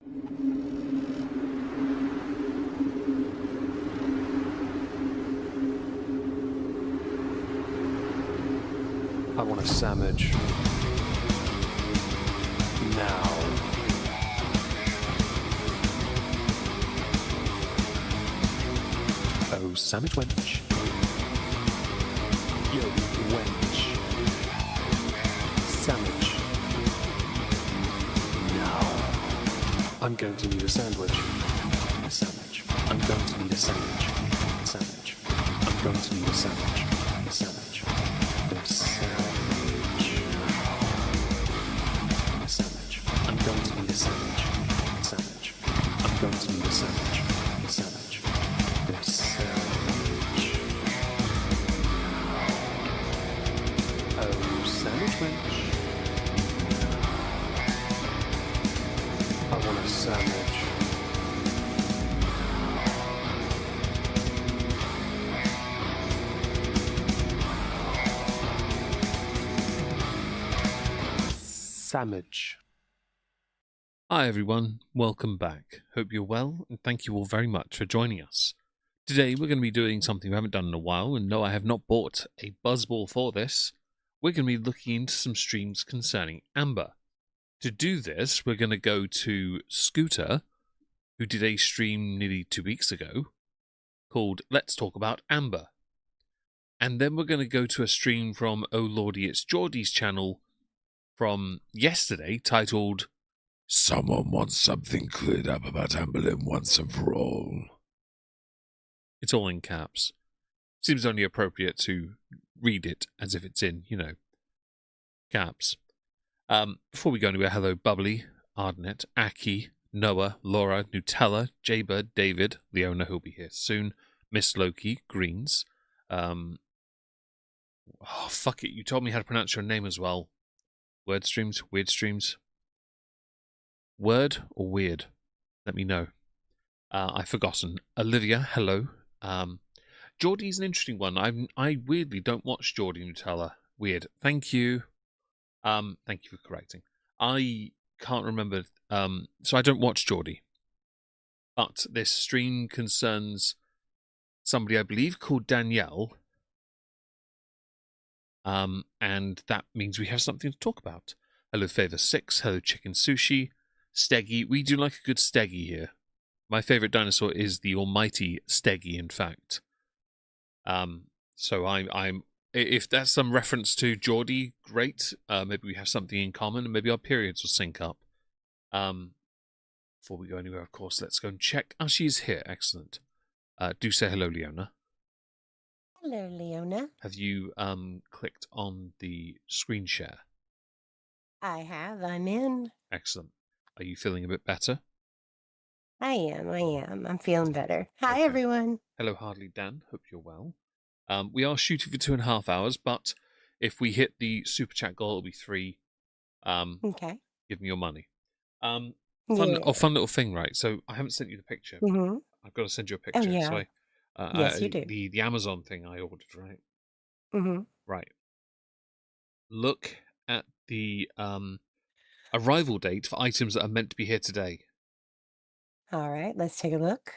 I want a sandwich. Now. Oh, sandwich wench. Yo, wench. Sandwich. Now. I'm going to need a sandwich. A sandwich. I'm going to need a sandwich. A sandwich. I'm going to need a sandwich. A sandwich. A sandwich. A sandwich. I'm going to need a sandwich. A sandwich. I'm going to need a sandwich. A sandwich. A sandwich. Oh, sandwich wench. I want a sandwich. Sandwich. Hi everyone, welcome back. Hope you're well, and thank you all very much for joining us. Today we're going to be doing something we haven't done in a while, and no, I have not bought a buzzball for this. We're going to be looking into some streams concerning Amber. To do this, we're going to go to Scooter, who did a stream nearly 2 weeks ago, called Let's Talk About Amber. And then we're going to go to a stream from Oh Lordy, It's Geordie's channel from yesterday, titled Someone wants something cleared up about Amberlynn once and for all. It's all in caps. Seems only appropriate to read it as if it's in, caps. Before we go anywhere, hello Bubbly, Ardenet, Aki, Noah, Laura, Nutella, Jaybird, David, Leona, who'll be here soon, Miss Loki, Greens. Oh, fuck it, you told me how to pronounce your name as well. Word streams, weird streams. Word or weird? Let me know. I've forgotten. Olivia, hello. Geordie's an interesting one. I weirdly don't watch Geordie Nutella. Weird. Thank you. Thank you for correcting. I can't remember. So I don't watch Geordie. But this stream concerns somebody I believe called Danielle. And that means we have something to talk about. Hello Favor6, hello Chicken Sushi, Steggy. We do like a good Steggy here. My favourite dinosaur is the almighty Steggy, in fact. So I'm if that's some reference to Geordie, great. Maybe we have something in common, and maybe our periods will sync up. Before we go anywhere, of course, let's go and check. Oh, she's here. Excellent. Do say hello, Leona. Hello, Leona. Have you clicked on the screen share? I have. I'm in. Excellent. Are you feeling a bit better? I am. I'm feeling better. Hi, Okay. everyone. Hello, Hardly Dan. Hope you're well. We are shooting for 2.5 hours, but if we hit the super chat goal, it'll be 3. Okay. Give me your money. Yeah. Fun little thing, right? So I haven't sent you the picture. Mm-hmm. I've got to send you a picture. Oh, yeah. So Yes, you do. The Amazon thing I ordered, right? Mm-hmm. Right. Look at the arrival date for items that are meant to be here today. All right. Let's take a look.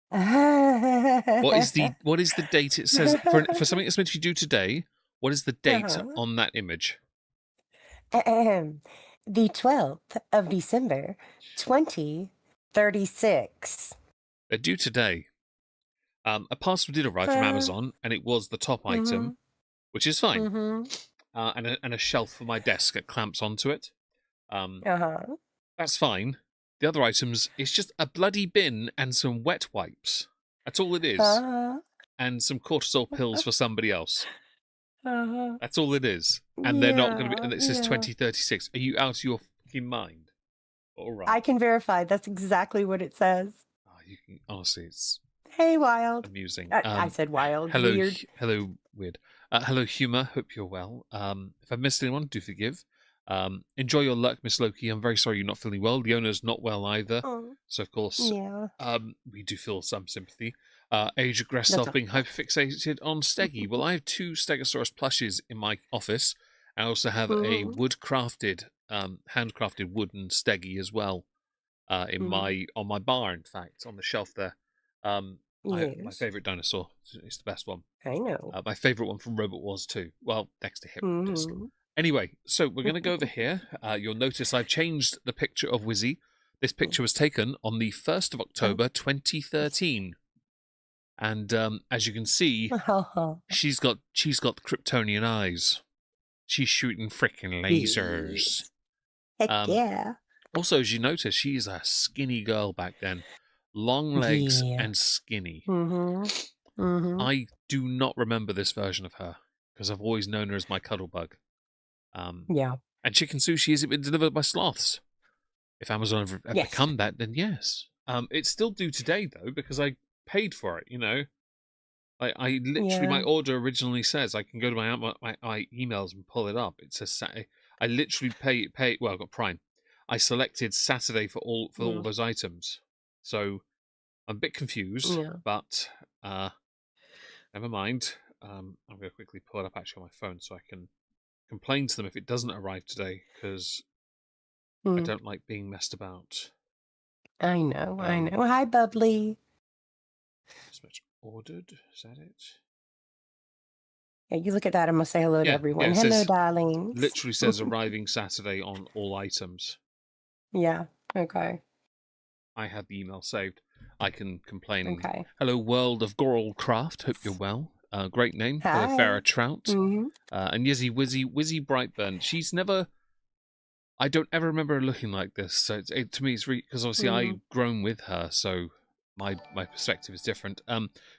What is the date it says for something that's meant to be due today? What is the date on that image? The 12th of December, 2036. They're due today. A parcel did arrive from Amazon, and it was the top item, which is fine. Mm-hmm. And a shelf for my desk that clamps onto it. That's fine. The other items, it's just a bloody bin and some wet wipes. That's all it is. And some cortisol pills for somebody else. That's all it is. And they're not going to be... And it says 2036. Are you out of your fucking mind? All right. I can verify. That's exactly what it says. Oh, you can, honestly, it's... Hey, Wild. Amusing. I said Wild. Hello, Weird. Hello, Weird. Hello, Humour. Hope you're well. If I've missed anyone, do forgive. Enjoy your luck, Miss Loki. I'm very sorry you're not feeling well. Leona's not well either. So, of course, we do feel some sympathy. Age regress self being hyperfixated on Steggy. Well, I have 2 Stegosaurus plushes in my office. I also have a wood-crafted handcrafted wooden steggy as well. On my bar, in fact, on the shelf there. My Yes. favorite dinosaur. It's the best one. I know. My favorite one from Robot Wars 2. Well, next to Hypnodisc. Mm-hmm. Anyway, so we're going to go over here. You'll notice I've changed the picture of Wizzy. This picture was taken on the 1st of October, 2013. And as you can see, she's got Kryptonian eyes. She's shooting frickin' lasers. Heck yeah. Also, as you notice, she's a skinny girl back then. Long legs and skinny. Mm-hmm. Mm-hmm. I do not remember this version of her because I've always known her as my cuddle bug. Yeah. And chicken sushi has it been delivered by sloths? If Amazon have become that, then yes. It's still due today though because I paid for it. You know, I literally my order originally says I can go to my emails and pull it up. It says I literally pay. Well, I got Prime. I selected Saturday for all those items, so I'm a bit confused. Yeah. But never mind. I'm going to quickly pull it up actually on my phone so I can complain to them if it doesn't arrive today because I don't like being messed about. I know. Hi, Bubbly. This much ordered. Is that it? Yeah, you look at that. I'm gonna say hello to everyone. Hello, says, darlings. Literally says arriving Saturday on all items. Yeah. Okay. I had the email saved. I can complain. Okay. Hello, World of Goral Craft. Hope you're well. Great name. Hi. Hello, Farrah Trout. Mm-hmm. And Yizzy Wizzy Brightburn. She's never. I don't ever remember her looking like this. So to me, it's because obviously I've grown with her, so my perspective is different.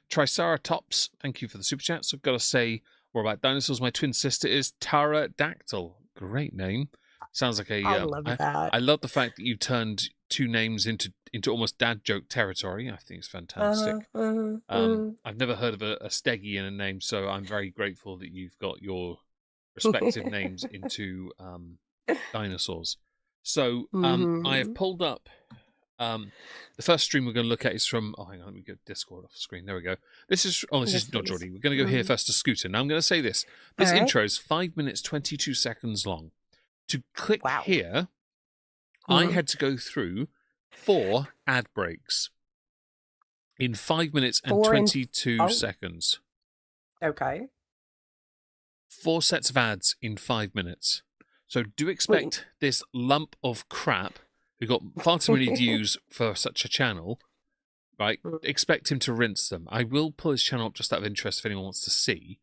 Triceratops. Thank you for the super chat. So I've got to say more about dinosaurs. My twin sister is Pterodactyl. Great name. Sounds like a. I love that. I love the fact that you turned two names into almost dad joke territory. I think it's fantastic. I've never heard of a steggy in a name, so I'm very grateful that you've got your respective names into dinosaurs. So I have pulled up the first stream we're going to look at is from hang on, let me get Discord off the screen. There we go. This is this is not Geordie. We're going to go here first to Scooter. Now I'm going to say this. This intro is 5 minutes 22 seconds long. To click here, I had to go through 4 ad breaks in 5 minutes and 22 seconds. Okay. 4 sets of ads in 5 minutes. So do expect this lump of crap who got far too many views for such a channel, right? Expect him to rinse them. I will pull his channel up just out of interest if anyone wants to see,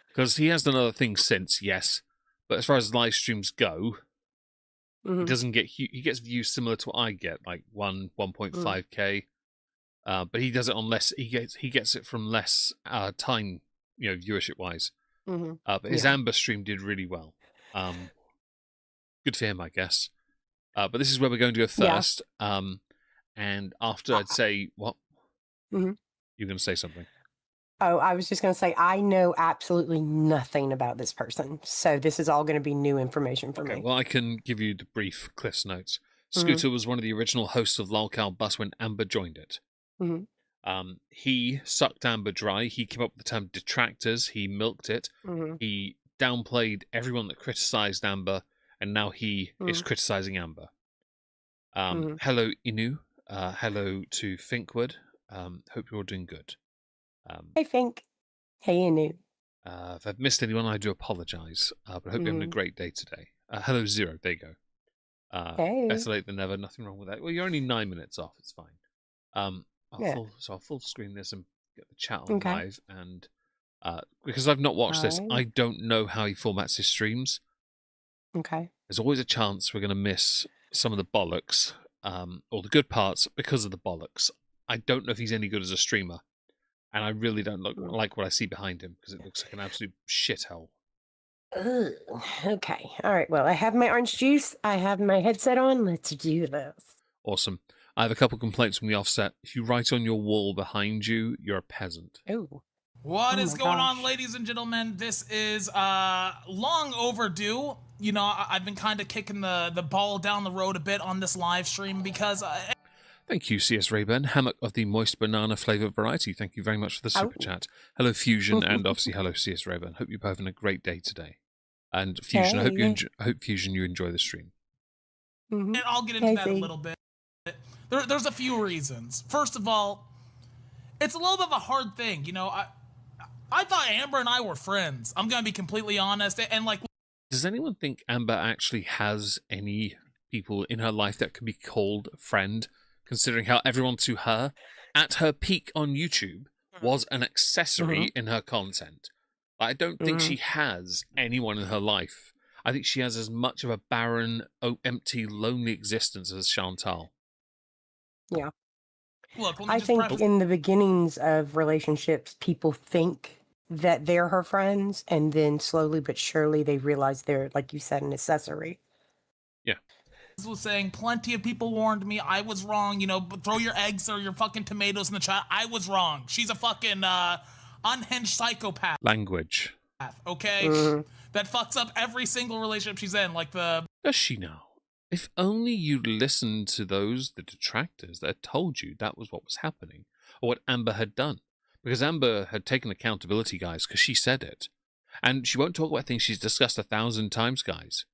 because he has done other things since, yes. But as far as live streams go, he doesn't get. He gets views similar to what I get, like 1.5k. But he does it on less. He gets it from less time, viewership wise. But his Amber stream did really well. Good for him, I guess. But this is where we're going to go first. And after I'd say what? You're going to say something. Oh, I was just going to say, I know absolutely nothing about this person. So this is all going to be new information for me. Well, I can give you the brief Cliff's Notes. Scooter was one of the original hosts of Lolcow Bus when Amber joined it. He sucked Amber dry. He came up with the term detractors. He milked it. He downplayed everyone that criticized Amber, and now he is criticizing Amber. Hello, Inu. Hello to Finkwood. Hope you're all doing good. Hey, Fink. Hey, Inu. If I've missed anyone, I do apologize. But I hope you're having a great day today. Hello, Zero. There you go. Hey. Better late than never. Nothing wrong with that. Well, you're only 9 minutes off. It's fine. I'll full screen this and get the chat on live. And because I've not watched this, I don't know how he formats his streams. Okay. There's always a chance we're going to miss some of the bollocks or the good parts because of the bollocks. I don't know if he's any good as a streamer. And I really don't like what I see behind him because it looks like an absolute shithole. Okay. All right. Well, I have my orange juice. I have my headset on. Let's do this. Awesome. I have a couple complaints from the offset. If you write on your wall behind you, you're a peasant. Oh. What is going on, ladies and gentlemen? This is long overdue. I've been kind of kicking the ball down the road a bit on this live stream because... Thank you, CS Rayburn. Hammock of the moist banana flavour variety. Thank you very much for the super chat. Hello, Fusion, and obviously hello, CS Rayburn. Hope you're having a great day today. And Fusion, I hope Fusion you enjoy the stream. Mhm. And I'll get into I that a see. little bit. There's a few reasons. First of all, it's a little bit of a hard thing. You know, I thought Amber and I were friends. I'm going to be completely honest. And like, Does anyone think Amber actually has any people in her life that can be called friend, considering how everyone to her, at her peak on YouTube, was an accessory in her content? I don't think she has anyone in her life. I think she has as much of a barren, empty, lonely existence as Chantal. Yeah. look, let me I just think preface. in the beginnings of relationships, people think that they're her friends, and then slowly but surely they realize they're, like you said, an accessory. Yeah. Was saying plenty of people warned me I was wrong. You know, throw your eggs or your fucking tomatoes in the chat. I was wrong. She's a fucking unhinged psychopath. Language. Okay, that fucks up every single relationship she's in. Like the Does she now? If only you'd listened to the detractors that had told you that was what was happening, or what Amber had done. Because Amber had taken accountability, guys, because she said it. And she won't talk about things she's discussed 1,000 times, guys.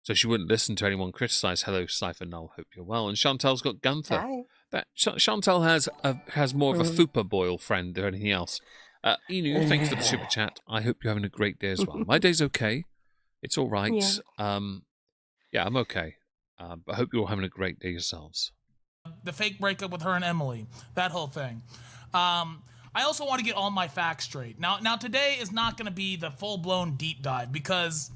So she wouldn't listen to anyone criticize. Hello, Cypher Null, hope you're well. And Chantal's got Gunther. Hi. That Chantal has more of a fupa boil friend than anything else. Inu, thank you for the super chat. I hope you're having a great day as well. My day's okay. It's all right. Yeah, I'm okay. But I hope you're all having a great day yourselves. the fake breakup with her and Emily, that whole thing. I also want to get all my facts straight. Now today is not going to be the full-blown deep dive because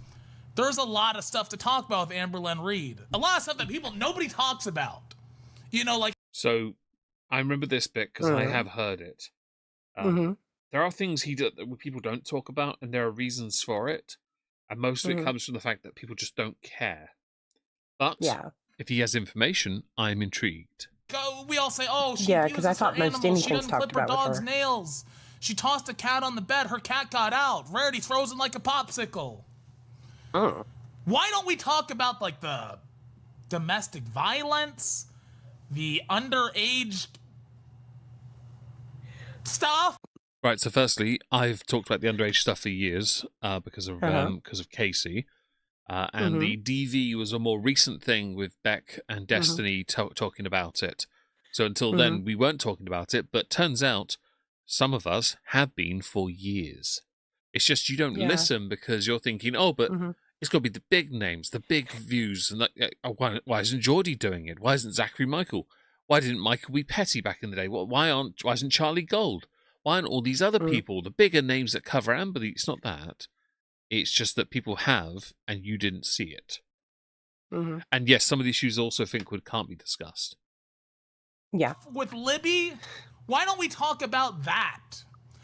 there's a lot of stuff to talk about with Amberlynn Reid. A lot of stuff that nobody talks about. You know, like. So I remember this bit because I have heard it. There are things that people don't talk about, and there are reasons for it. And most of it comes from the fact that people just don't care. But if he has information, I'm intrigued. We all say, oh, she because I thought most animals. She anything's doesn't talked clip her about with dog's her. nails. She tossed a cat on the bed. Her cat got out. Rarity's frozen like a popsicle. Oh. Why don't we talk about like the domestic violence, the underage stuff? Right. So, firstly, I've talked about the underage stuff for years because of Casey, and the DV was a more recent thing with Beck and Destiny talking about it. So until then, we weren't talking about it. But turns out, some of us have been for years. It's just you don't listen because you're thinking, oh, but it's got to be the big names, the big views, and why isn't Geordie doing it? Why isn't Zachary Michael? Why didn't Michael be Petty back in the day? Why isn't Charlie Gold? Why aren't all these other people, the bigger names that cover Amber? It's not that. It's just that people have, and you didn't see it. And yes, some of the issues also can't be discussed. Yeah. With Libby, why don't we talk about that?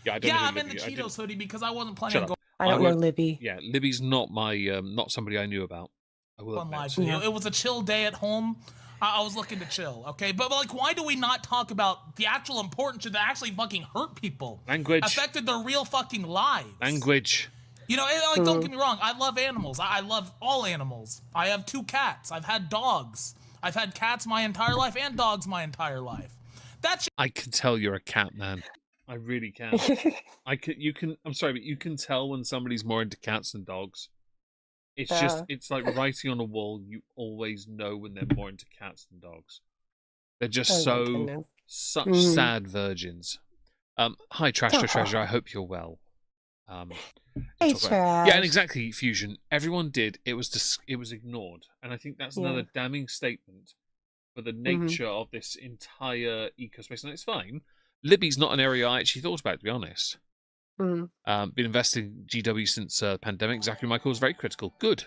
Yeah, I'm in the Cheetos hoodie because I wasn't planning on going I don't know Libby. Yeah, Libby's not my not somebody I knew about. I will on admit. live video. It was a chill day at home. I was looking to chill, okay? But like, why do we not talk about the actual important shit that actually fucking hurt people? Language. Affected their real fucking lives. Language. You know, like, don't get me wrong. I love animals. I love all animals. I have 2 cats. I've had dogs. I've had cats my entire life and dogs my entire life. I can tell you're a cat man. I really can. I'm sorry, but you can tell when somebody's more into cats than dogs. It's just, it's like writing on a wall. You always know when they're more into cats than dogs. They're just such sad virgins. Hi, Trash to Treasure. I hope you're well. Hey, Trash. Yeah, and exactly, Fusion. Everyone did. It was ignored, and I think that's another damning statement for the nature of this entire ecospace. And it's fine. Libby's not an area I actually thought about, to be honest. Been investing in GW since the pandemic. Zachary Michael was very critical. Good.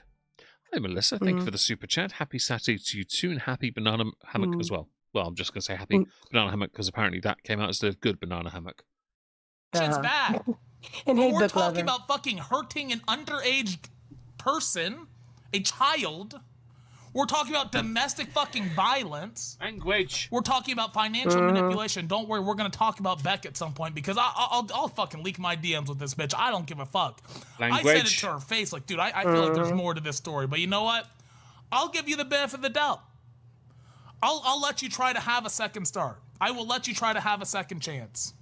Hi, Melissa. Thank you for the super chat. Happy Saturday to you too, and happy banana hammock as well. Well, I'm just going to say happy banana hammock because apparently that came out as the good banana hammock. Shit's bad. And hey, we're talking about fucking hurting an underage person, a child. We're talking about domestic fucking violence. Language. We're talking about financial manipulation. Don't worry, we're gonna talk about Beck at some point because I'll fucking leak my DMs with this bitch. I don't give a fuck. Language. I said it to her face, like, dude, I feel like there's more to this story. But you know what? I'll give you the benefit of the doubt. I'll let you try to have a second start. I will let you try to have a second chance.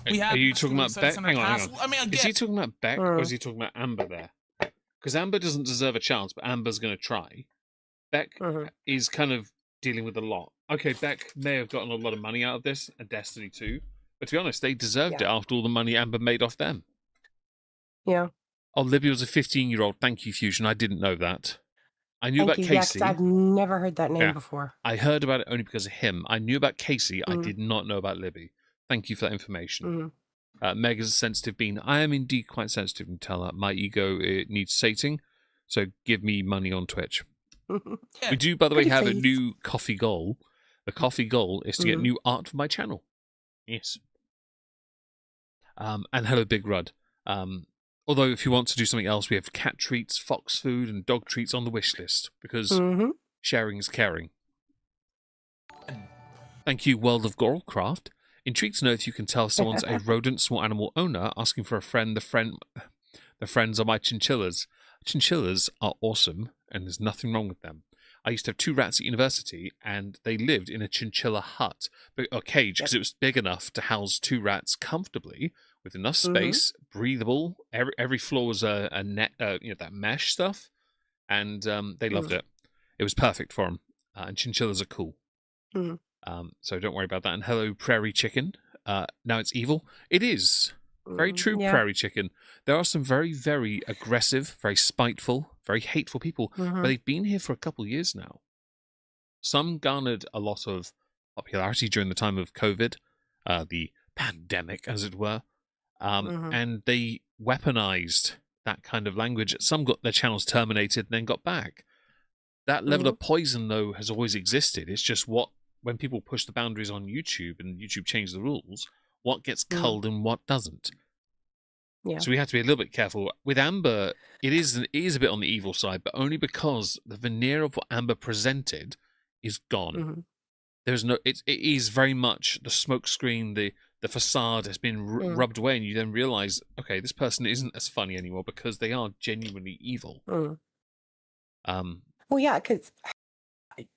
Are you talking about Beck? Hang on. I mean, again, is he talking about Beck or is he talking about Amber there? Because Amber doesn't deserve a chance, but Amber's going to try. Beck Mhm. is kind of dealing with a lot. Okay, Beck may have gotten a lot of money out of this, and Destiny too. But to be honest, they deserved it Yeah. after all the money Amber made off them. Yeah. Oh, Libby was a 15-year-old. Thank you, Fusion. I didn't know that. I knew Thank about you. Yeah, because Casey. I've never heard that name Yeah. before. I heard about it only because of him. I knew about Casey. I Mhm. did not know about Libby. Thank you for that information. Mhm. Meg is a sensitive being. I am indeed quite sensitive, and tell her my ego needs sating. So give me money on Twitch. We do, by the way, Pretty have a please. new coffee goal. The coffee goal is to get Mhm. new art for my channel. Yes. And hello, Big Rudd. Although, if you want to do something else, we have cat treats, fox food, and dog treats on the wish list because Mhm. sharing is caring. Thank you, World of Goralcraft. Intrigued to know if you can tell someone's a rodent small animal owner asking for a friend. The friends are my chinchillas. Chinchillas are awesome, and there's nothing wrong with them. I used to have 2 rats at university, and they lived in a chinchilla hut, or cage, because it was big enough to house 2 rats comfortably, with enough space, breathable. Every floor was a net, that mesh stuff, and they loved it. It was perfect for them. And chinchillas are cool. Mhm. So don't worry about that. And hello, Prairie Chicken. Now it's evil. It is. Very true, Yeah. Prairie Chicken. There are some very, very aggressive, very spiteful, very hateful people, but Mhm. they've been here for a couple of years now. Some garnered a lot of popularity during the time of COVID, the pandemic, as it were, Mhm. and they weaponized that kind of language. Some got their channels terminated and then got back. That level of poison, though, has always existed. It's just when people push the boundaries on YouTube and YouTube change the rules, what gets culled and what doesn't. Yeah. So we have to be a little bit careful. With Amber, it is a bit on the evil side, but only because the veneer of what Amber presented is gone. Mhm. There's no. It is very much the smoke screen, the facade has been rubbed away, and you then realize, okay, this person isn't as funny anymore because they are genuinely evil. Well, yeah, because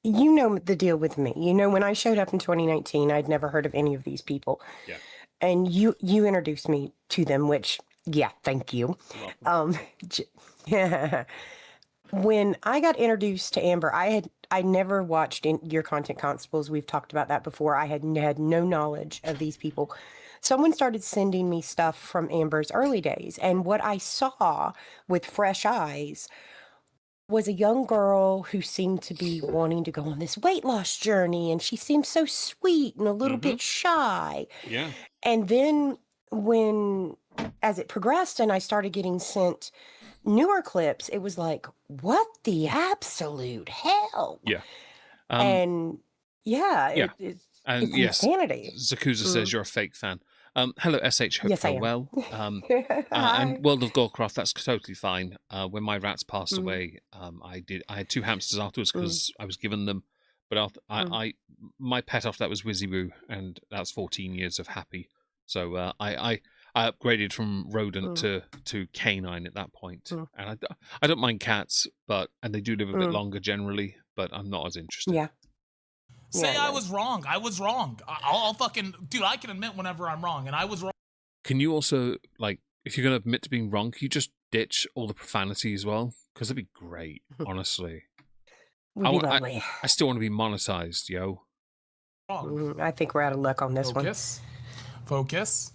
you know the deal with me. You know, when I showed up in 2019, I'd never heard of any of these people. Yeah. And you introduced me to them, which, yeah, thank you. You're welcome. Yeah. When I got introduced to Amber, I never watched your content constables. We've talked about that before. I had no knowledge of these people. Someone started sending me stuff from Amber's early days, and what I saw with fresh eyes was a young girl who seemed to be wanting to go on this weight loss journey, and she seemed so sweet and a little bit shy. Yeah. And then as it progressed and I started getting sent newer clips, it was like, what the absolute hell? Yeah. And yeah, yeah. it's Yes, insanity. Zakuza says you're a fake fan. Hello, SH. Hope Yes, I you're am. well. Hi. And World of Goldcraft, that's totally fine. When my rats passed away, I had 2 hamsters afterwards because I was given them. But my pet after that was Wizzy Woo, and that's 14 years of happy. So I upgraded from rodent to canine at that point. And I don't mind cats, and they do live a bit longer generally, but I'm not as interested. Yeah. Say I was wrong. I was wrong. I'll fucking... Dude, I can admit whenever I'm wrong, and I was wrong. Can you also, like, if you're going to admit to being wrong, can you just ditch all the profanity as well? Because that'd be great, honestly. Would be lovely. I still want to be monetized, yo. I think we're out of luck on this one. Focus.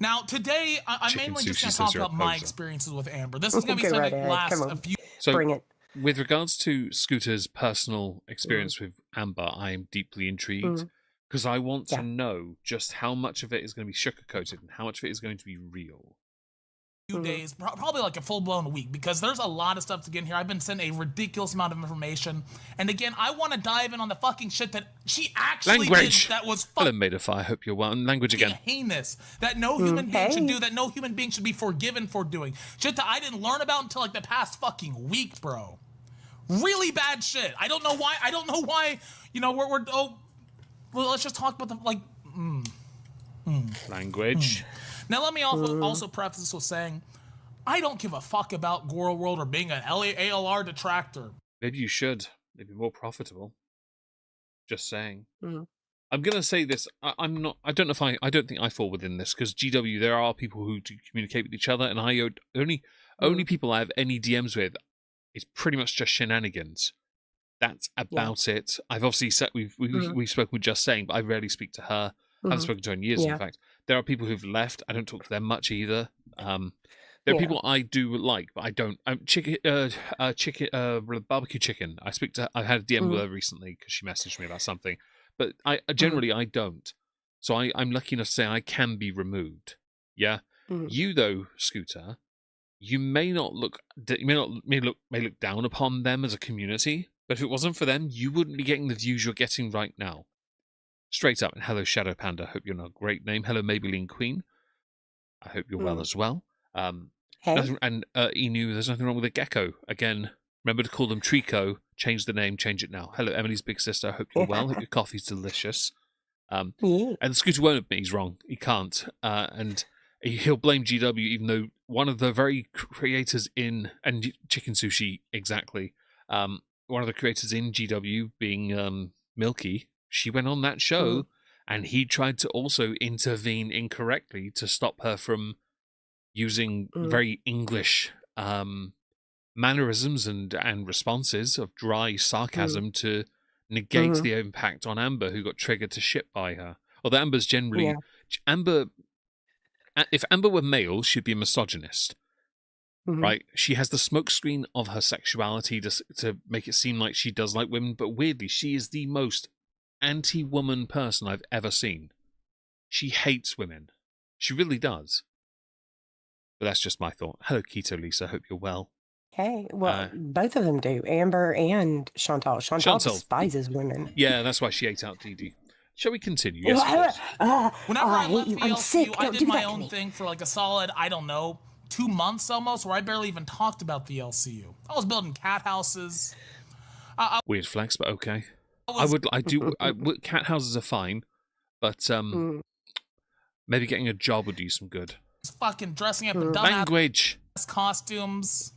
Now, today, I'm Chicken mainly just Sushi going to says talk you're a about my poser. experiences with Amber. This is going to be Go something right that ahead. lasts Come on. a few... So, Bring it. with regards to Scooter's personal experience with Amber, I am deeply intrigued because I want to know just how much of it is going to be sugar-coated and how much of it is going to be real. Days, probably like a full-blown week, because there's a lot of stuff to get in here. I've been sent a ridiculous amount of information, and again, I want to dive in on the fucking shit that she actually did that was Hello, Maid of Fire. Hope you're well. And language again. Heinous, that no human being should do, that no human being should be forgiven for doing. Shit that I didn't learn about until like the past fucking week, bro. Really bad shit. I don't know why. You know, well, let's just talk about the like. Language. Now, let me also preface this with saying, I don't give a fuck about Goro World or being an ALR detractor. Maybe you should. They'd be more profitable. Just saying. I'm gonna say this. I don't know if I don't think I fall within this because GW. There are people who do communicate with each other, and only people I have any DMs with is pretty much just shenanigans. That's about it. I've obviously said we've spoken with Just Saying, but I rarely speak to her. I haven't spoken to her in years, in fact. There are people who've left. I don't talk to them much either. There are people I do like, but I don't. Barbecue chicken. I had a DM with her recently because she messaged me about something, but I generally I don't. So I'm lucky enough to say I can be removed. Yeah. You though, Scooter, you may look down upon them as a community, but if it wasn't for them, you wouldn't be getting the views you're getting right now. Straight up. And hello, Shadow Panda. Hope you're in a great name. Hello, Maybelline Queen. I hope you're well as well. Hey. And Enu, there's nothing wrong with a gecko. Again, remember to call them Trico. Change the name. Change it now. Hello, Emily's big sister. I hope you're well. Hope your coffee's delicious. And Scooter won't admit he's wrong. He can't. And he'll blame GW, even though one of the very creators in and Chicken Sushi exactly. One of the creators in GW being Milky. She went on that show, and he tried to also intervene incorrectly to stop her from using very English mannerisms and responses of dry sarcasm to negate the impact on Amber, who got triggered to shit by her. Although Amber's generally if Amber were male, she'd be a misogynist, right? She has the smokescreen of her sexuality to make it seem like she does like women, but weirdly, she is the most anti-woman person I've ever seen. She hates women. She really does. But that's just my thought. Hello, Keto Lisa. Hope you're well. Hey, well, both of them do. Amber and Chantal. Chantal despises women. Yeah, that's why she ate out Dee. Shall we continue? Yes, of course. Whenever I left the I'm LCU, sick. I Don't did do my that to own me. thing for like a solid, 2 months almost, where I barely even talked about the LCU. I was building cat houses. Weird flex, but okay. Cat houses are fine, but maybe getting a job would do some good. Fucking dressing up in Language. Costumes.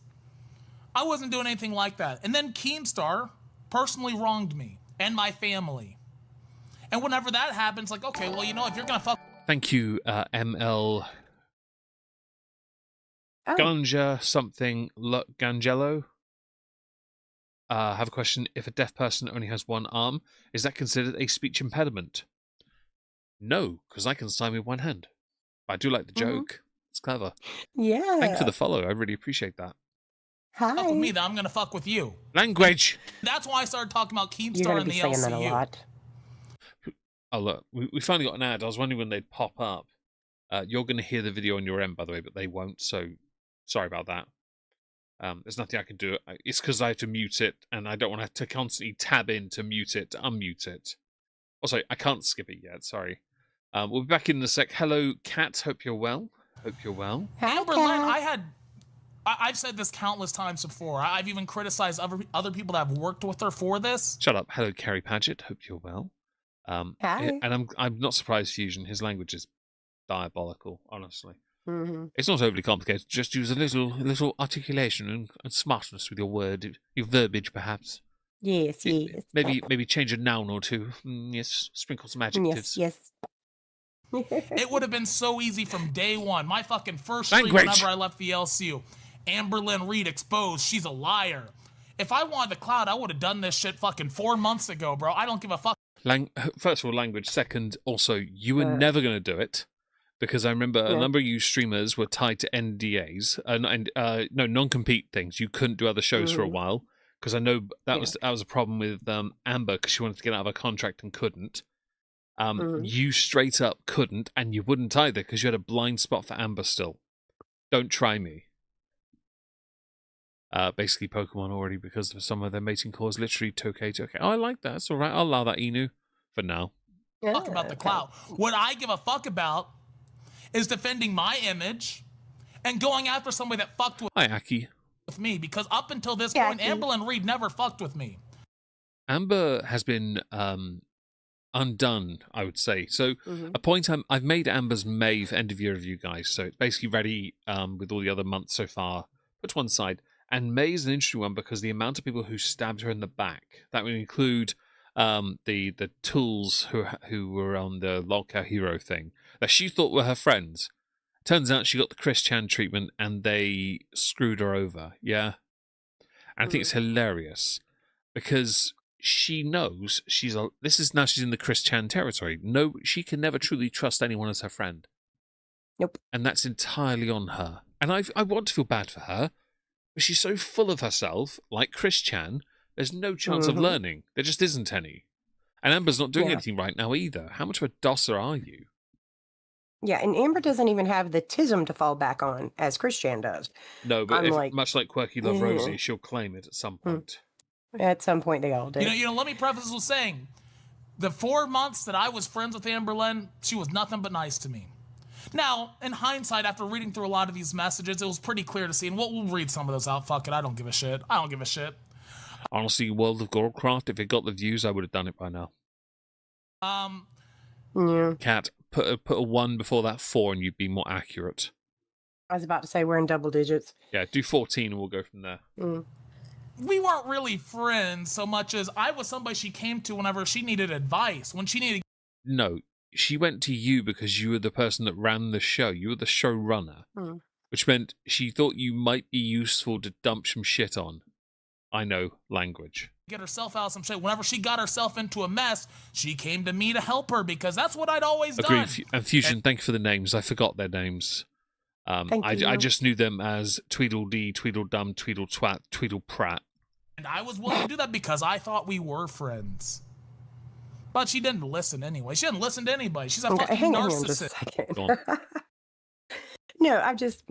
I wasn't doing anything like that. And then Keemstar personally wronged me and my family. And whenever that happens, like, okay, well, if you're gonna fuck. Thank you, ML. Ganja something Gangelo. I have a question. If a deaf person only has one arm, is that considered a speech impediment? No, because I can sign with one hand. I do like the joke. It's clever. Yeah. Thanks for the follow. I really appreciate that. Hi. Fuck with me, then I'm gonna fuck with you. Language. That's why I started talking about You're Keemstar gonna in be the saying LCU. that a lot. Oh, look. We finally got an ad. I was wondering when they'd pop up. You're going to hear the video on your end, by the way, but they won't, so sorry about that. There's nothing I can do. It's because I have to mute it, and I don't want to constantly tab in to mute it, to unmute it. Also, I can't skip it yet, sorry. We'll be back in a sec. Hello, Kat. Hope you're well. Hi, Amberlynn, Kat. I've said this countless times before. I've even criticized other people that have worked with her for this. Shut up. Hello, Carrie Paget. Hope you're well. Hi. And I'm not surprised, Fusion. His language is diabolical, honestly. It's not overly complicated. Just use a little articulation and smartness with your verbiage, perhaps. Yes. Maybe change a noun or two. Yes, sprinkle some adjectives. Yes. It would have been so easy from day one. My fucking first stream Language. whenever I left the LCU. Amberlynn Reid exposed. She's a liar. If I wanted the cloud, I would have done this shit fucking 4 months ago, bro. I don't give a fuck. First of all, language. Second, also, you were never going to do it. Because I remember a number of you streamers were tied to NDAs, non-compete things. You couldn't do other shows for a while. Because I know that was a problem with Amber, because she wanted to get out of a contract and couldn't. You straight up couldn't, and you wouldn't either, because you had a blind spot for Amber still. Don't try me. Basically Pokemon already, because of some of their mating calls, literally Tokay. Oh, I like that. It's all right. I'll allow that, Inu, for now. Fuck about the cloud. What I give a fuck about is defending my image and going after somebody that fucked Hi, Aki. with me, because up until this point, Amberlynn Reid never fucked with me. Amber has been undone, I would say. So a point I've made Amber's May end of year review, guys. So it's basically ready with all the other months so far. Put to one side. And May is an interesting one because the amount of people who stabbed her in the back, that would include the tools who were on the Lolcow Hero thing that she thought were her friends. Turns out she got the Chris Chan treatment and they screwed her over. Yeah. And I think it's hilarious. because she knows she's in the Chris Chan territory. No, she can never truly trust anyone as her friend. Nope. And that's entirely on her. And I want to feel bad for her, but she's so full of herself, like Chris Chan, there's no chance of learning. There just isn't any. And Amber's not doing anything right now either. How much of a dosser are you? Yeah, and Amber doesn't even have the tism to fall back on, as Chris Chan does. No, but much like Quirky Love Rosie, she'll claim it at some point. At some point, they all do. You know. Let me preface this with saying, the 4 months that I was friends with Amberlynn, she was nothing but nice to me. Now, in hindsight, after reading through a lot of these messages, it was pretty clear to see, and we'll read some of those out. Fuck it, I don't give a shit. Honestly, World of Goldcraft, if it got the views, I would have done it by now. Yeah. Cat, put a 1 before that 4 and you'd be more accurate. I was about to say we're in double digits. Yeah, do 14 and we'll go from there. We weren't really friends so much as I was somebody she came to whenever she needed advice. When she needed... No, she went to you because you were the person that ran the show. You were the showrunner, which meant she thought you might be useful to dump some shit on. I know, language. Get herself out of some shit. Whenever she got herself into a mess, she came to me to help her because that's what I'd always done. Agreed. And Fusion, thank you for the names. I forgot their names. I just knew them as Tweedledee, Tweedledum, Tweedletwat, Tweedleprat. And I was willing to do that because I thought we were friends. But she didn't listen anyway. She didn't listen to anybody. She's a fucking hang on narcissist. just a second. Go on. No, I'm just...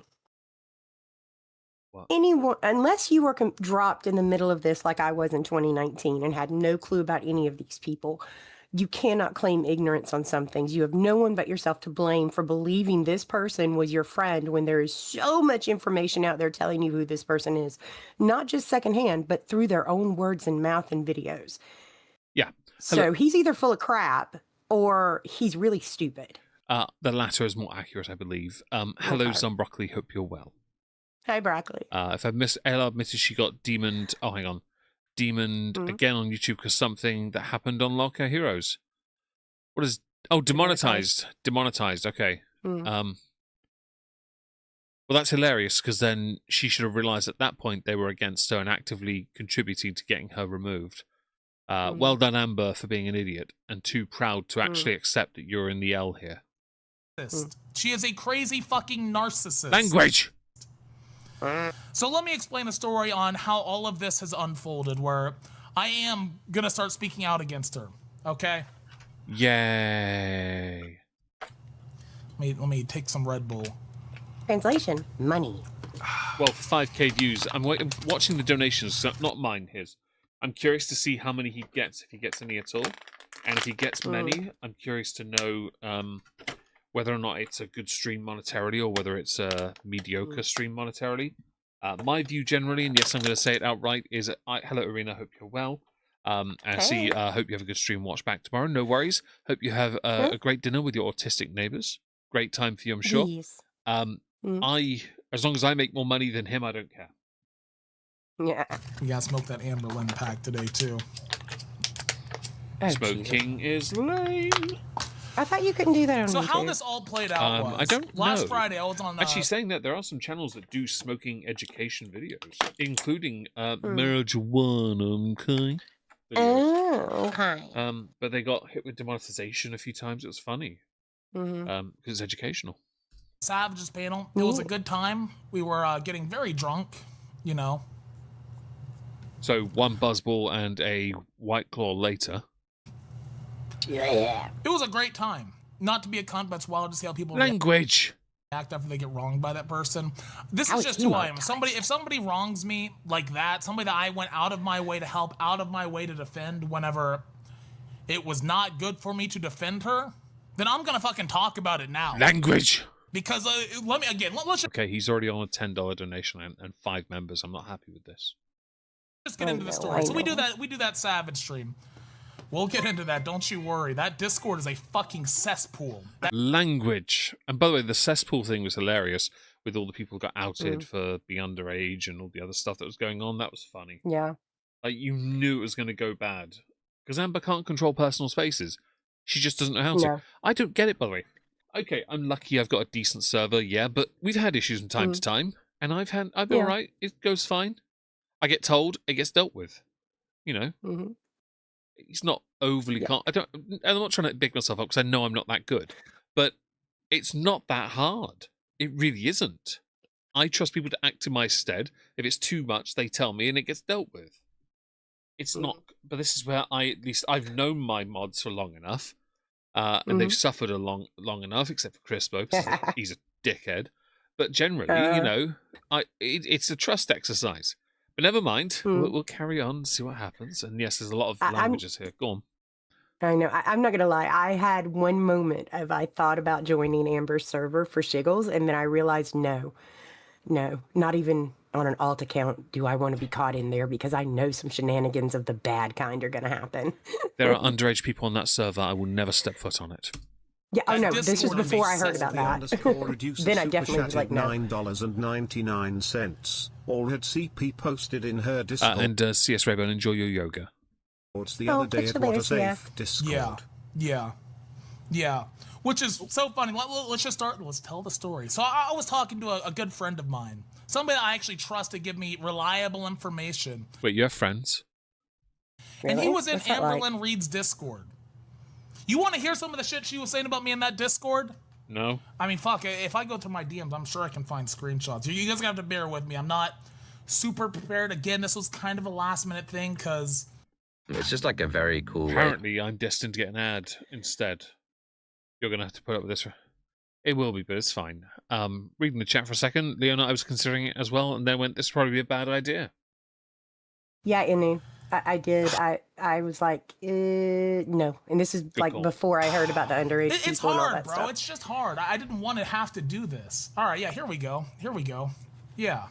What? Anyone, unless you were dropped in the middle of this like I was in 2019 and had no clue about any of these people, you cannot claim ignorance on some things. You have no one but yourself to blame for believing this person was your friend when there is so much information out there telling you who this person is, not just secondhand, but through their own words and mouth and videos. Yeah. So he's either full of crap or he's really stupid. The latter is more accurate, I believe. Hello, Zumbroccoli. Hope you're well. Hi, Broccoli. If I missed, Ella admitted she got demoned. Oh, hang on. Demoned again on YouTube because something that happened on Locker Heroes. What is... Oh, demonetized. Demonetized, okay. Well, that's hilarious because then she should have realized at that point they were against her and actively contributing to getting her removed. Well done, Amber, for being an idiot and too proud to actually accept that you're in the L here. She is a crazy fucking narcissist. Language! So let me explain the story on how all of this has unfolded, where I am going to start speaking out against her, okay? Yay. Let me take some Red Bull. Translation, money. Well, for 5k views, I'm watching the donations, so not mine, his. I'm curious to see how many he gets, if he gets any at all. And if he gets many, I'm curious to know whether or not it's a good stream monetarily or whether it's a mediocre stream monetarily. My view generally, and yes, I'm going to say it outright, is hello, Arena, hope you're well. And see, hope you have a good stream watch back tomorrow. No worries. Hope you have a great dinner with your autistic neighbours. Great time for you, I'm sure. Yes. As long as I make more money than him, I don't care. Yeah. We got to smoke that Amberlynn pack today, too. Smoking is lame. I thought you couldn't do that on So YouTube. how this all played out was... I don't know. Last Friday, I was on... Actually, saying that, there are some channels that do smoking education videos, including marijuana, okay? Videos. Oh, okay. But they got hit with demonetization a few times. It was funny. Because it's educational. Savage's panel. It was a good time. We were getting very drunk, you know. So one buzzball and a White Claw later. Yeah. It was a great time. Not to be a cunt, but it's wild to see how people Language! react after they get wronged by that person. This is just who I am. If somebody wrongs me like that, somebody that I went out of my way to help, out of my way to defend whenever it was not good for me to defend her, then I'm gonna fucking talk about it now. Language! Because let's Okay, he's already on a $10 donation and 5 members. I'm not happy with this. just get into the story. So we do that Savage stream. We'll get into that, don't you worry. That Discord is a fucking cesspool. Language. And by the way, the cesspool thing was hilarious with all the people who got outed for being underage and all the other stuff that was going on. That was funny. Yeah. Like, you knew it was going to go bad. Because Amber can't control personal spaces. She just doesn't know how to. No. I don't get it, by the way. Okay, I'm lucky I've got a decent server, yeah, but we've had issues from time to time. And I've been alright. It goes fine. I get told, it gets dealt with. You know, Mhm. he's not overly. Yeah. I'm not trying to big myself up because I know I'm not that good, but it's not that hard. It really isn't. I trust people to act in my stead. If it's too much, they tell me, and it gets dealt with. It's not. But this is where at least I've known my mods for long enough, and they've suffered long enough, except for Crispo, because he's a dickhead. But generally, you know, it's a trust exercise. But never mind. We'll carry on, see what happens. And yes, there's a lot of languages here. Go on. I know. I'm not going to lie. I had one moment of I thought about joining Amber's server for shiggles, and then I realized no, not even on an alt account do I want to be caught in there because I know some shenanigans of the bad kind are going to happen. There are underage people on that server. I will never step foot on it. Yeah, oh no, this was before I heard about that. Then I definitely was like, no. $9.99. All had CP posted in her Discord. And CS Raybone, enjoy your yoga. The other day at What a Safe Discord. Yeah. Which is so funny. Let's just start. Let's tell the story. So I was talking to a good friend of mine, somebody that I actually trust to give me reliable information. Wait, you have friends? Really? And he was in What's that Amberlynn like? Reid's Discord. You want to hear some of the shit she was saying about me in that Discord? No. I mean, fuck, if I go through my DMs, I'm sure I can find screenshots. You guys have to bear with me. I'm not super prepared. Again, this was kind of a last-minute thing, because... It's just like a very cool way. Apparently, I'm destined to get an ad instead. You're going to have to put up with this. It will be, but it's fine. Reading the chat for a second, Leona, I was considering it as well, and then went, this would probably be a bad idea. Yeah, and I did. I was like, no. And this is like call. before I heard about the underage It's people and all hard, that bro. stuff. It's just hard. I didn't want to have to do this. All right, yeah, here we go. Yeah.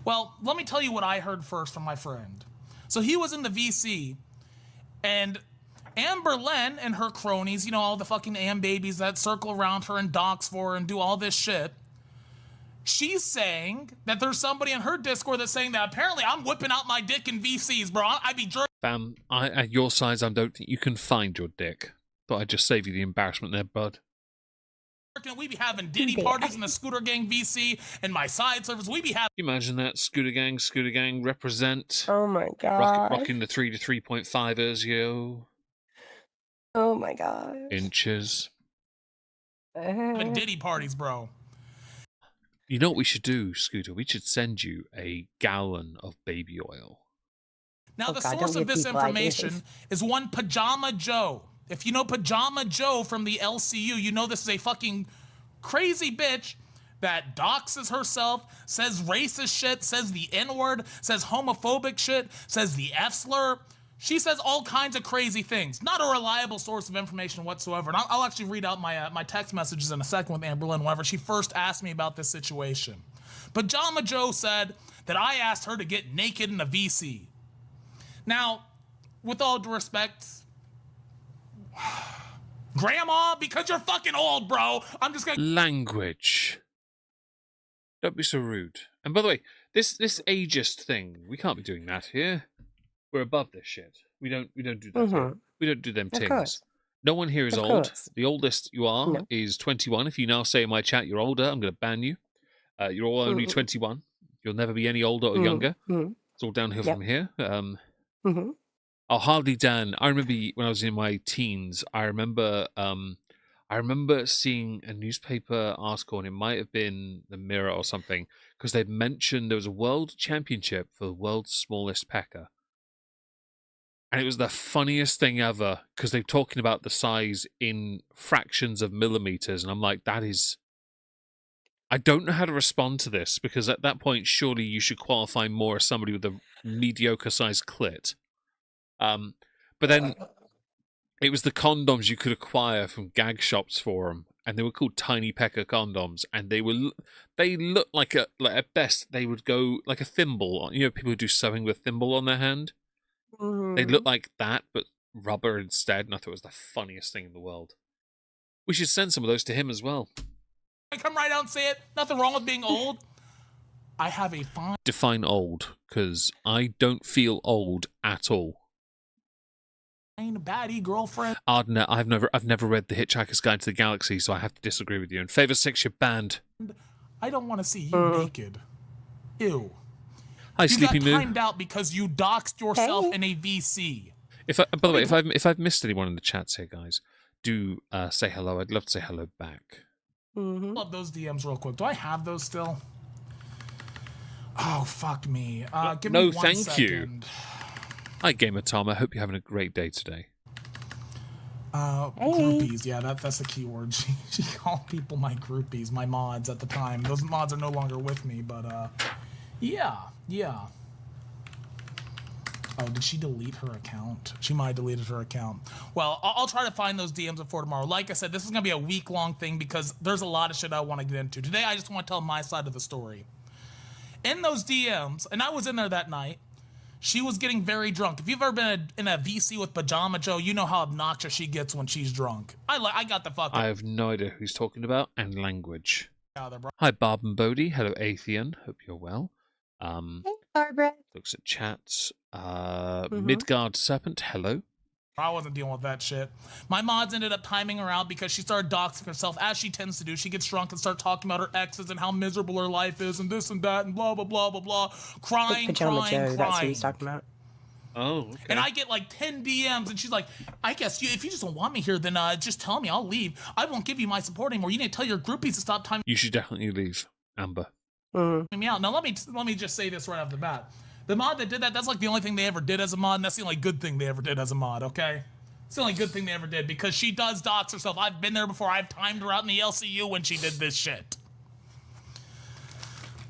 Well, let me tell you what I heard first from my friend. So he was in the VC, and Amberlynn and her cronies, you know, all the fucking Am babies that circle around her and dox for her and do all this shit. She's saying that there's somebody in her Discord that's saying that apparently I'm whipping out my dick in VCs, bro. I be jerking. Bam, at your size, I don't think you can find your dick. Thought I'd just save you the embarrassment there, bud. We be having Diddy parties in the Scooter Gang VC and my side servers. We be having. Can you imagine that? Scooter Gang, represent. Oh my god. Rocking the 3 to 3.5ers, yo. Oh my god. Inches. having Diddy parties, bro. You know what we should do, Scooter? We should send you a gallon of baby oil. Now, the source of this information is one Pajama Joe. If you know Pajama Joe from the LCU, you know this is a fucking crazy bitch that doxes herself, says racist shit, says the N-word, says homophobic shit, says the F-slur. She says all kinds of crazy things. Not a reliable source of information whatsoever. And I'll actually read out my text messages in a second with Amberlynn whenever she first asked me about this situation. Pajama Joe said that I asked her to get naked in a VC. Now, with all due respect, Grandma, because you're fucking old, bro, I'm just gonna... Language. Don't be so rude. And by the way, this ageist thing, we can't be doing that here. We're above this shit. We don't do that here. We don't do them things. No one here is old. The oldest you are is 21. If you now say in my chat you're older, I'm going to ban you. You're all only 21. You'll never be any older or younger. It's all downhill from here. Oh, Harley Dan. I remember when I was in my teens, I remember seeing a newspaper article, and it might have been the Mirror or something, because they'd mentioned there was a world championship for the world's smallest pecker. And it was the funniest thing ever, because they're talking about the size in fractions of millimeters, and I'm like, that is... I don't know how to respond to this, because at that point, surely you should qualify more as somebody with a mediocre-sized clit. But then it was the condoms you could acquire from gag shops for them, and they were called Tiny Pecker condoms, and they looked like at best they would go like a thimble. You know, people who do sewing with a thimble on their hand. They look like that, but rubber instead, and I thought it was the funniest thing in the world. We should send some of those to him as well. I come right out and say it. Nothing wrong with being old. I have a fine... Define old, because I don't feel old at all. Baddie girlfriend. Ardner, I've never read The Hitchhiker's Guide to the Galaxy, so I have to disagree with you. In Favor 6, you're banned. I don't want to see you naked. Ew. Hi, You Sleepy got Moo. timed out because you doxed yourself in a VC. By the way, if I've missed anyone in the chats here, guys, do say hello. I'd love to say hello back. Pull up those DMs real quick. Do I have those still? Oh, fuck me. Give me 1 thank second. you. Hi, Gamer Tom. I hope you're having a great day today. Groupies. Yeah, that's the key word. She called people my groupies, my mods at the time. Those mods are no longer with me, but yeah. Oh, did she delete her account? She might have deleted her account. Well, I'll try to find those DMs before tomorrow. Like I said, this is going to be a week-long thing because there's a lot of shit I want to get into. Today, I just want to tell my side of the story. In those DMs, and I was in there that night, she was getting very drunk. If you've ever been in a VC with Pajama Joe, you know how obnoxious she gets when she's drunk. I got the fuck up. I have no idea who he's talking about and language. Out there, bro. Hi, Barb and Bodie. Hello, Atheon. Hope you're well. Hey, Barbara. Looks at chats. Midgard Serpent. Hello. I wasn't dealing with that shit. My mods ended up timing her out because she started doxing herself, as she tends to do. She gets drunk and starts talking about her exes and how miserable her life is and this and that and blah, blah, blah, blah, blah. Crying. Pajama Joe, that's what he's talking about. Oh, okay. And I get like 10 DMs, and she's like, I guess if you just don't want me here, then just tell me. I'll leave. I won't give you my support anymore. You need to tell your groupies to stop timing You should definitely leave, Amber. me out. Now, let me just say this right off the bat. The mod that did that, that's like the only thing they ever did as a mod, and that's the only good thing they ever did as a mod, okay? It's the only good thing they ever did, because she does dox herself. I've been there before. I've timed her out in the LCU when she did this shit.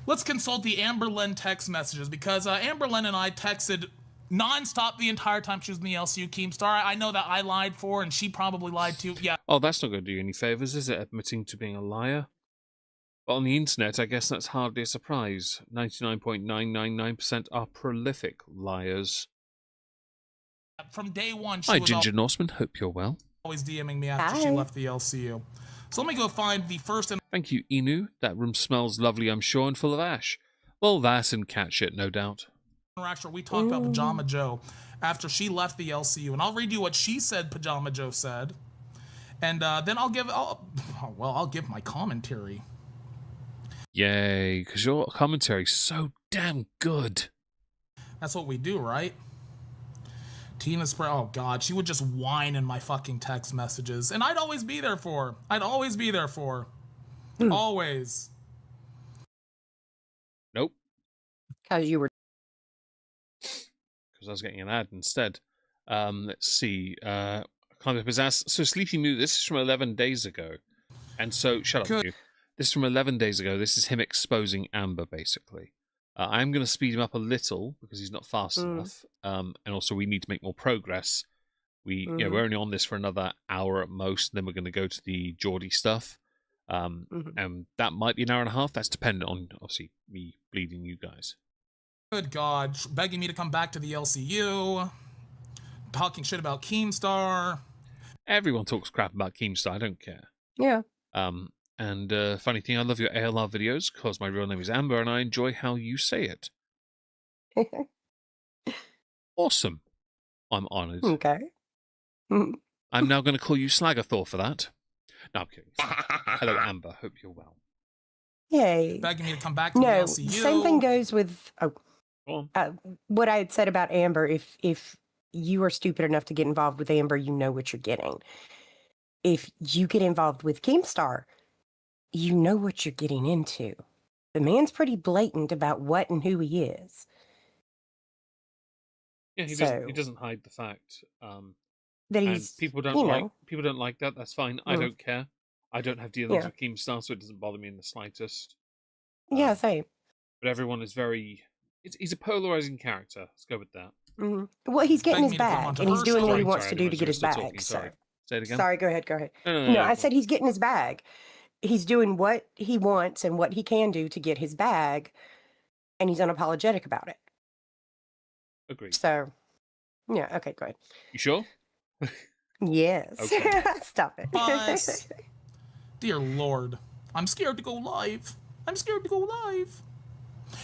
Let's consult the Amberlynn text messages, because Amberlynn and I texted non-stop the entire time she was in the LCU Keemstar. I know that I lied for, and she probably lied too. Yeah. Oh, that's not going to do you any favours, is it? Admitting to being a liar? But on the internet, I guess that's hardly a surprise. 99.999% are prolific liars. From day one, she Hi, was Ginger Norseman. Hope you're well. always DMing me after she left the LCU. So let me go find the first Thank you, Inu. That room smells lovely, I'm sure, and full of ash. Well, that and cat shit, no doubt. interaction where we talked about Pajama Joe after she left the LCU. And I'll read you what she said Pajama Joe said. And then I'll give my commentary. Yay, because your commentary's so damn good. That's what we do, right? Tina Spray, oh God, she would just whine in my fucking text messages. And I'd always be there for her. Always. Nope. Because you were. Because I was getting an ad instead. Let's see. Kind of pizzazz. So Sleepy Moo, this is from 11 days ago. And so, shut up, you. This is from 11 days ago. This is him exposing Amber, basically. I'm going to speed him up a little because he's not fast enough. And also, we need to make more progress. We're only on this for another hour at most. Then we're going to go to the Geordie stuff. And that might be an hour and a half. That's dependent on, obviously, me bleeding you guys. Good God. Begging me to come back to the LCU. Talking shit about Keemstar. Everyone talks crap about Keemstar. I don't care. Yeah. And funny thing, I love your ALR videos because my real name is Amber and I enjoy how you say it. Awesome. I'm honoured. Okay. I'm now going to call you Slagathor for that. No, I'm kidding. Hello, Amber. Hope you're well. Yay. Begging me to come back to the No, LCU. same thing goes with Go on. what I had said about Amber. If you are stupid enough to get involved with Amber, you know what you're getting. If you get involved with Keemstar, you know what you're getting into. The man's pretty blatant about what and who he is. Yeah, he doesn't hide the fact. That And he's, people don't like that. That's fine. I don't care. I don't have dealings with Keemstar, so it doesn't bother me in the slightest. Yeah, same. But everyone is very. He's a polarizing character. Let's go with that. Well, he's getting Begging his me to come bag, onto and he's her doing show. what he Sorry, wants sorry, to do to anyways, get his you're still bag. talking, So, sorry. Say it again. sorry, go ahead. No, No, I said he's getting his bag. He's doing what he wants and what he can do to get his bag, and he's unapologetic about it. Agreed. So, yeah, okay, go ahead. You sure? Yes. Okay. Stop it. Us. Dear Lord. I'm scared to go live.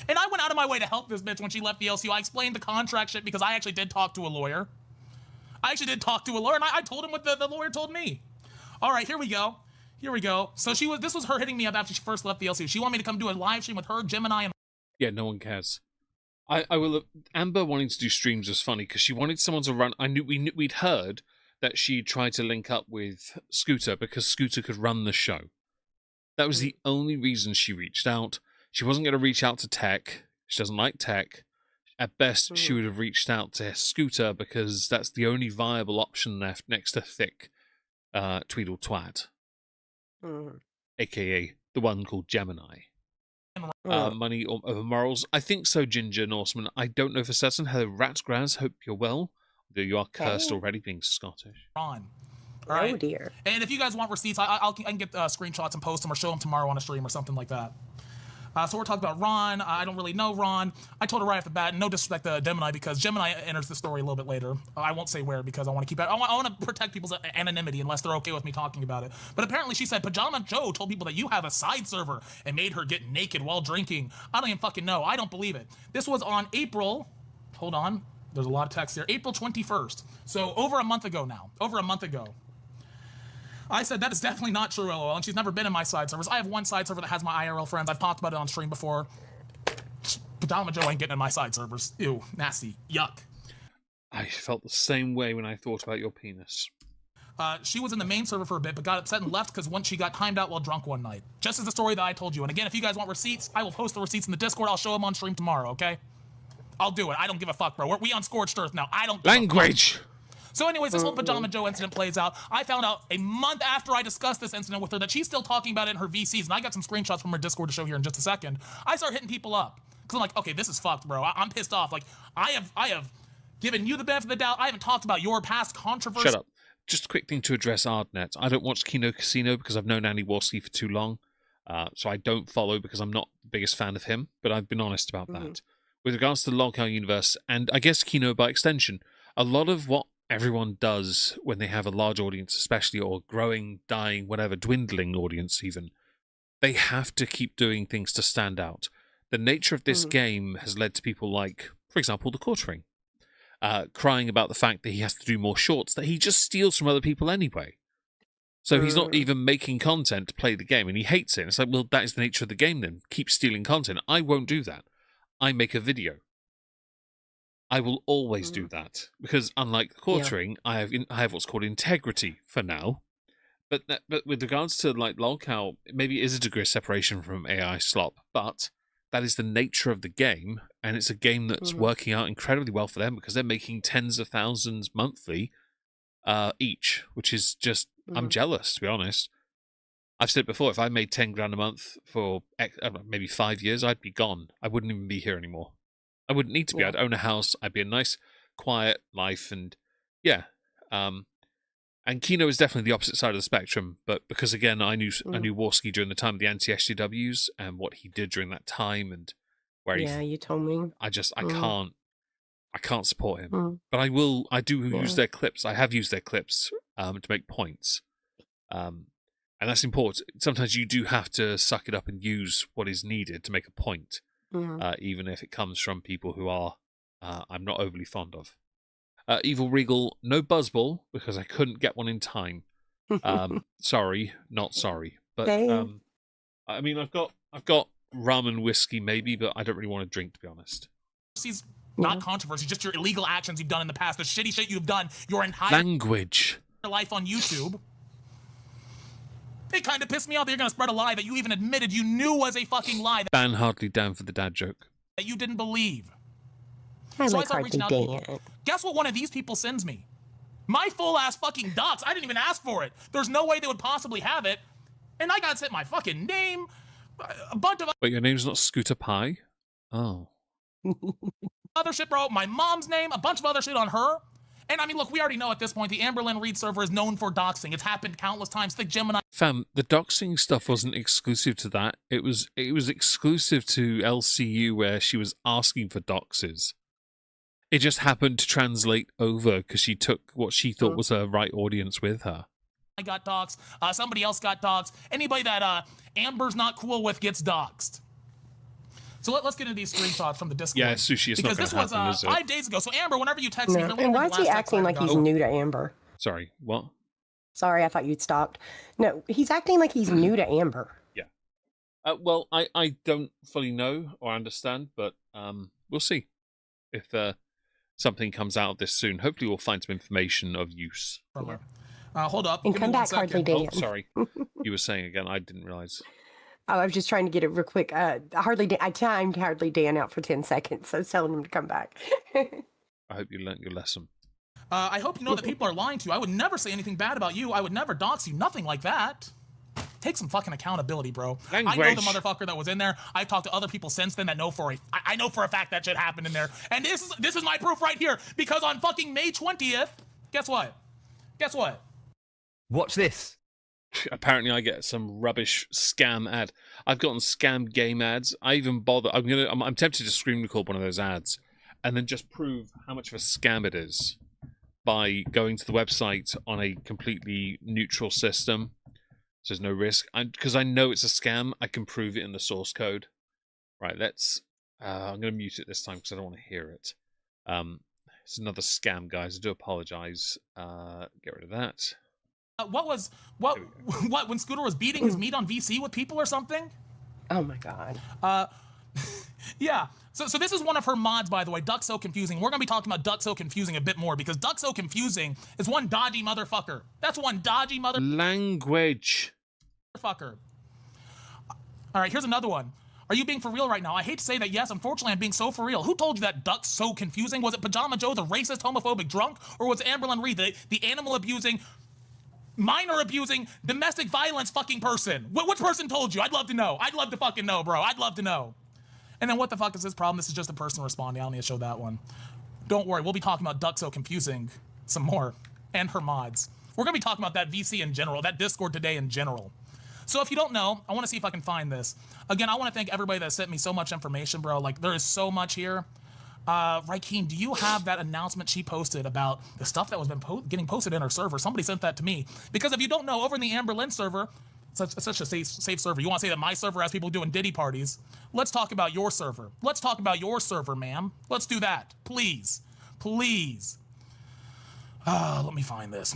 And I went out of my way to help this bitch when she left the LCU. I explained the contract shit because I actually did talk to a lawyer. And I told him what the lawyer told me. All right, here we go. So this was her hitting me up after she first left the LCU. She wanted me to come do a live stream with her, Gemini, and Yeah, no one cares. I will. Amber wanting to do streams was funny because she wanted someone to run. We'd heard that she tried to link up with Scooter because Scooter could run the show. That was the only reason she reached out. She wasn't going to reach out to Tech. She doesn't like Tech. At best, she would have reached out to Scooter because that's the only viable option left next to Thick Tweedle Twat, aka the one called Gemini. Money over morals. I think so, Ginger Norseman. I don't know for certain. Hello, Ratgraz. Hope you're well. Though you are cursed already being Scottish. Ron. All right? Oh, dear. And if you guys want receipts, I can get screenshots and post them or show them tomorrow on a stream or something like that. So we're talking about Ron. I don't really know Ron. I told her right off the bat, no disrespect to Gemini, because Gemini enters the story a little bit later. I won't say where because I want to keep it. I want to protect people's anonymity unless they're okay with me talking about it. But apparently she said Pajama Joe told people that you have a side server and made her get naked while drinking. I don't even fucking know. I don't believe it. This was on April. Hold on. There's a lot of text here. April 21st. So over a month ago now. Over a month ago. I said, that is definitely not true, LOL, and she's never been in my side servers. I have one side server that has my IRL friends. I've talked about it on stream before. Padama Joe ain't getting in my side servers. Ew, nasty, yuck. I felt the same way when I thought about your penis. She was in the main server for a bit, but got upset and left because once she got timed out while drunk one night. Just as the story that I told you. And again, if you guys want receipts, I will post the receipts in the Discord. I'll show them on stream tomorrow, okay? I'll do it. I don't give a fuck, bro. We on Scorched Earth now. I don't give Language! a fuck. So anyways, this whole Pajama Joe incident plays out. I found out a month after I discussed this incident with her that she's still talking about it in her VCs, and I got some screenshots from her Discord to show here in just a second. I start hitting people up because I'm like, okay, this is fucked, bro. I'm pissed off. Like, I have given you the benefit of the doubt. I haven't talked about your past controversy. Shut up. Just a quick thing to address Ardnet. I don't watch Kino Casino because I've known Andy Worsley for too long, so I don't follow because I'm not the biggest fan of him, but I've been honest about that. With regards to the Lolcow universe, and I guess Kino by extension, a lot of what everyone does when they have a large audience, especially, or growing, dying, whatever, dwindling audience even, they have to keep doing things to stand out. The nature of this game has led to people like, for example, the Quartering, crying about the fact that he has to do more shorts that he just steals from other people anyway. So he's not even making content to play the game, and he hates it. And it's like, well, that is the nature of the game then. Keep stealing content. I won't do that. I make a video. I will always do that because, unlike the Quartering, I have what's called integrity for now. But with regards to like Lolcow, maybe it is a degree of separation from AI slop, but that is the nature of the game, and it's a game that's working out incredibly well for them because they're making tens of thousands monthly each, which is just I'm jealous, to be honest. I've said before, if I made 10 grand a month for maybe 5 years, I'd be gone. I wouldn't even be here anymore. I wouldn't need to be. I'd own a house. I'd be a nice, quiet life, and yeah. And Kino is definitely the opposite side of the spectrum, but because again, I knew Worski during the time of the anti-SJWs and what he did during that time, and where you told me. I can't support him, but I will. I do use their clips. I have used their clips to make points, and that's important. Sometimes you do have to suck it up and use what is needed to make a point. Even if it comes from people who are I'm not overly fond of. Evil Regal, no buzzball because I couldn't get one in time. Sorry, not sorry. But I mean, I've got rum and whiskey maybe, but I don't really want to drink, to be honest. He's not controversy, just your illegal actions you've done in the past, the shitty shit you've done your entire language life on YouTube. It kind of pissed me off that you're going to spread a lie that you even admitted you knew was a fucking lie. Ban hardly down for the dad joke. That you didn't believe. I start reaching out to people. Guess what one of these people sends me? My full-ass fucking docs. I didn't even ask for it. There's no way they would possibly have it. And I got sent my fucking name, a bunch of... Wait, your name's not Scooter Pie? Oh. Other shit, bro. My mom's name, a bunch of other shit on her. And I mean, look, we already know at this point the Amberlynn Reid server is known for doxing. It's happened countless times. Think Gemini. Fam, the doxing stuff wasn't exclusive to that. It was exclusive to LCU where she was asking for doxes. It just happened to translate over because she took what she thought was her right audience with her. I got doxed. Somebody else got doxed. Anybody that Amber's not cool with gets doxed. So let's get into these screenshots from the Discord. Yeah, Sushi, it's because not this gonna was happen, is it? 5 days ago. So Amber, whenever you text me, And why is he acting like he's new to Amber? Sorry, what? Sorry, I thought you'd stopped. No, he's acting like he's new to Amber. Yeah. Well, I don't fully know or understand, but we'll see. if something comes out of this soon. Hopefully we'll find some information of use. From her. Hold up. And Give come me 1 back, Hardly second. Dan. Oh, sorry. You were saying again. I didn't realize. Oh, I was just trying to get it real quick. Hardly Dan, I timed Hardly Dan out for 10 seconds, so I was telling him to come back. I hope you learnt your lesson. I hope you know that people are lying to you. I would never say anything bad about you. I would never dox you. Nothing like that. Take some fucking accountability, bro. Language. I know the motherfucker that was in there. I've talked to other people since then that know I know for a fact that shit happened in there. And this is my proof right here. Because on fucking May 20th, guess what? Guess what? Watch this. Apparently I get some rubbish scam ad. I've gotten scam game ads. I even bother. I'm tempted to screen record one of those ads and then just prove how much of a scam it is by going to the website on a completely neutral system. So there's no risk. Because I know it's a scam, I can prove it in the source code. Right, let's... I'm going to mute it this time because I don't want to hear it. It's another scam, guys. I do apologize. Get rid of that. What when Scooter was beating his meat on VC with people or something? Oh my god. Yeah. So this is one of her mods, by the way. Duck So Confusing. We're gonna be talking about Duck So Confusing a bit more because Duck So Confusing is one dodgy motherfucker. That's one dodgy Language. motherfucker. All right, here's another one. Are you being for real right now? I hate to say that, yes, unfortunately, I'm being so for real. Who told you that Duck's so confusing? Was it Pajama Joe, the racist, homophobic drunk? Or was it Amberlynn Reid, the animal abusing, minor abusing, domestic violence fucking person? Which person told you? I'd love to know. I'd love to fucking know, bro. I'd love to know. And then what the fuck is this problem? This is just a person responding. I don't need to show that one. Don't worry, we'll be talking about Duck So Confusing some more. And her mods. We're going to be talking about that VC in general, that Discord today in general. So if you don't know, I want to see if I can find this. Again, I want to thank everybody that sent me so much information, bro. Like, there is so much here. Raikeen, do you have that announcement she posted about the stuff that was getting posted in her server? Somebody sent that to me. Because if you don't know, over in the Amberlynn server, such a safe server. You want to say that my server has people doing Diddy parties? Let's talk about your server. Let's talk about your server, ma'am. Let's do that. Please. Please. Let me find this.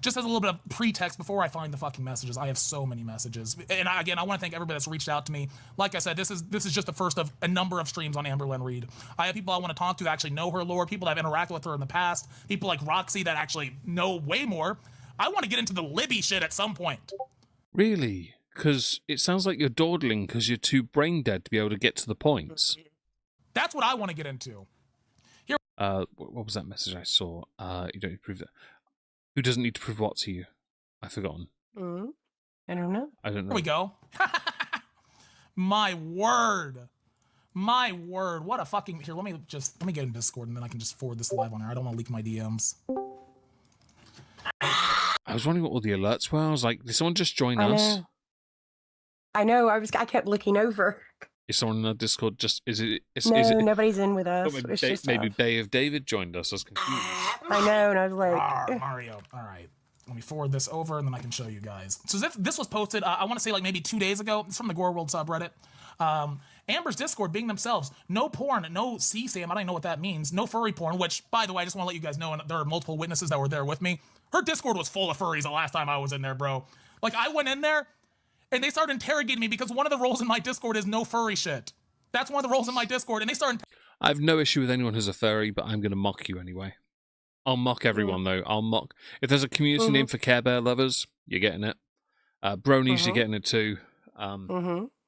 Just as a little bit of pretext before I find the fucking messages. I have so many messages. And again, I want to thank everybody that's reached out to me. Like I said, this is just the first of a number of streams on Amberlynn Reid. I have people I want to talk to that actually know her lore, people that have interacted with her in the past, people like Roxy that actually know way more. I want to get into the Libby shit at some point. Really? Because it sounds like you're dawdling because you're too brain dead to be able to get to the points. That's what I want to get into. Here. What was that message I saw? You don't need to prove that. Who doesn't need to prove what to you? I've forgotten. I don't know. I don't know. Here we go. My word. My word. What a fucking... Here, let me get in Discord and then I can just forward this live on here. I don't want to leak my DMs. I was wondering what all the alerts were. I was like, did someone just join us? I know. I kept looking over. Is someone in our Discord just... Is it nobody's in with us. Maybe Bay of David joined us. I was confused. I know, and I was like... Mario. All right. Let me forward this over, and then I can show you guys. So this was posted, I want to say like maybe 2 days ago. It's from the Gore World subreddit. Amber's Discord being themselves. No porn, no CSAM. I don't even know what that means. No furry porn, which, by the way, I just want to let you guys know, and there are multiple witnesses that were there with me. Her Discord was full of furries the last time I was in there, bro. Like, I went in there, and they started interrogating me because one of the roles in my Discord is no furry shit. That's one of the roles in my Discord, and they started... I have no issue with anyone who's a furry, but I'm going to mock you anyway. I'll mock everyone, though. I'll mock... If there's a community name for Care Bear lovers, you're getting it. Bronies, you're getting it too. I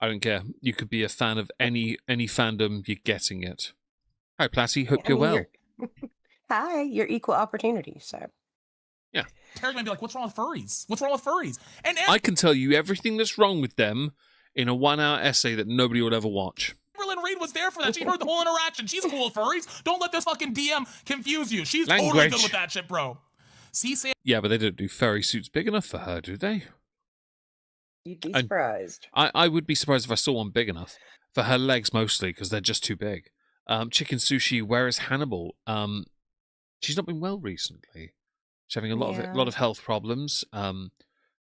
don't care. You could be a fan of any fandom, you're getting it. Hi, Plassy. Hope you're well. Hi, you're equal opportunity, so... Yeah. Terry's gonna be like, what's wrong with furries? What's wrong with furries? And I can tell you everything that's wrong with them in a 1-hour essay that nobody would ever watch. Amberlynn Reid was there for that. She heard the whole interaction. She's cool with furries. Don't let this fucking DM confuse you. She's totally good with that shit, bro. See, Sam? Yeah, but they don't do furry suits big enough for her, do they? You'd be surprised. I would be surprised if I saw one big enough. For her legs mostly, because they're just too big. Chicken Sushi, where is Hannibal? She's not been well recently. She's having a lot of health problems. The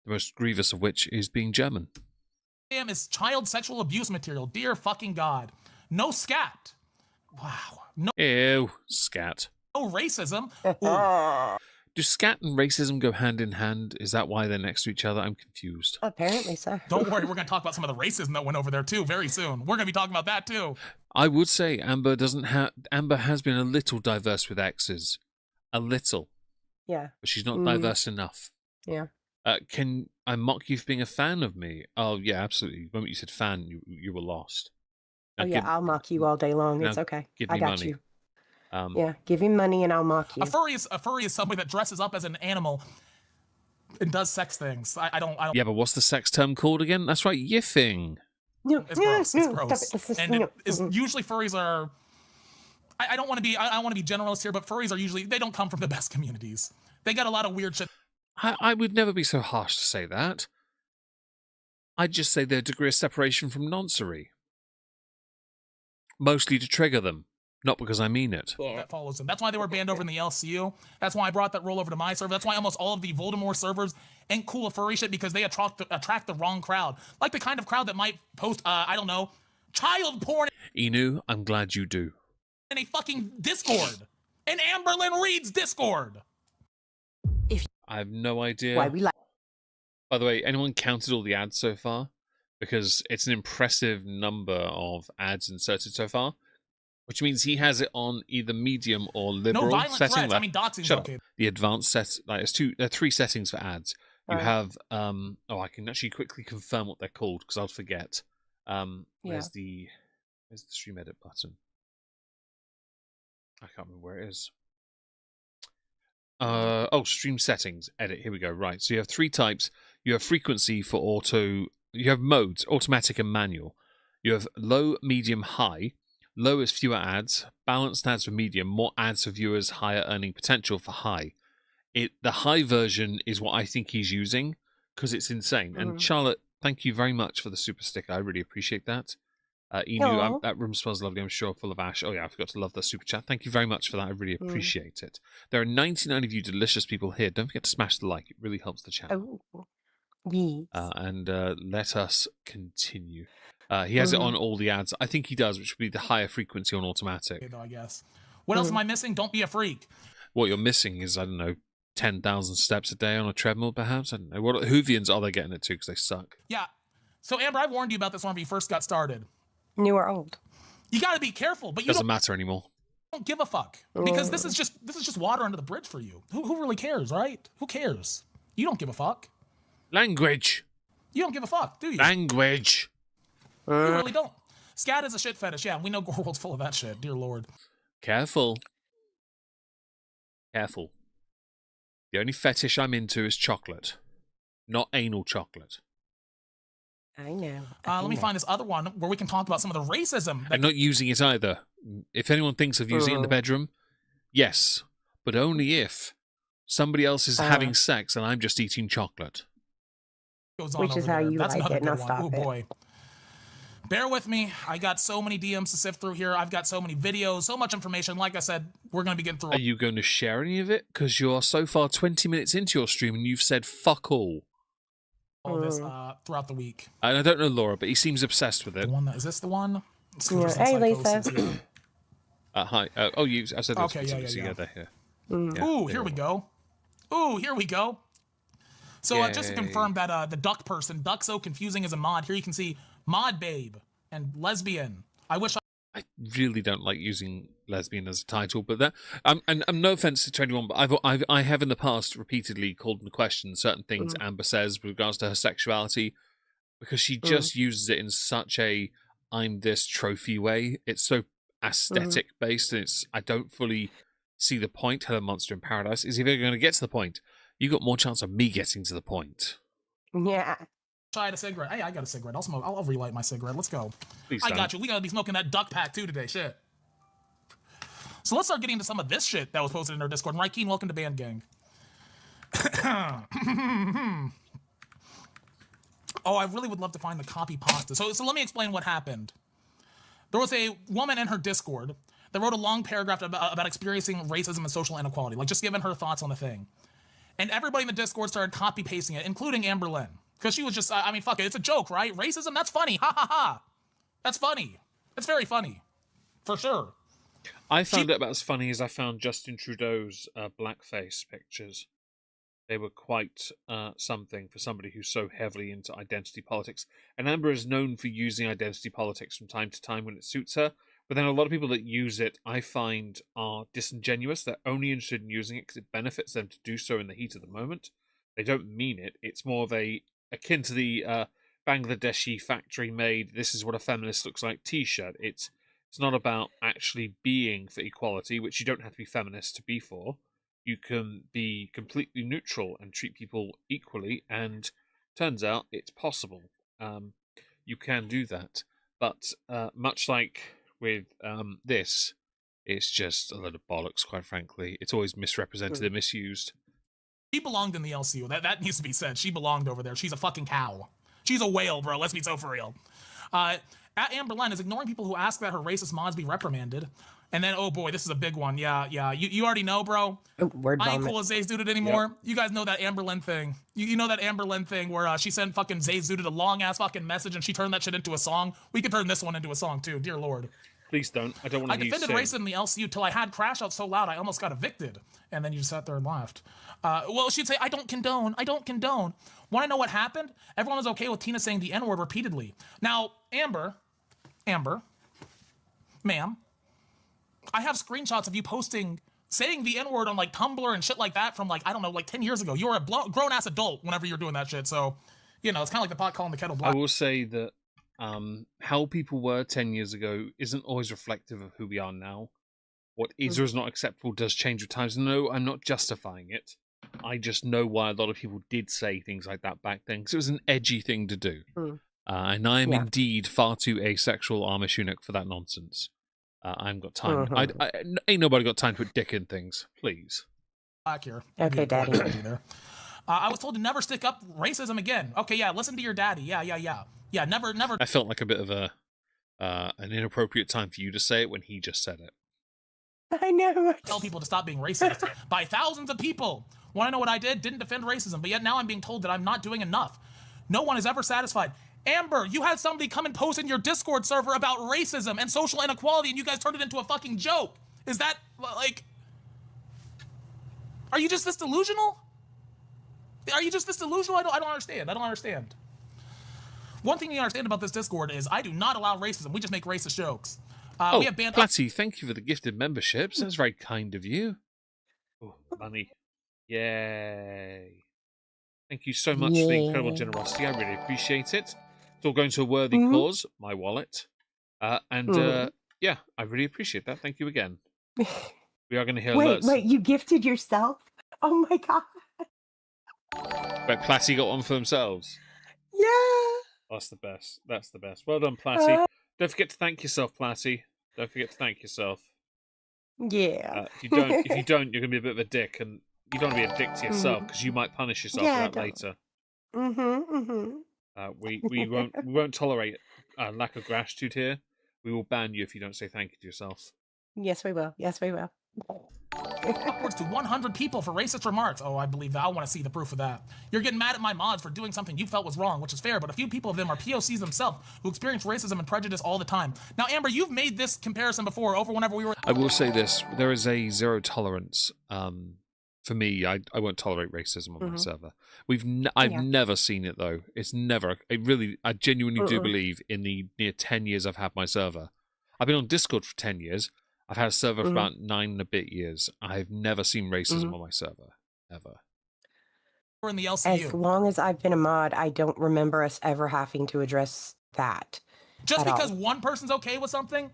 most grievous of which is being German. Sam is child sexual abuse material. Dear fucking God. No scat. Wow. No. Ew, scat. No racism. Ooh. Do scat and racism go hand in hand? Is that why they're next to each other? I'm confused. Apparently so. Don't worry, we're going to talk about some of the racism that went over there too very soon. We're going to be talking about that too. I would say Amber has been a little diverse with exes. A little. Yeah. But she's not diverse enough. Yeah. Can I mock you for being a fan of me? Oh, yeah, absolutely. The moment you said fan, you were lost. Now, I'll mock you all day long. It's okay. Give me I got money. you. Yeah, give him money and I'll mock you. A furry is somebody that dresses up as an animal and does sex things. I don't. Yeah, but what's the sex term called again? That's right, yiffing. No, It's gross. It's gross. Stop it. And it is usually furries are. I don't want to be. I don't want to be generalist here, but furries are usually they don't come from the best communities. They got a lot of weird shit. I would never be so harsh to say that. I'd just say their degree of separation from noncery. Mostly to trigger them, not because I mean it. That follows them. That's why they were banned over in the LCU. That's why I brought that role over to my server. That's why almost all of the Voldemort servers ain't cool of furry shit because they attract the wrong crowd. Like the kind of crowd that might post, I don't know, child porn Inu, I'm glad you do. in a fucking Discord. In Amberlynn Reid's Discord. I have no idea. Why we like. By the way, anyone counted all the ads so far? Because it's an impressive number of ads inserted so far, which means he has it on either medium or liberal No violent setting. threats. I mean, doxing's Shut okay. up. The advanced set, there are 3 settings for ads. You have, I can actually quickly confirm what they're called because I'll forget. Where's the stream edit button? I can't remember where it is. Stream settings, edit. Here we go. Right. So you have 3 types. You have frequency for auto. You have modes, automatic and manual. You have low, medium, high. Low is fewer ads. Balanced ads for medium. More ads for viewers. Higher earning potential for high. The high version is what I think he's using because it's insane. And Charlotte, thank you very much for the super sticker. I really appreciate that. Enu, that room smells lovely, I'm sure, full of ash. Oh yeah, I forgot to love the super chat. Thank you very much for that. I really appreciate it. There are 99 of you delicious people here. Don't forget to smash the like. It really helps the channel. Yes. And let us continue. He has it on all the ads. I think he does, which would be the higher frequency on automatic. I guess. What else am I missing? Don't be a freak. What you're missing is, I don't know, 10,000 steps a day on a treadmill, perhaps? I don't know. What Whovians are they getting it to because they suck? Yeah. So, Amber, I've warned you about this one when you first got started. New or old? You got to be careful, but you Doesn't matter anymore. don't give a fuck because this is just water under the bridge for you. Who really cares, right? Who cares? You don't give a fuck. Language. You don't give a fuck, do you? Language. You really don't. Scat is a shit fetish. Yeah, we know Gorworld's full of that shit. Dear Lord. Careful. Careful. The only fetish I'm into is chocolate, not anal chocolate. I know. Let me find this other one where we can talk about some of the racism. I'm not using it either. If anyone thinks of using it in the bedroom, yes, but only if somebody else is having sex and I'm just eating chocolate. Goes on Which is over how there. you That's like another it, now good one. stop Oh it. boy. Bear with me. I got so many DMs to sift through here. I've got so many videos, so much information. Like I said, we're going to be getting through Are you going to share any of it? Because you're so far 20 minutes into your stream and you've said fuck all. all of this throughout the week. And I don't know Laura, but he seems obsessed with it. The one that, is this the one? Yeah. Hey, Lisa. Hi. I said Okay, yeah. they're here. Mm. Yeah, Ooh, they here are. we go. Ooh, here we go. So just to Yay. confirm that the duck person, duck so confusing as a mod. Here you can see mod babe and lesbian. I wish I really don't like using lesbian as a title, but that and no offense to anyone, but I have in the past repeatedly called into question certain things Amber says with regards to her sexuality because she just uses it in such a I'm this trophy way. It's so aesthetic based, and I don't fully see the point. Hello, Monster in Paradise. Is he ever going to get to the point? You got more chance of me getting to the point. Yeah. I had a cigarette. Hey, I got a cigarette. I'll smoke. I'll relight my cigarette. Let's go. Please I don't. got you. We gotta be smoking that duck pack too today. Shit. So let's start getting into some of this shit that was posted in our Discord. And Raikeen, welcome to Band Gang. Oh, I really would love to find the copy pasta. So let me explain what happened. There was a woman in her Discord that wrote a long paragraph about experiencing racism and social inequality, like just giving her thoughts on the thing. And everybody in the Discord started copy pasting it, including Amberlynn. Because she was just, I mean, fuck it, it's a joke, right? Racism, that's funny, ha ha ha. That's funny. It's very funny, for sure. I found it about as funny as I found Justin Trudeau's blackface pictures. They were quite something for somebody who's so heavily into identity politics. And Amber is known for using identity politics from time to time when it suits her. But then a lot of people that use it, I find, are disingenuous. They're only interested in using it because it benefits them to do so in the heat of the moment. They don't mean it. It's more of akin to the Bangladeshi factory-made "this is what a feminist looks like" T-shirt. It's not about actually being for equality, which you don't have to be feminist to be for. You can be completely neutral and treat people equally, and turns out it's possible. You can do that. But much like with this, it's just a load of bollocks, quite frankly. It's always misrepresented and misused. She belonged in the LCU. That needs to be said. She belonged over there. She's a fucking cow. She's a whale, bro. Let's be so for real. At Amberlynn is ignoring people who ask that her racist mods be reprimanded. And then, oh boy, this is a big one. Yeah. You already know, bro. I ain't cool as Zay's Zooted anymore. Yep. You guys know that Amberlynn thing. You know that Amberlynn thing where she sent fucking Zay's Zooted a long-ass fucking message and she turned that shit into a song? We could turn this one into a song, too. Dear Lord. Please don't. I don't want to hear you sing. I defended racism in the LCU till I had Crash out so loud I almost got evicted. And then you just sat there and laughed. Well, she'd say, I don't condone. Want to know what happened? Everyone was okay with Tina saying the N-word repeatedly. Now, Amber, ma'am, I have screenshots of you saying the N-word on like Tumblr and shit like that from like, I don't know, like 10 years ago. You were a grown-ass adult whenever you're doing that shit. So, it's kind of like the pot calling the kettle black. I will say that how people were 10 years ago isn't always reflective of who we are now. What is or is not acceptable does change with times. No, I'm not justifying it. I just know why a lot of people did say things like that back then, because it was an edgy thing to do. And I am indeed far too asexual Amish eunuch for that nonsense. I haven't got time. Ain't nobody got time to put dick in things. Please. Back here. Okay, Daddy. I was told to never stick up racism again. Okay, yeah, listen to your daddy. Yeah, never. I felt like a bit of an inappropriate time for you to say it when he just said it. I know. Tell people to stop being racist by thousands of people. Want to know what I did? Didn't defend racism, but yet now I'm being told that I'm not doing enough. No one is ever satisfied. Amber, you had somebody come and post in your Discord server about racism and social inequality, and you guys turned it into a fucking joke. Is that, like... Are you just this delusional? I don't understand. One thing you understand about this Discord is I do not allow racism. We just make racist jokes. We have banned... Platty, thank you for the gifted memberships. That's very kind of you. Oh, money. Yay. Thank you so much for the incredible generosity. I really appreciate it. It's all going to a worthy cause, my wallet. Yeah, I really appreciate that. Thank you again. We are going to hear alerts. Wait, you gifted yourself? Oh my god. Wait, Platty got one for themselves? Yeah. That's the best. Well done, Platty. Don't forget to thank yourself, Platty. Don't forget to thank yourself. Yeah. If you don't, you're going to be a bit of a dick, and you don't want to be a dick to yourself because you might punish yourself for that later. We won't tolerate lack of gratitude here. We will ban you if you don't say thank you to yourself. Yes, we will. Upwards to 100 people for racist remarks. Oh, I believe that. I want to see the proof of that. You're getting mad at my mods for doing something you felt was wrong, which is fair, but a few people of them are POCs themselves who experience racism and prejudice all the time. Now, Amber, you've made this comparison before over whenever we were... I will say this. There is a zero tolerance. For me, I won't tolerate racism on my server. I've never seen it, though. It's never... I genuinely do believe in the near 10 years I've had my server. I've been on Discord for 10 years. I've had a server for about 9 and a bit years. I've never seen racism on my server, ever. We're in the LCU. As long as I've been a mod, I don't remember us ever having to address that. Just because one person's okay with something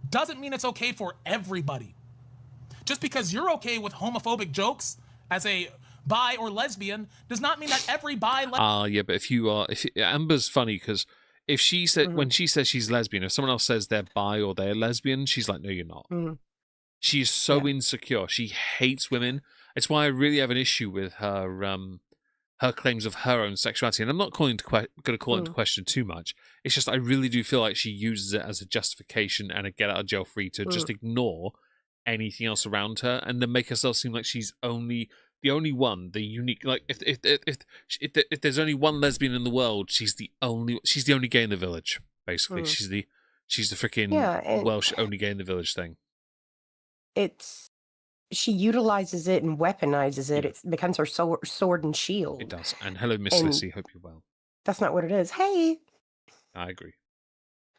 doesn't mean it's okay for everybody. Just because you're okay with homophobic jokes as a bi or lesbian does not mean that every bi... yeah, but Amber's funny because... If she said when she says she's lesbian, if someone else says they're bi or they're lesbian, she's like, no, you're not. She is so insecure. She hates women. It's why I really have an issue with her claims of her own sexuality. And I'm not going to call into question too much. It's just I really do feel like she uses it as a justification and a get out of jail free to just ignore anything else around her and then make herself seem like she's the only one, the unique. Like if there's only one lesbian in the world, she's the only gay in the village. Basically, she's the freaking Welsh only gay in the village thing. she utilizes it and weaponizes it. Yeah. It becomes her sword and shield. It does. And hello, Miss And- Lissy. Hope you're well. That's not what it is. Hey, I agree.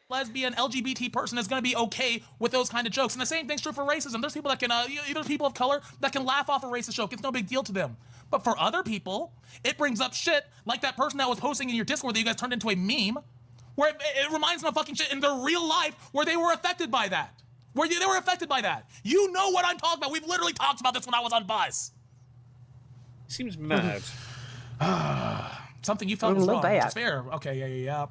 Lesbian LGBT person is going to be okay with those kind of jokes. And the same thing's true for racism. There's people that can, either people of color that can laugh off a racist joke. It's no big deal to them. But for other people, it brings up shit like that person that was posting in your Discord that you guys turned into a meme, where it reminds them of fucking shit in their real life where they were affected by that. They were affected by that. You know what I'm talking about. We've literally talked about this when I was on Buzz. Seems mad. Something you felt was wrong, which bad. is fair. Okay, yeah.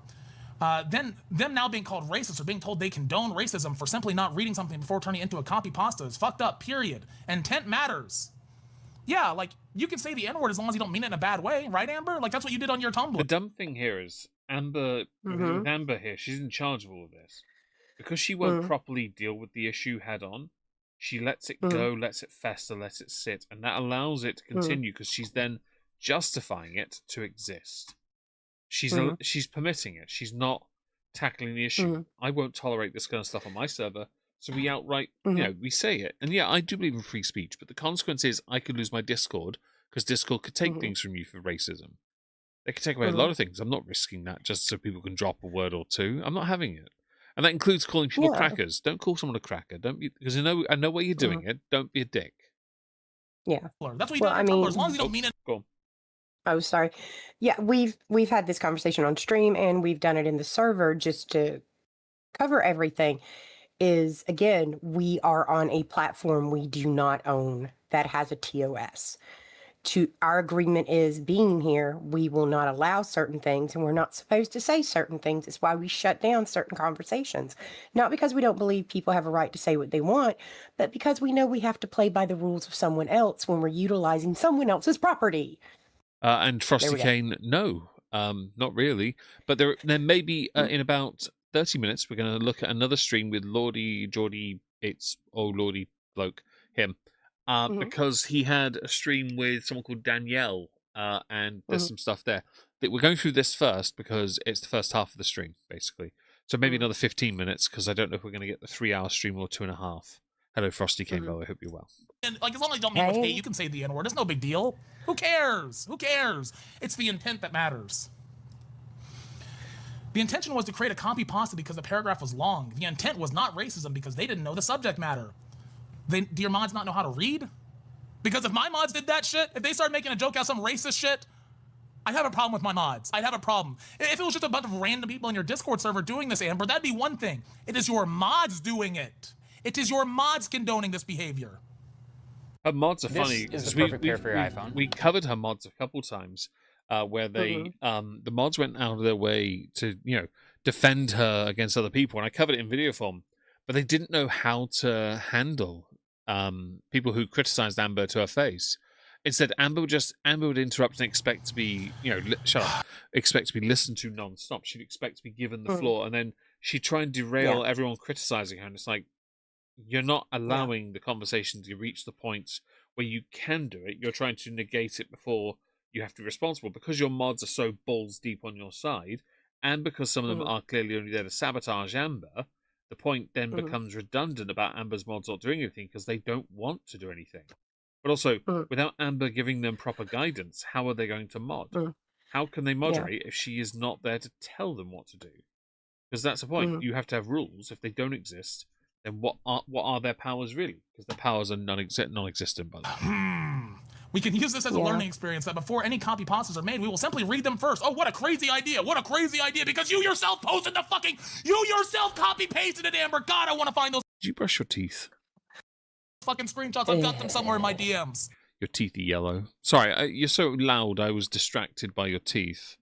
Then them now being called racist or being told they condone racism for simply not reading something before turning it into a copy pasta is fucked up, period. Intent matters. Yeah, like, you can say the N-word as long as you don't mean it in a bad way, right, Amber? Like, that's what you did on your Tumblr. The dumb thing here is Amber, Mhm. with Amber here, she's in charge of all of this. Because she won't properly deal with the issue head on, she lets it go, lets it fester, lets it sit, and that allows it to continue because she's then justifying it to exist. She's permitting it. She's not tackling the issue. I won't tolerate this kind of stuff on my server, so we outright, we say it. And yeah, I do believe in free speech, but the consequence is I could lose my Discord because Discord could take things from you for racism. They could take away a lot of things. I'm not risking that just so people can drop a word or two. I'm not having it. And that includes calling people crackers. Don't call someone a cracker. Don't be, because I know why you're doing it. Don't be a dick. Yeah. That's what you do on your Tumblr, as long as you don't mean it. Go on. Oh, sorry. Yeah, we've had this conversation on stream and we've done it in the server just to cover everything. Is again, we are on a platform we do not own that has a TOS. Our agreement is being here, we will not allow certain things and we're not supposed to say certain things. It's why we shut down certain conversations. Not because we don't believe people have a right to say what they want, but because we know we have to play by the rules of someone else when we're utilizing someone else's property. And Frosty Kane, no, not really. But there may be in about 30 minutes, we're going to look at another stream with Lordy Geordie. It's Lordy bloke, him. Because he had a stream with someone called Danielle, and there's some stuff there. We're going through this first because it's the first half of the stream, basically. So maybe another 15 minutes, because I don't know if we're going to get the 3-hour stream or 2.5. Hello, Frosty Campbell. I hope you're well. And like, as long as you don't mean with hate, you can say the N-word. It's no big deal. Who cares? Who cares? It's the intent that matters. The intention was to create a copy pasta because the paragraph was long. The intent was not racism because they didn't know the subject matter. Do your mods not know how to read? Because if my mods did that shit, if they started making a joke out of some racist shit, I'd have a problem with my mods. I'd have a problem. If it was just a bunch of random people in your Discord server doing this, Amber, that'd be one thing. It is your mods doing it. It is your mods condoning this behavior. Her mods are funny. This is the perfect pair for your iPhone. We covered her mods a couple times, where they, the mods went out of their way to, defend her against other people, and I covered it in video form, but they didn't know how to handle people who criticized Amber to her face. Instead, Amber would interrupt and expect to be, shut up, expect to be listened to non-stop. She'd expect to be given the floor, and then she'd try and derail everyone criticizing her, and it's like, you're not allowing the conversation to reach the point where you can do it. You're trying to negate it before you have to be responsible. Because your mods are so balls deep on your side, and because some of them are clearly only there to sabotage Amber, the point then becomes redundant about Amber's mods not doing anything because they don't want to do anything. But also, without Amber giving them proper guidance, how are they going to mod? How can they moderate if she is not there to tell them what to do? Because that's the point. You have to have rules. If they don't exist, then what are their powers really? Because their powers are non-existent, by the way. We can use this as a learning experience that before any copy pastas are made, we will simply read them first. Oh, what a crazy idea. What a crazy idea. Because you yourself posted you yourself copy-pasted it, Amber. God, I want to find those Did you brush your teeth? fucking screenshots. I've got them somewhere in my DMs. Your teeth are yellow. Sorry, you're so loud, I was distracted by your teeth.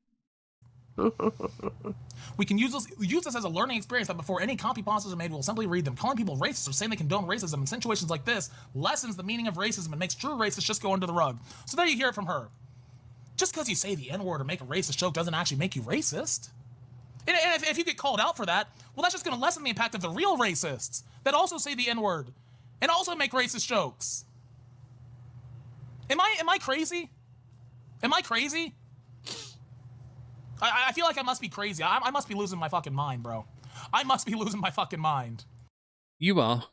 We can use this as a learning experience that before any copy pastas are made, we'll simply read them. Calling people racist or saying they condone racism in situations like this lessens the meaning of racism and makes true racists just go under the rug. So there you hear it from her. Just because you say the N-word or make a racist joke doesn't actually make you racist. And if you get called out for that, well, that's just going to lessen the impact of the real racists that also say the N-word and also make racist jokes. Am I crazy? Am I crazy? I feel like I must be crazy. I must be losing my fucking mind, bro. I must be losing my fucking mind. You are.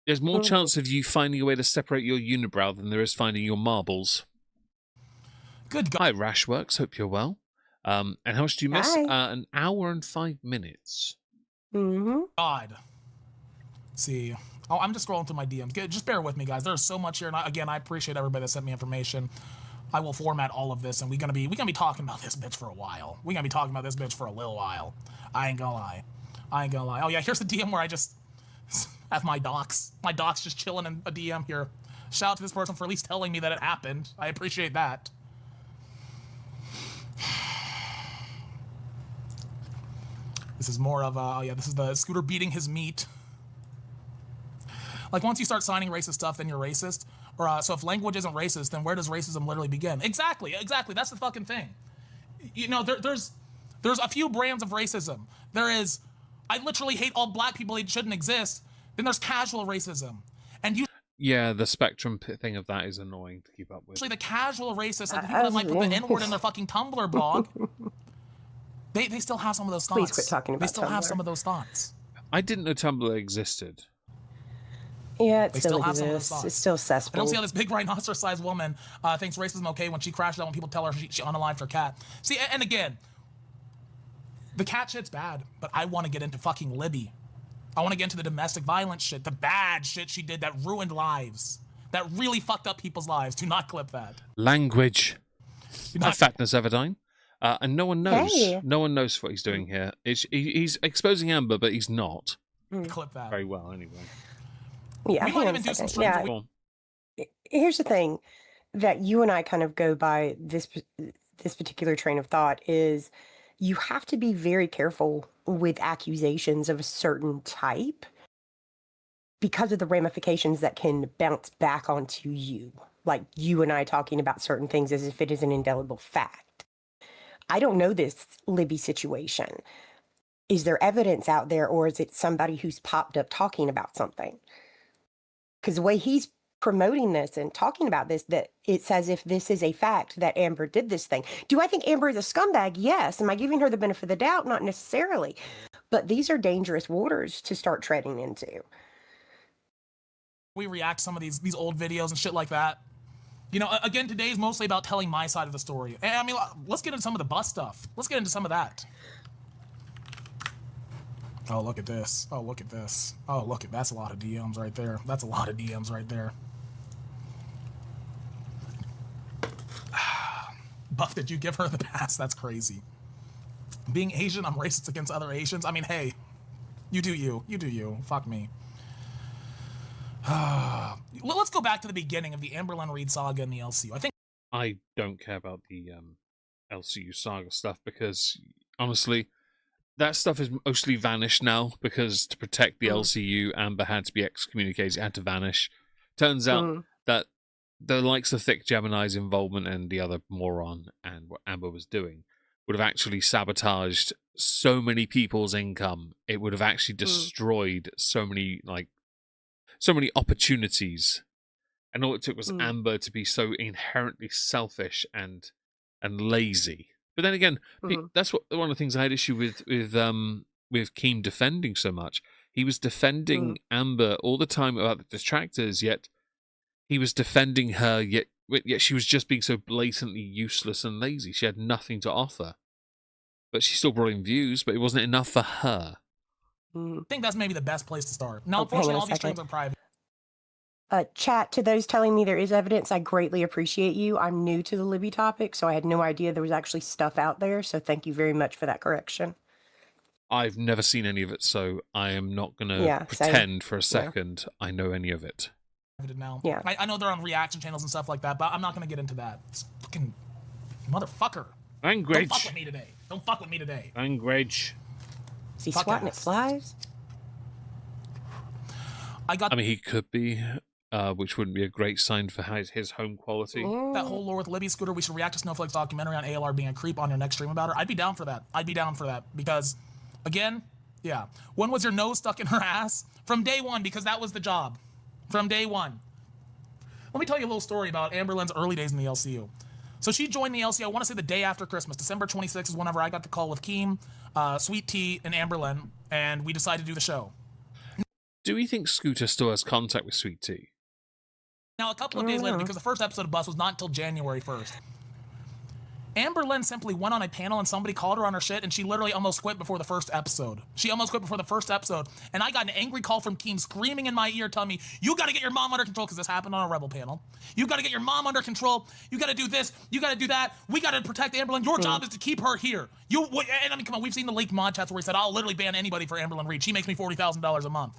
There's more chance of you finding a way to separate your unibrow than there is finding your marbles. Good God. Hi, Rashworks. Hope you're well. And how much do you miss? Hi. An hour and 5 minutes. God. See. Oh, I'm just scrolling through my DMs. Just bear with me, guys. There's so much here, and again, I appreciate everybody that sent me information. I will format all of this, and we're gonna be talking about this bitch for a while. We're gonna be talking about this bitch for a little while. I ain't gonna lie. Oh yeah, here's the DM where I just have my docs. My docs just chilling in a DM here. Shout out to this person for at least telling me that it happened. I appreciate that. This is more of this is the Scooter beating his meat. Like, once you start signing racist stuff, then you're racist. Or so if language isn't racist, then where does racism literally begin? Exactly. That's the fucking thing. You know, there's a few brands of racism. There is, I literally hate all black people, it shouldn't exist. Then there's casual racism. And yeah, the spectrum thing of that is annoying to keep up with. Actually, the casual racists, like the people that might put the N-word in their fucking Tumblr blog, they still have some of those thoughts. Please quit talking about They still Tumblr. have some of those thoughts. I didn't know Tumblr existed. Yeah, it They still still have some of those exists. thoughts. It's still I cesspool. don't see how this big rhinoceros-sized woman thinks racism okay when she crashes out when people tell her she unalived her cat. See, and again, the cat shit's bad, but I want to get into fucking Libby. I want to get into the domestic violence shit, the bad shit she did that ruined lives, that really fucked up people's lives. Do not clip that. Language. Hi, Fatness Everdine. And no one knows. Hey. No one knows what he's doing here. He's exposing Amber, but he's not. Clip that. Very well, anyway. Yeah, We hang might on even a do some second. strings. Yeah, Go on. here's the thing that you and I kind of go by this particular train of thought is you have to be very careful with accusations of a certain type because of the ramifications that can bounce back onto you. Like you and I talking about certain things as if it is an indelible fact. I don't know this Libby situation. Is there evidence out there, or is it somebody who's popped up talking about something? Because the way he's promoting this and talking about this, that it's as if this is a fact that Amber did this thing. Do I think Amber is a scumbag? Yes. Am I giving her the benefit of the doubt? Not necessarily. But these are dangerous waters to start treading into. We react to some of these old videos and shit like that. You know, again, today is mostly about telling my side of the story. And I mean, let's get into some of the bus stuff. Let's get into some of that. Oh, look at this. Oh, look at this. Oh, look at that's a lot of DMs right there. That's a lot of DMs right there. Buff, did you give her the pass? That's crazy. Being Asian, I'm racist against other Asians. I mean, hey, you do you. You do you. Fuck me. Let's go back to the beginning of the Amberlynn Reid saga in the LCU. I don't care about the LCU saga stuff because, honestly, that stuff is mostly vanished now because to protect the LCU, Amber had to be excommunicated, had to vanish. Turns out that the likes of Thick Gemini's involvement and the other moron and what Amber was doing would have actually sabotaged so many people's income. It would have actually destroyed so many opportunities. And all it took was Amber to be so inherently selfish and lazy. But then again, that's one of the things I had issue with Keem defending so much. He was defending Amber all the time about the detractors, yet he was defending her, yet she was just being so blatantly useless and lazy. She had nothing to offer. But she still brought in views, but it wasn't enough for her. I think that's maybe the best place to start. Now, unfortunately, all these streams are private. Chat, to those telling me there is evidence, I greatly appreciate you. I'm new to the Libby topic, so I had no idea there was actually stuff out there. So thank you very much for that correction. I've never seen any of it, so I am not going to pretend for a second I know any of it. Now. Yeah. I know they're on reaction channels and stuff like that, but I'm not going to get into that. It's fucking motherfucker. Language. Don't fuck with me today. Don't fuck with me today. Language. Is he swatting at flies? I mean, he could be, which wouldn't be a great sign for his home quality. That whole lore with Libby Scooter, we should react to Snowflake's documentary on ALR being a creep on your next stream about her. I'd be down for that. I'd be down for that because, again, yeah. When was your nose stuck in her ass? From day one, because that was the job. From day one. Let me tell you a little story about Amberlynn's early days in the LCU. So she joined the LCU, I want to say the day after Christmas. December 26th is whenever I got the call with Keem, Sweet Tea, and Amberlynn, and we decided to do the show. Do we think Scooter still has contact with Sweet Tea? Now, a couple of days later, because the first episode of Bus was not until January 1st, Amberlynn simply went on a panel and somebody called her on her shit, and she literally almost quit before the first episode. She almost quit before the first episode, and I got an angry call from Keem screaming in my ear telling me, you gotta get your mom under control, because this happened on a Rebel panel. You gotta get your mom under control. You gotta do this. You gotta do that. We gotta protect Amberlynn. Your job is to keep her here. And I mean, come on, we've seen the leaked mod chats where he said, I'll literally ban anybody for Amberlynn Reid. She makes me $40,000 a month.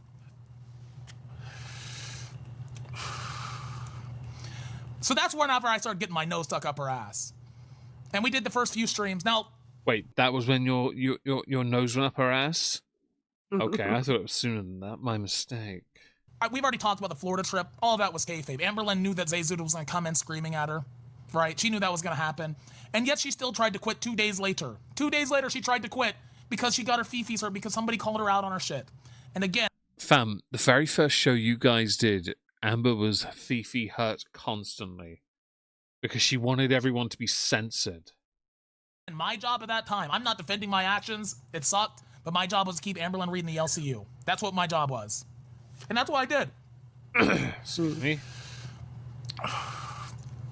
So that's whenever I started getting my nose stuck up her ass. And we did the first few streams. Now, wait, that was when your nose went up her ass? Okay, I thought it was sooner than that. My mistake. We've already talked about the Florida trip. All of that was kayfabe. Amberlynn knew that Zayzuda was going to come in screaming at her, right? She knew that was going to happen. And yet she still tried to quit 2 days later. 2 days later, she tried to quit because she got her fifis hurt because somebody called her out on her shit. And again... Fam, the very first show you guys did, Amber was fifi hurt constantly. Because she wanted everyone to be censored. And my job at that time, I'm not defending my actions, it sucked, but my job was to keep Amberlynn Reid in the LCU. That's what my job was. And that's what I did. Excuse me.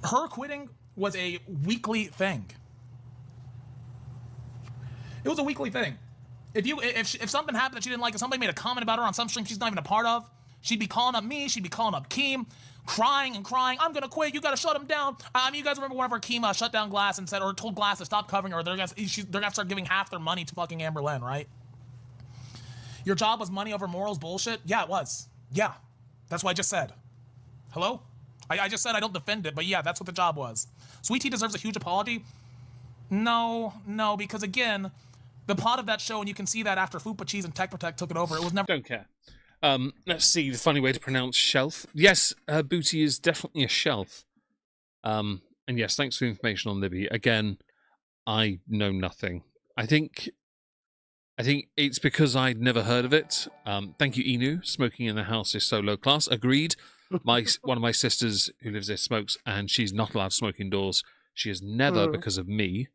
Her quitting was a weekly thing. It was a weekly thing. If something happened that she didn't like, if somebody made a comment about her on some stream she's not even a part of, she'd be calling up me, she'd be calling up Keem, crying and crying, I'm gonna quit, you gotta shut him down. I mean, you guys remember whenever Keem shut down Glass and said, or told Glass to stop covering her, they're gonna start giving half their money to fucking Amberlynn, right? Your job was money over morals bullshit? Yeah, it was. Yeah. That's what I just said. Hello? I just said I don't defend it, but yeah, that's what the job was. Sweet Tea deserves a huge apology? No, because again, the plot of that show, and you can see that after Fupa Cheese and Tech Protect took it over, it was never... Don't care. Let's see the funny way to pronounce shelf. Yes, her booty is definitely a shelf. And yes, thanks for the information on Libby. Again, I know nothing. I think it's because I'd never heard of it. Thank you, Inu. Smoking in the house is so low class. Agreed. One of my sisters who lives there smokes, and she's not allowed to smoke indoors. She has never, because of me.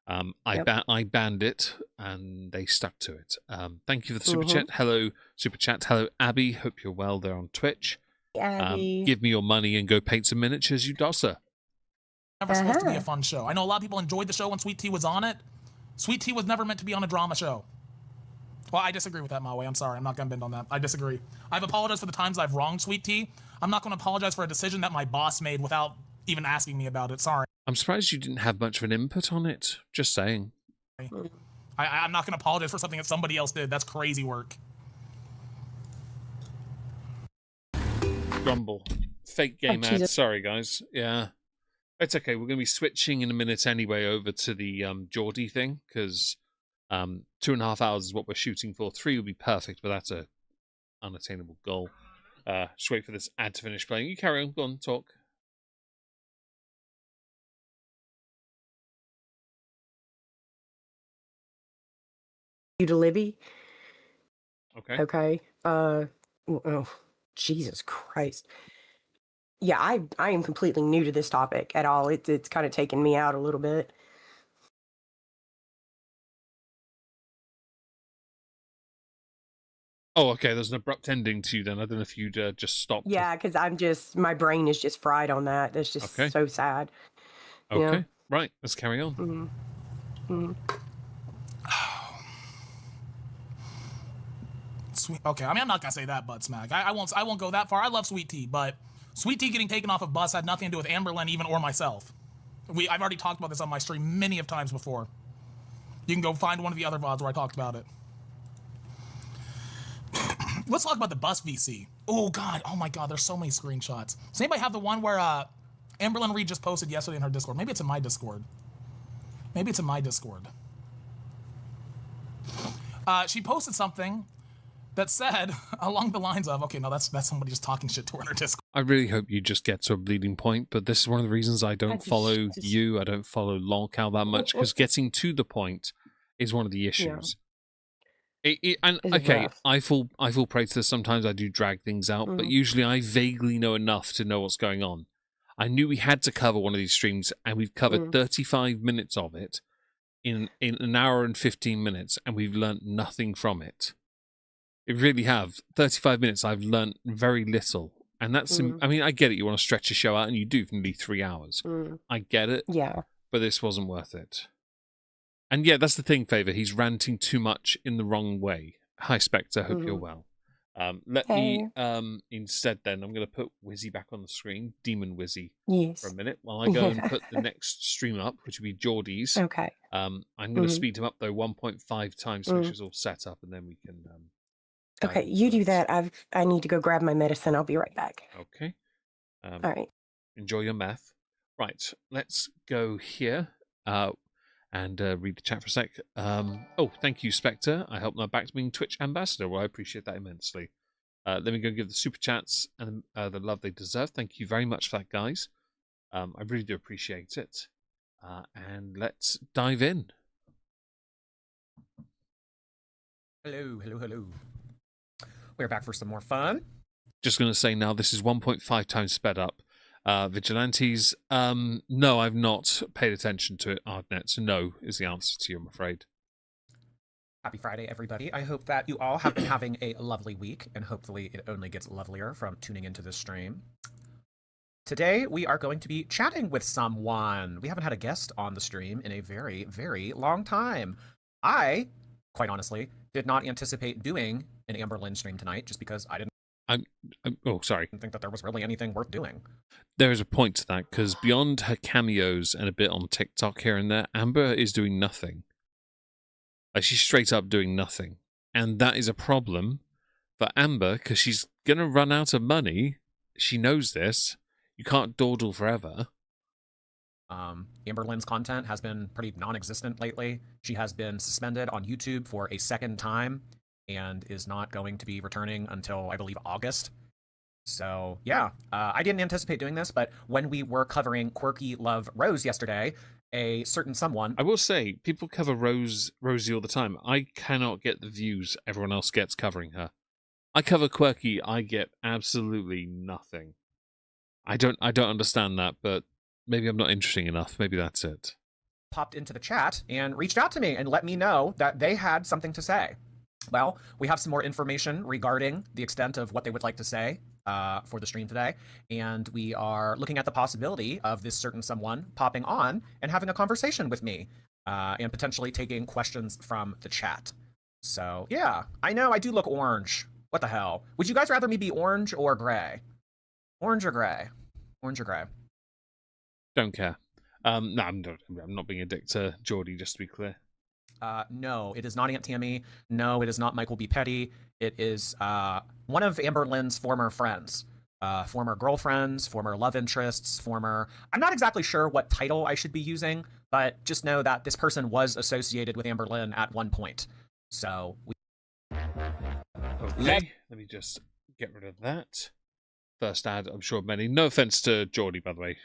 I banned it, and they stuck to it. Thank you for the super chat. Hello, super chat. Hello, Abby. Hope you're well there on Twitch. Abby. Give me your money and go paint some miniatures, you dosser. Never supposed to be a fun show. I know a lot of people enjoyed the show when Sweet Tea was on it. Sweet Tea was never meant to be on a drama show. Well, I disagree with that, Maui. I'm sorry. I'm not going to bend on that. I disagree. I've apologized for the times I've wronged Sweet Tea. I'm not going to apologize for a decision that my boss made without even asking me about it. Sorry. I'm surprised you didn't have much of an input on it. Just saying. I'm not going to apologize for something that somebody else did. That's crazy work. Grumble. Fake game ad. Sorry, guys. Yeah. It's okay. We're going to be switching in a minute anyway over to the Geordie thing, because 2.5 hours is what we're shooting for. 3 would be perfect, but that's a unattainable goal. Just wait for this ad to finish playing. You carry on. Go on, talk. You to Libby? Okay. Oh, Jesus Christ. Yeah, I am completely new to this topic at all. It's kind of taken me out a little bit. Oh, okay. There's an abrupt ending to you then. I don't know if you'd just stop. Yeah, because my brain is just fried on that. That's just so sad. Okay. Yeah. Right. Let's carry on. Sweet. Okay, I mean, I'm not gonna say that, Bud Smack. I won't go that far. I love Sweet Tea, but Sweet Tea getting taken off of Bus had nothing to do with Amberlynn, even or myself. I've already talked about this on my stream many of times before. You can go find one of the other VODs where I talked about it. Let's talk about the Bus VC. Oh God, oh my God, there's so many screenshots. Does anybody have the one where Amberlynn Reid just posted yesterday in her Discord? Maybe it's in my Discord. She posted something that said along the lines of, okay, no, that's somebody just talking shit to her in her Discord. I really hope you just get to a bleeding point, but this is one of the reasons I don't follow you. I don't follow Lolcow that much, because getting to the point is one of the issues. Okay, I fall prey to this. Sometimes I do drag things out, but usually I vaguely know enough to know what's going on. I knew we had to cover one of these streams, and we've covered 35 minutes of it in an hour and 15 minutes, and we've learnt nothing from it. It really have. 35 minutes, I've learnt very little. And that's, I mean, I get it. You want to stretch a show out, and you do for nearly 3 hours. I get it. Yeah. But this wasn't worth it. And yeah, that's the thing, Favor. He's ranting too much in the wrong way. Hi, Spectre. Hope you're well. Let me, instead then, I'm going to put Wizzy back on the screen, Demon Wizzy, for a minute, while I go and put the next stream up, which will be Geordie's. Okay. I'm going to speed him up, though, 1.5 times to make sure it's all set up, and then we can... okay, you do that. I need to go grab my medicine. I'll be right back. Okay. All right. Enjoy your meth. Right, let's go here and read the chat for a sec. Oh, thank you, Spectre. I helped my back to being Twitch ambassador. Well, I appreciate that immensely. Let me go give the super chats and the love they deserve. Thank you very much for that, guys. I really do appreciate it. And let's dive in. Hello. We're back for some more fun. Just going to say now, this is 1.5 times sped up. Vigilantes, no, I've not paid attention to it, Ardnet, so no is the answer to you, I'm afraid. Happy Friday, everybody. I hope that you all have been having a lovely week, and hopefully it only gets lovelier from tuning into this stream. Today, we are going to be chatting with someone. We haven't had a guest on the stream in a very, very long time. I, quite honestly, did not anticipate doing an Amberlynn stream tonight, just because I didn't think that there was really anything worth doing. There is a point to that, because beyond her cameos and a bit on TikTok here and there, Amber is doing nothing. Like, she's straight up doing nothing. And that is a problem for Amber, because she's going to run out of money. She knows this. You can't dawdle forever. Amberlynn's content has been pretty non-existent lately. She has been suspended on YouTube for a second time and is not going to be returning until, I believe, August. So, yeah, I didn't anticipate doing this, but when we were covering Quirky Love Rose yesterday, a certain someone... I will say, people cover Rosie all the time. I cannot get the views everyone else gets covering her. I cover Quirky, I get absolutely nothing. I don't understand that, but maybe I'm not interesting enough. Maybe that's it. Popped into the chat and reached out to me and let me know that they had something to say. Well, we have some more information regarding the extent of what they would like to say for the stream today, and we are looking at the possibility of this certain someone popping on and having a conversation with me and potentially taking questions from the chat. So, yeah, I know I do look orange. What the hell? Would you guys rather me be orange or gray? Orange or gray? Orange or gray? Don't care. No, I'm not being a dick to Geordie, just to be clear. No, it is not Aunt Tammy. No, it is not Michael B. Petty. It is one of Amberlynn's former friends, former girlfriends, former love interests, I'm not exactly sure what title I should be using, but just know that this person was associated with Amberlynn at one point. So, okay, let me just get rid of that. First ad, I'm sure many. No offense to Geordie, by the way.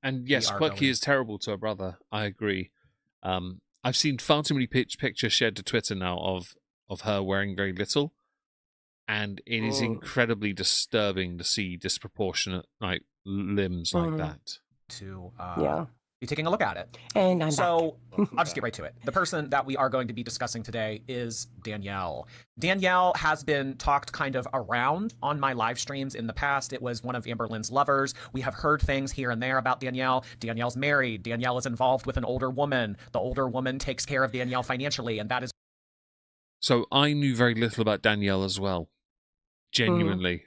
And yes, Quirky is terrible to her brother. I agree. I've seen far too many pictures shared to Twitter now of her wearing very little, and it is incredibly disturbing to see disproportionate limbs like that. Yeah. Be taking a look at it. And I'm so I'll just get right to it. The person that we are going to be discussing today is Danielle. Danielle has been talked kind of around on my live streams in the past. It was one of Amberlynn's lovers. We have heard things here and there about Danielle. Danielle's married. Danielle is involved with an older woman. The older woman takes care of Danielle financially, and that is... So I knew very little about Danielle as well. Genuinely.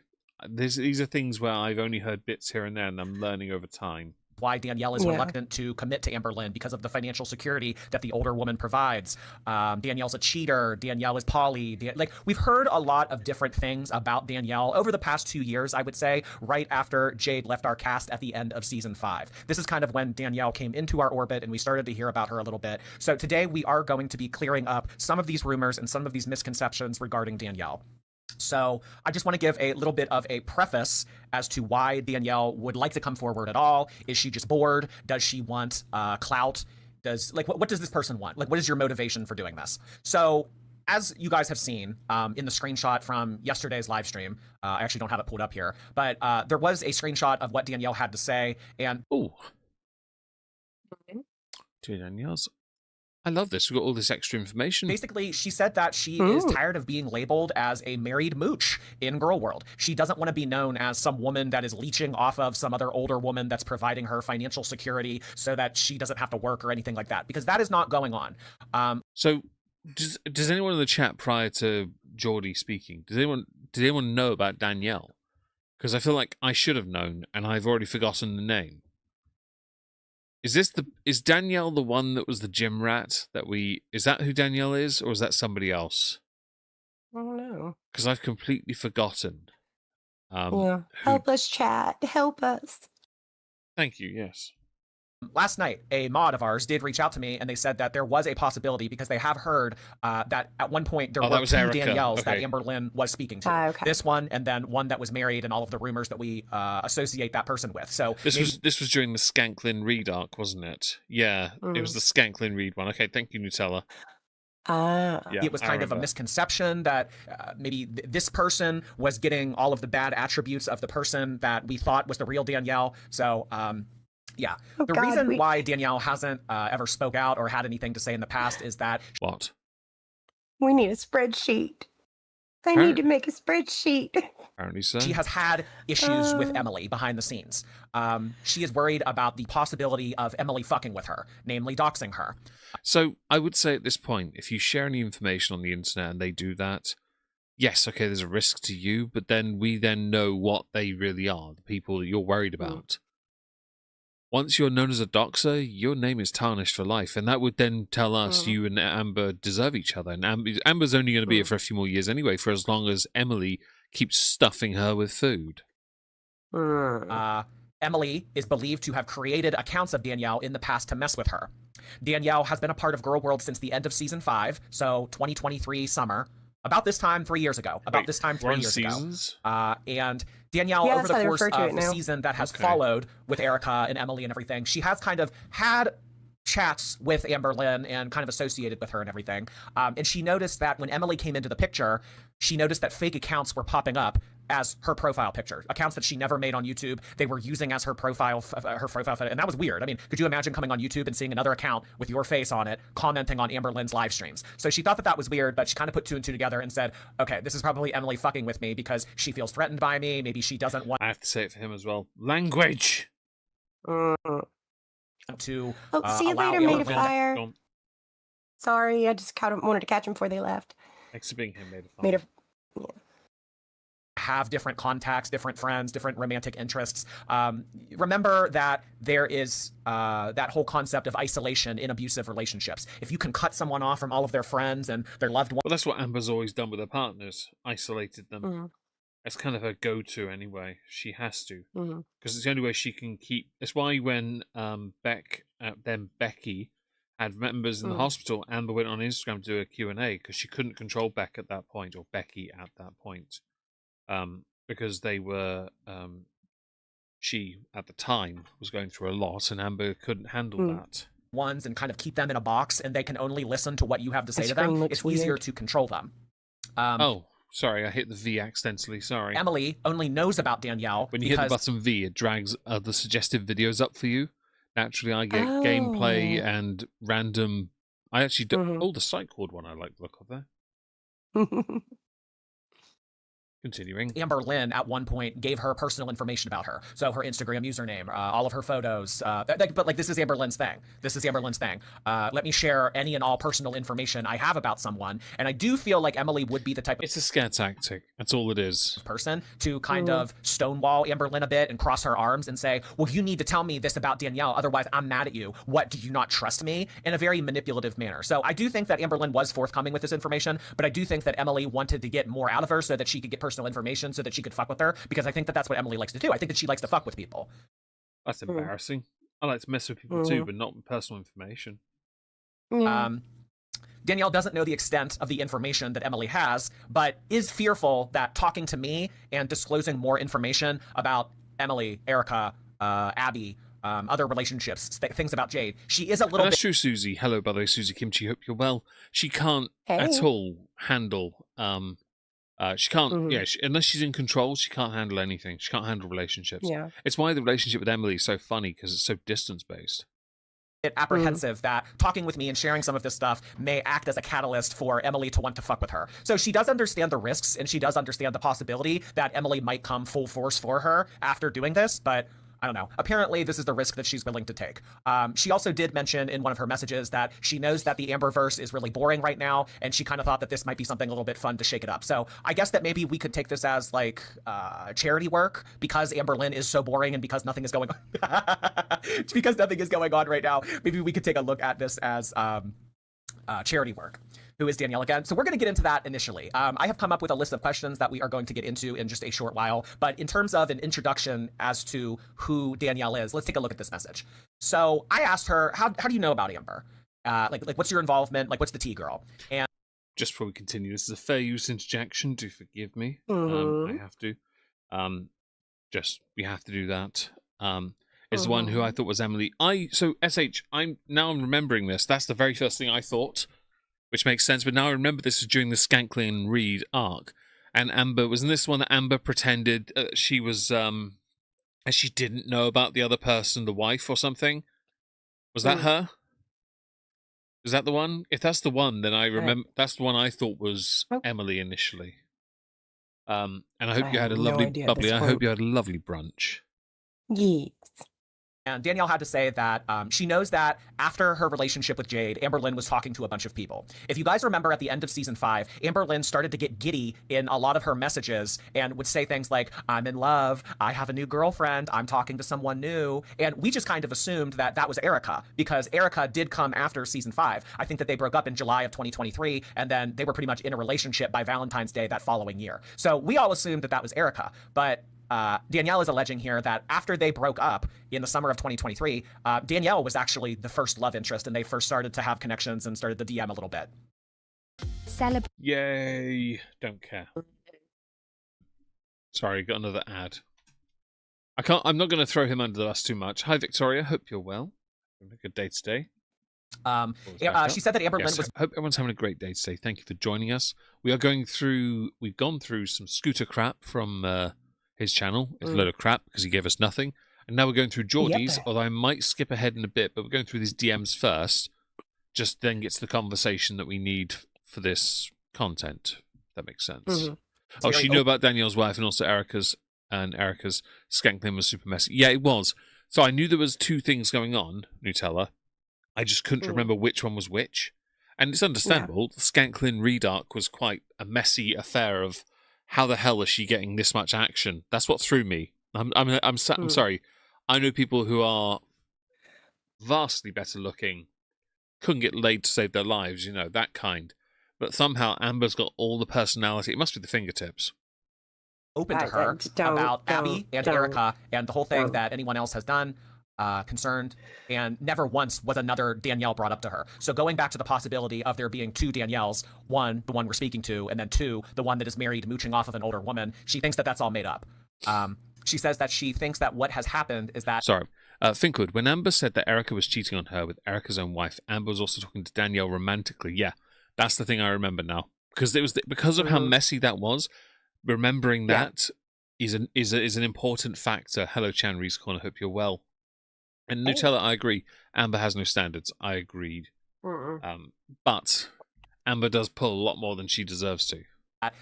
These are things where I've only heard bits here and there, and I'm learning over time. Why Danielle is reluctant to commit to Amberlynn because of the financial security that the older woman provides. Danielle's a cheater. Danielle is poly. We've heard a lot of different things about Danielle over the past 2 years, I would say, right after Jade left our cast at the end of season 5. This is kind of when Danielle came into our orbit and we started to hear about her a little bit. So today we are going to be clearing up some of these rumors and some of these misconceptions regarding Danielle. So I just want to give a little bit of a preface as to why Danielle would like to come forward at all. Is she just bored? Does she want clout? What does this person want? What is your motivation for doing this? So as you guys have seen in the screenshot from yesterday's live stream, I actually don't have it pulled up here, but there was a screenshot of what Danielle had to say. And to Danielle's I love this. We've got all this extra information. Basically, she said that she is tired of being labeled as a married mooch in girl world. She doesn't want to be known as some woman that is leeching off of some other older woman that's providing her financial security so that she doesn't have to work or anything like that, because that is not going on. So does anyone in the chat prior to Geordie speaking, did anyone know about Danielle? Because I feel like I should have known, and I've already forgotten the name. Is Danielle the one that was the gym rat is that who Danielle is, or is that somebody else? I don't know. Because I've completely forgotten. Yeah. Help us, chat. Help us. Thank you, yes. Last night, a mod of ours did reach out to me, and they said that there was a possibility, because they have heard that at one point there were two Erica. Danielles Okay. that Amberlynn was speaking to. Okay. This one, and then one that was married, and all of the rumors that we associate that person with. So This was during the Skanklin Reid arc, wasn't it? Yeah, it was the Skanklin Reid one. Okay, thank you, Nutella. Yeah, it was kind of a misconception that maybe this person was getting all of the bad attributes of the person that we thought was the real Danielle. So, yeah. The reason why Danielle hasn't ever spoke out or had anything to say in the past is that... What? We need a spreadsheet. I need to make a spreadsheet. Apparently so. She has had issues with Emily behind the scenes. She is worried about the possibility of Emily fucking with her, namely doxing her. So I would say at this point, if you share any information on the internet and they do that, yes, okay, there's a risk to you, but then we know what they really are, the people that you're worried about. Once you're known as a doxer, your name is tarnished for life, and that would then tell us you and Amber deserve each other. And Amber's only going to be here for a few more years anyway, for as long as Emily keeps stuffing her with food. Emily is believed to have created accounts of Danielle in the past to mess with her. Danielle has been a part of Girl World since the end of season 5, so 2023 summer. About this time 3 years ago. About this time 3 years ago. And Danielle, over the course of the season that has followed with Erica and Emily and everything, she has kind of had chats with Amberlynn and kind of associated with her and everything. And she noticed that when Emily came into the picture, she noticed that fake accounts were popping up as her profile picture. Accounts that she never made on YouTube, they were using as her profile, and that was weird. I mean, could you imagine coming on YouTube and seeing another account with your face on it, commenting on Amberlynn's live streams? So she thought that that was weird, but she kind of put 2 and 2 together and said, okay, this is probably Emily fucking with me because she feels threatened by me. Maybe she doesn't want... I have to say it for him as well. Language! to see you later, Made of Fire. Sorry, I just wanted to catch them before they left. Thanks for being here, Made of Fire. Have different contacts, different friends, different romantic interests. Remember that there is that whole concept of isolation in abusive relationships. If you can cut someone off from all of their friends and their loved ones... Well, that's what Amber's always done with her partners, isolated them. That's kind of her go-to anyway. She has to. Because it's the only way she can keep... That's why when Becky had members in the hospital, Amber went on Instagram to do a Q&A because she couldn't control Beck at that point, or Becky at that point. Because they were, she at the time was going through a lot, and Amber couldn't handle that. Ones and kind of keep them in a box, and they can only listen to what you have to say to them. It's easier to control them. Oh, sorry, I hit the V accidentally. Sorry. Emily only knows about Danielle when you hit the button V, it drags the suggestive videos up for you. Naturally, I get gameplay and random. I actually do. Oh, the sight cord one I like the look of there. Continuing. Amberlynn at one point gave her personal information about her. So her Instagram username, all of her photos. But like, this is Amberlynn's thing. This is Amberlynn's thing. Let me share any and all personal information I have about someone. And I do feel like Emily would be the type of... It's a scare tactic. That's all it is. ...person to kind of stonewall Amberlynn a bit and cross her arms and say, well, you need to tell me this about Danielle. Otherwise, I'm mad at you. What, do you not trust me? In a very manipulative manner. So I do think that Amberlynn was forthcoming with this information, but I do think that Emily wanted to get more out of her so that she could get personal information so that she could fuck with her, because I think that that's what Emily likes to do. I think that she likes to fuck with people. That's embarrassing. I like to mess with people too, but not with personal information. Danielle doesn't know the extent of the information that Emily has, but is fearful that talking to me and disclosing more information about Emily, Erica, Abby, other relationships, things about Jade, she is a little That's true, Susie. Hello, by the way, Susie Kimchi. Hope you're well. She can't at all handle... she can't, unless she's in control, she can't handle anything. She can't handle relationships. Yeah. It's why the relationship with Emily is so funny, because it's so distance-based. apprehensive that talking with me and sharing some of this stuff may act as a catalyst for Emily to want to fuck with her. So she does understand the risks, and she does understand the possibility that Emily might come full force for her after doing this, but I don't know. Apparently, this is the risk that she's willing to take. She also did mention in one of her messages that she knows that the Amberverse is really boring right now, and she kind of thought that this might be something a little bit fun to shake it up. So I guess that maybe we could take this as like charity work because Amberlynn is so boring and because nothing is going on. Because nothing is going on right now, maybe we could take a look at this as charity work. Who is Danielle again? So we're going to get into that initially. I have come up with a list of questions that we are going to get into in just a short while. But in terms of an introduction as to who Danielle is, let's take a look at this message. So I asked her, how do you know about Amber? Like what's your involvement? Like, what's the tea, girl? And just before we continue, this is a fair use interjection. Do forgive me. I have to. We have to do that. Is the one who I thought was Emily. So SH, I'm remembering this. That's the very first thing I thought, which makes sense. But now I remember this was during the Skanklin Reid arc, and Amber wasn't this one that Amber pretended she was and she didn't know about the other person, the wife or something. Was that her? Is that the one? If that's the one, then I remember that's the one I thought was Emily initially. And I hope you had a lovely bubbly. I hope you had a lovely brunch. Yes. And Danielle had to say that she knows that after her relationship with Jade, Amberlynn was talking to a bunch of people. If you guys remember at the end of season 5, Amberlynn started to get giddy in a lot of her messages and would say things like, I'm in love, I have a new girlfriend, I'm talking to someone new. And we just kind of assumed that that was Erica because Erica did come after season 5. I think that they broke up in July of 2023 and then they were pretty much in a relationship by Valentine's Day that following year. So we all assumed that that was Erica, but Danielle is alleging here that after they broke up in the summer of 2023, Danielle was actually the first love interest, and they first started to have connections and started to DM a little bit. Yay! Don't care. Sorry, got another ad. I'm not going to throw him under the bus too much. Hi, Victoria. Hope you're well. Having a good day today. She said that Amberlynn was. Hope everyone's having a great day today. Thank you for joining us. We've gone through some scooter crap from his channel. It's a load of crap because he gave us nothing. And now we're going through Geordie's, although I might skip ahead in a bit, but we're going through these DMs first. Just then gets the conversation that we need for this content. If that makes sense. Oh, she knew about Danielle's wife and also Erica's, and Erica's Skanklin was super messy. Yeah, it was. So I knew there was two things going on, Nutella. I just couldn't remember which one was which. And it's understandable. The Skanklin Reid arc was quite a messy affair of how the hell is she getting this much action? That's what threw me. I'm sorry. I know people who are vastly better looking, couldn't get laid to save their lives, you know, that kind. But somehow Amber's got all the personality. It must be the fingertips. Open to her about Abby and Erica and the whole thing that anyone else has done, concerned, and never once was another Danielle brought up to her. So going back to the possibility of there being two Danielles, one, the one we're speaking to, and then two, the one that is married mooching off of an older woman, she thinks that that's all made up. She says that she thinks that what has happened is that... Sorry. Finkwood, when Amber said that Erica was cheating on her with Erica's own wife, Amber was also talking to Danielle romantically. Yeah, that's the thing I remember now. Because it was because of how messy that was, remembering that is an important factor. Hello, Chanri's Corner. Hope you're well. And Nutella, I agree. Amber has no standards. I agreed. But Amber does pull a lot more than she deserves to.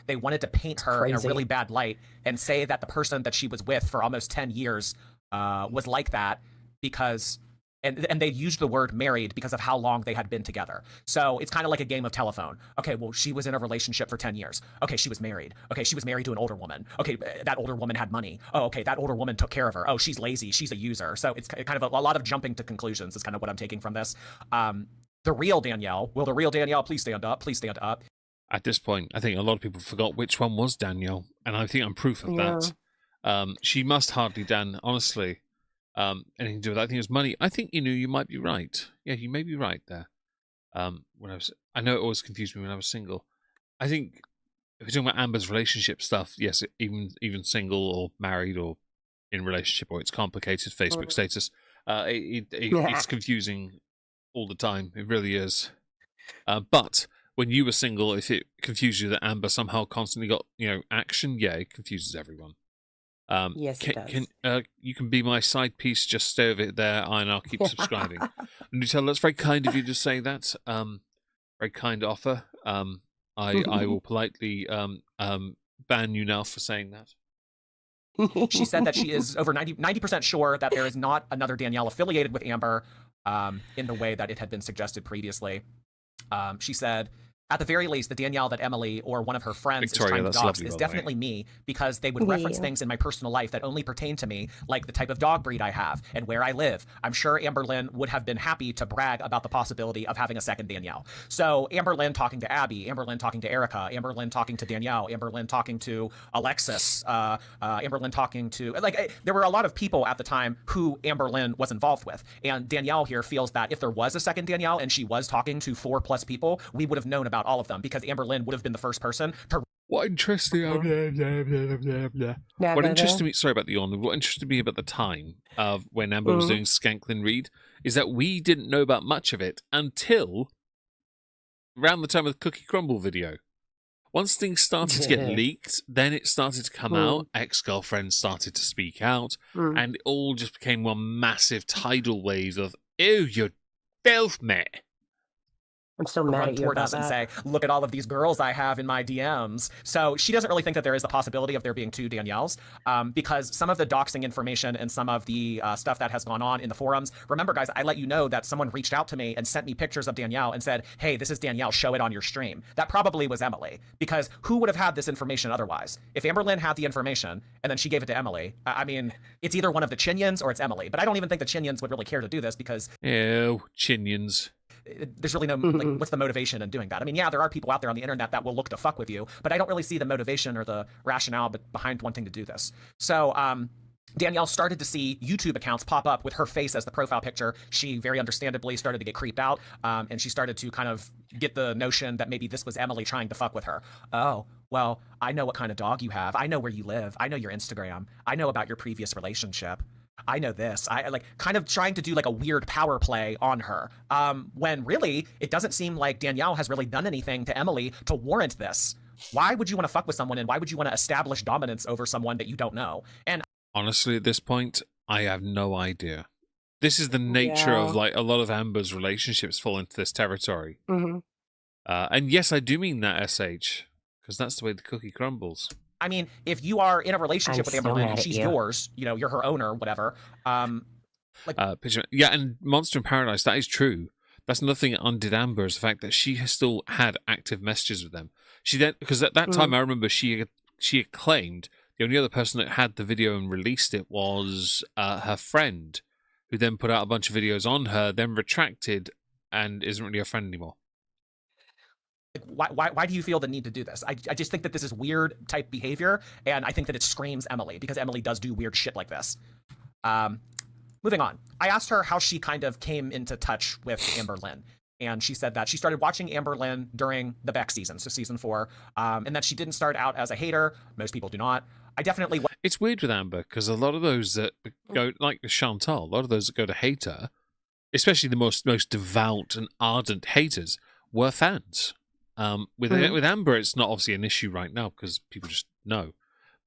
They wanted to paint her in a really bad light and say that the person that she was with for almost 10 years was like that because... And they used the word married because of how long they had been together. So it's kind of like a game of telephone. Okay, well, she was in a relationship for 10 years. Okay, she was married. Okay, she was married to an older woman. Okay, that older woman had money. Oh, okay, that older woman took care of her. Oh, she's lazy. She's a user. So it's kind of a lot of jumping to conclusions is kind of what I'm taking from this. The real Danielle, will the real Danielle please stand up? Please stand up. At this point, I think a lot of people forgot which one was Danielle. And I think I'm proof of that. She must hardly, Dan, honestly... anything to do with that. I think it was money. I think you might be right. Yeah, you may be right there. I know it always confused me when I was single. I think if we're talking about Amber's relationship stuff, yes, even single or married or in relationship or it's complicated Facebook status, it's confusing all the time. It really is. But when you were single, if it confused you that Amber somehow constantly got action, yeah, it confuses everyone. Yes, it does. You can be my side piece. Just stay over there, and I'll keep subscribing. Nutella, that's very kind of you to say that. Very kind offer. I will politely ban you now for saying that. She said that she is over 90% sure that there is not another Danielle affiliated with Amber in the way that it had been suggested previously. She said, at the very least, the Danielle that Emily or one of her friends is trying to dox is definitely me, because they would reference things in my personal life that only pertain to me, like the type of dog breed I have and where I live. I'm sure Amberlynn would have been happy to brag about the possibility of having a second Danielle. So Amberlynn talking to Abby, Amberlynn talking to Erica, Amberlynn talking to Danielle, Amberlynn talking to Alexis, Amberlynn talking to, there were a lot of people at the time who Amberlynn was involved with. And Danielle here feels that if there was a second Danielle and she was talking to 4+ people, we would have known about all of them, because Amberlynn would have been the first person to. What interested me? What interested me? Sorry about the yawn. What interested me about the time of when Amber was doing Skanklin Reid is that we didn't know about much of it until around the time of the Cookie Crumble video. Once things started to get leaked, then it started to come out. Ex-girlfriends started to speak out, and it all just became one massive tidal wave of "Ew, you're filth, mate." I'm still mad at you about us and say, look at all of these girls I have in my DMs. So she doesn't really think that there is the possibility of there being 2 Danielles, because some of the doxing information and some of the stuff that has gone on in the forums. Remember, guys, I let you know that someone reached out to me and sent me pictures of Danielle and said, hey, this is Danielle, show it on your stream. That probably was Emily, because who would have had this information otherwise? If Amberlynn had the information and then she gave it to Emily, I mean, it's either one of the Chinyans or it's Emily. But I don't even think the Chinyans would really care to do this, because... Ew, Chinyans. There's really no, like, what's the motivation in doing that? I mean, yeah, there are people out there on the internet that will look to fuck with you, but I don't really see the motivation or the rationale behind wanting to do this. So, Danielle started to see YouTube accounts pop up with her face as the profile picture. She very understandably started to get creeped out, and she started to kind of get the notion that maybe this was Emily trying to fuck with her. Oh, well, I know what kind of dog you have. I know where you live. I know your Instagram. I know about your previous relationship. I know this. I like kind of trying to do like a weird power play on her. When really it doesn't seem like Danielle has really done anything to Emily to warrant this. Why would you want to fuck with someone, and why would you want to establish dominance over someone that you don't know? And honestly, at this point, I have no idea. This is the nature of like a lot of Amber's relationships fall into this territory. And yes, I do mean that, SH, because that's the way the cookie crumbles. I mean, if you are in a relationship with Amberlynn and she's yours, you know, you're her owner, whatever. Yeah, and Monster in Paradise, that is true. That's nothing that undid Amber, is the fact that she has still had active messages with them. She then, because at that time I remember she had claimed the only other person that had the video and released it was her friend, who then put out a bunch of videos on her, then retracted, and isn't really a friend anymore. Why do you feel the need to do this? I just think that this is weird type behavior, and I think that it screams Emily, because Emily does do weird shit like this. Moving on. I asked her how she kind of came into touch with Amberlynn, and she said that she started watching Amberlynn during the Beck season, so season 4, and that she didn't start out as a hater. Most people do not. I definitely... It's weird with Amber, because a lot of those that go, like Chantal, a lot of those that go to hater, especially the most devout and ardent haters, were fans. With Amber, it's not obviously an issue right now because people just know.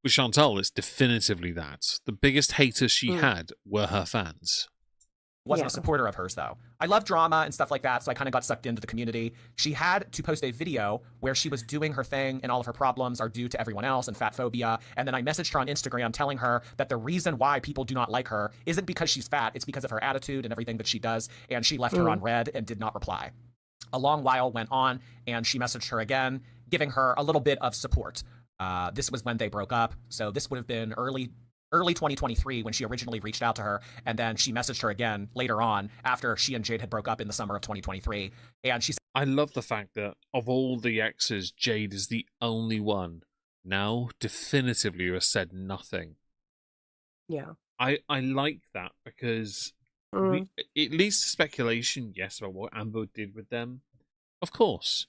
With Chantal, it's definitively that. The biggest haters she had were her fans. Wasn't a supporter of hers, though. I love drama and stuff like that, so I kind of got sucked into the community. She had to post a video where she was doing her thing and all of her problems are due to everyone else and fat phobia. And then I messaged her on Instagram telling her that the reason why people do not like her isn't because she's fat, it's because of her attitude and everything that she does. And she left her on red and did not reply. A long while went on, and she messaged her again, giving her a little bit of support. This was when they broke up, so this would have been early 2023 when she originally reached out to her, and then she messaged her again later on after she and Jade had broke up in the summer of 2023, and she said, I love the fact that of all the exes, Jade is the only one now definitively who has said nothing. Yeah. I like that because... it leads to speculation, yes, about what Amber did with them. Of course.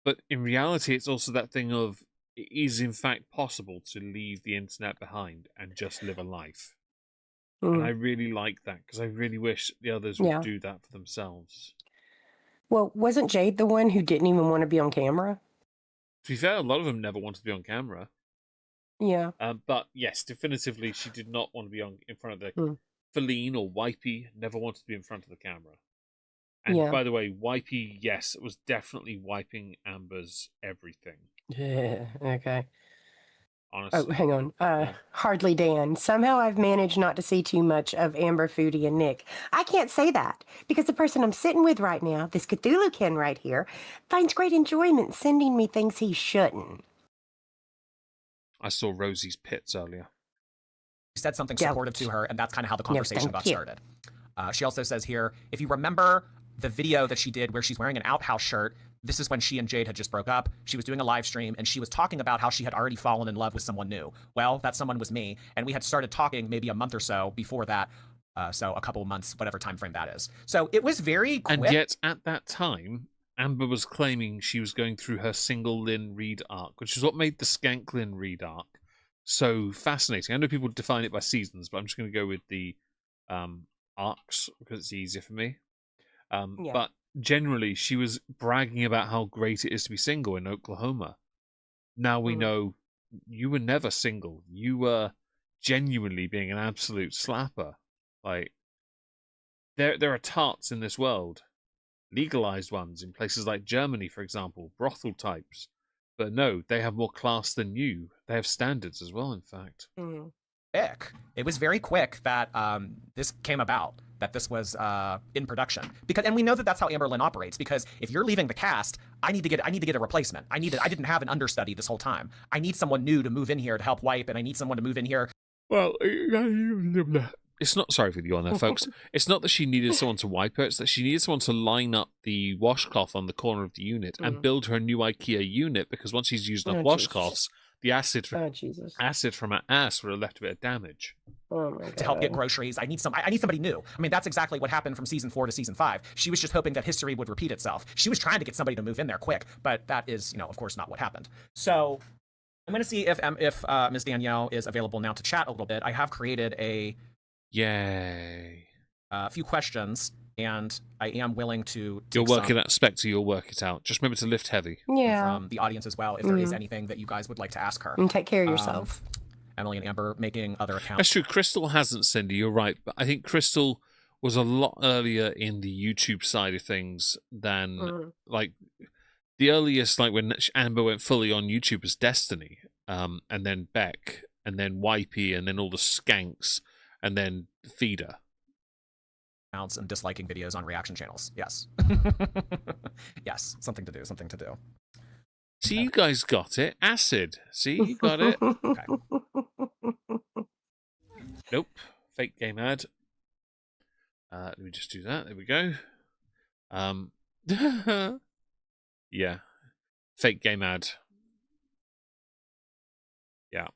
But in reality, it's also that thing of it is in fact possible to leave the internet behind and just live a life. And I really like that because I really wish the others would do that for themselves. Well, wasn't Jade the one who didn't even want to be on camera? To be fair, a lot of them never wanted to be on camera. Yeah. But yes, definitively, she did not want to be in front of the Mm. Feline or Wipey. Never wanted to be in front of the camera. And Yeah. by the way, Wipey, yes, was definitely wiping Amber's everything. Yeah. Okay. Honestly. Oh, hang on. Hardly Dan. Somehow I've managed not to see too much of Amber, Foodie, and Nick. I can't say that because the person I'm sitting with right now, this Cthulhu Ken right here, finds great enjoyment sending me things he shouldn't. I saw Rosie's pits earlier. She said something supportive to her, and that's kind of how the conversation got started. She also says here, if you remember the video that she did where she's wearing an outhouse shirt, this is when she and Jade had just broke up. She was doing a live stream, and she was talking about how she had already fallen in love with someone new. Well, that someone was me, and we had started talking maybe a month or so before that. So a couple of months, whatever time frame that is. So it was very quick. And yet, at that time, Amber was claiming she was going through her single Lynn Reid arc, which is what made the Skank Lynn Reid arc so fascinating. I know people define it by seasons, but I'm just going to go with the arcs because it's easier for me. But generally, she was bragging about how great it is to be single in Oklahoma. Now we know you were never single. You were genuinely being an absolute slapper. Like, there are tarts in this world, legalized ones in places like Germany, for example, brothel types. But no, they have more class than you. They have standards as well, in fact. Quick. It was very quick that this came about, that this was in production. And we know that that's how Amberlynn operates, because if you're leaving the cast, I need to get a replacement. I didn't have an understudy this whole time. I need someone new to move in here to help wipe, and I need someone to move in here. Well, it's not, sorry for the yawn there, folks. It's not that she needed someone to wipe her, it's that she needed someone to line up the washcloth on the corner of the unit and build her a new IKEA unit, because once she's used up washcloths, the acid from her ass would have left a bit of damage. Oh my God. To help get groceries. I need somebody new. I mean, that's exactly what happened from season 4 to season 5. She was just hoping that history would repeat itself. She was trying to get somebody to move in there quick, but that is, of course, not what happened. So I'm going to see if Ms. Danielle is available now to chat a little bit. I have created a few questions, and I am willing to You're working at Spectre, you'll work it out. Just remember to lift heavy. From the audience as well, if there is anything that you guys would like to ask her. And take care of yourself. Emily and Amber making other accounts. That's true. Crystal hasn't, Cindy, you're right. But I think Crystal was a lot earlier in the YouTube side of things than, like, the earliest, like, when Amber went fully on YouTube was Destiny, and then Beck, and then Wipey, and then all the skanks, and then Feeder. And disliking videos on reaction channels. Yes. Yes, something to do. See, you guys got it. Acid. See, you got it. Okay. Nope. Fake game ad. Let me just do that. There we go. Yeah. Fake game ad. Yeah.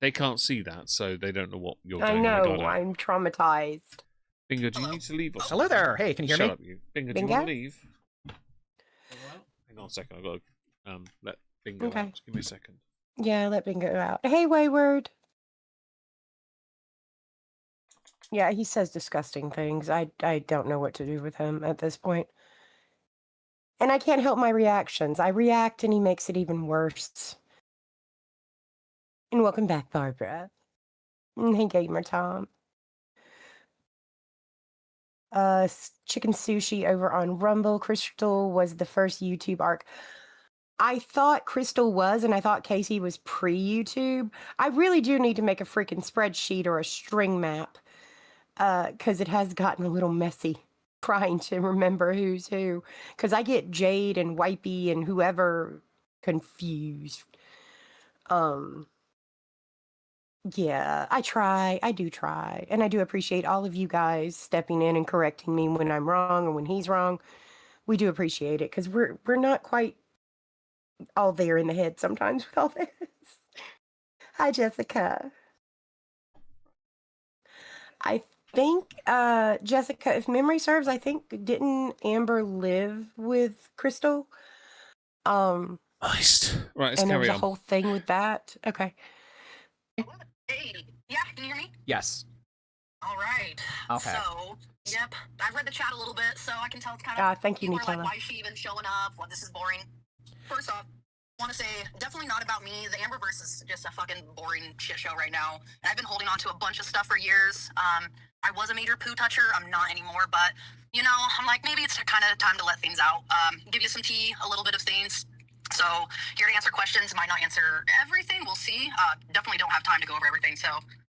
They can't see that, so they don't know what you're doing. I know. I'm traumatized. Bingo, do you need to leave? Or Hello there. Hey, can you hear me? Shut up, you. Bingo, do you want to leave? Hang on a second. I've got to let Bingo out. Just give me a second. Yeah, let Bingo out. Hey, Wayward. Yeah, he says disgusting things. I don't know what to do with him at this point. And I can't help my reactions. I react and he makes it even worse. And welcome back, Barbara. Hey, Gamer Tom. Chicken Sushi over on Rumble. Crystal was the first YouTube arc. I thought Crystal was, and I thought Casey was pre-YouTube. I really do need to make a freaking spreadsheet or a string map, because it has gotten a little messy trying to remember who's who, because I get Jade and Wipey and whoever confused. Yeah, I do try, and I do appreciate all of you guys stepping in and correcting me when I'm wrong or when he's wrong. We do appreciate it, because we're not quite all there in the head sometimes with all this. Hi, Jessica. I think, Jessica, if memory serves, I think, didn't Amber live with Crystal? Nice. Right, let's and there carry was on. a whole thing with that. Okay. Hey, yeah, can you hear me? Yes. All right. Okay. So, yep, I've read the chat a little bit, so I can tell it's kind of. Thank you, people are Nutella. like, why is she even showing up? What, this is boring. First off, want to say definitely not about me. The Amberverse is just a fucking boring shit show right now. And I've been holding on to a bunch of stuff for years. I was a major poo toucher. I'm not anymore, but you know, I'm like, maybe it's kind of time to let things out. Give you some tea, a little bit of things. So here to answer questions, might not answer everything. We'll see. Definitely don't have time to go over everything. So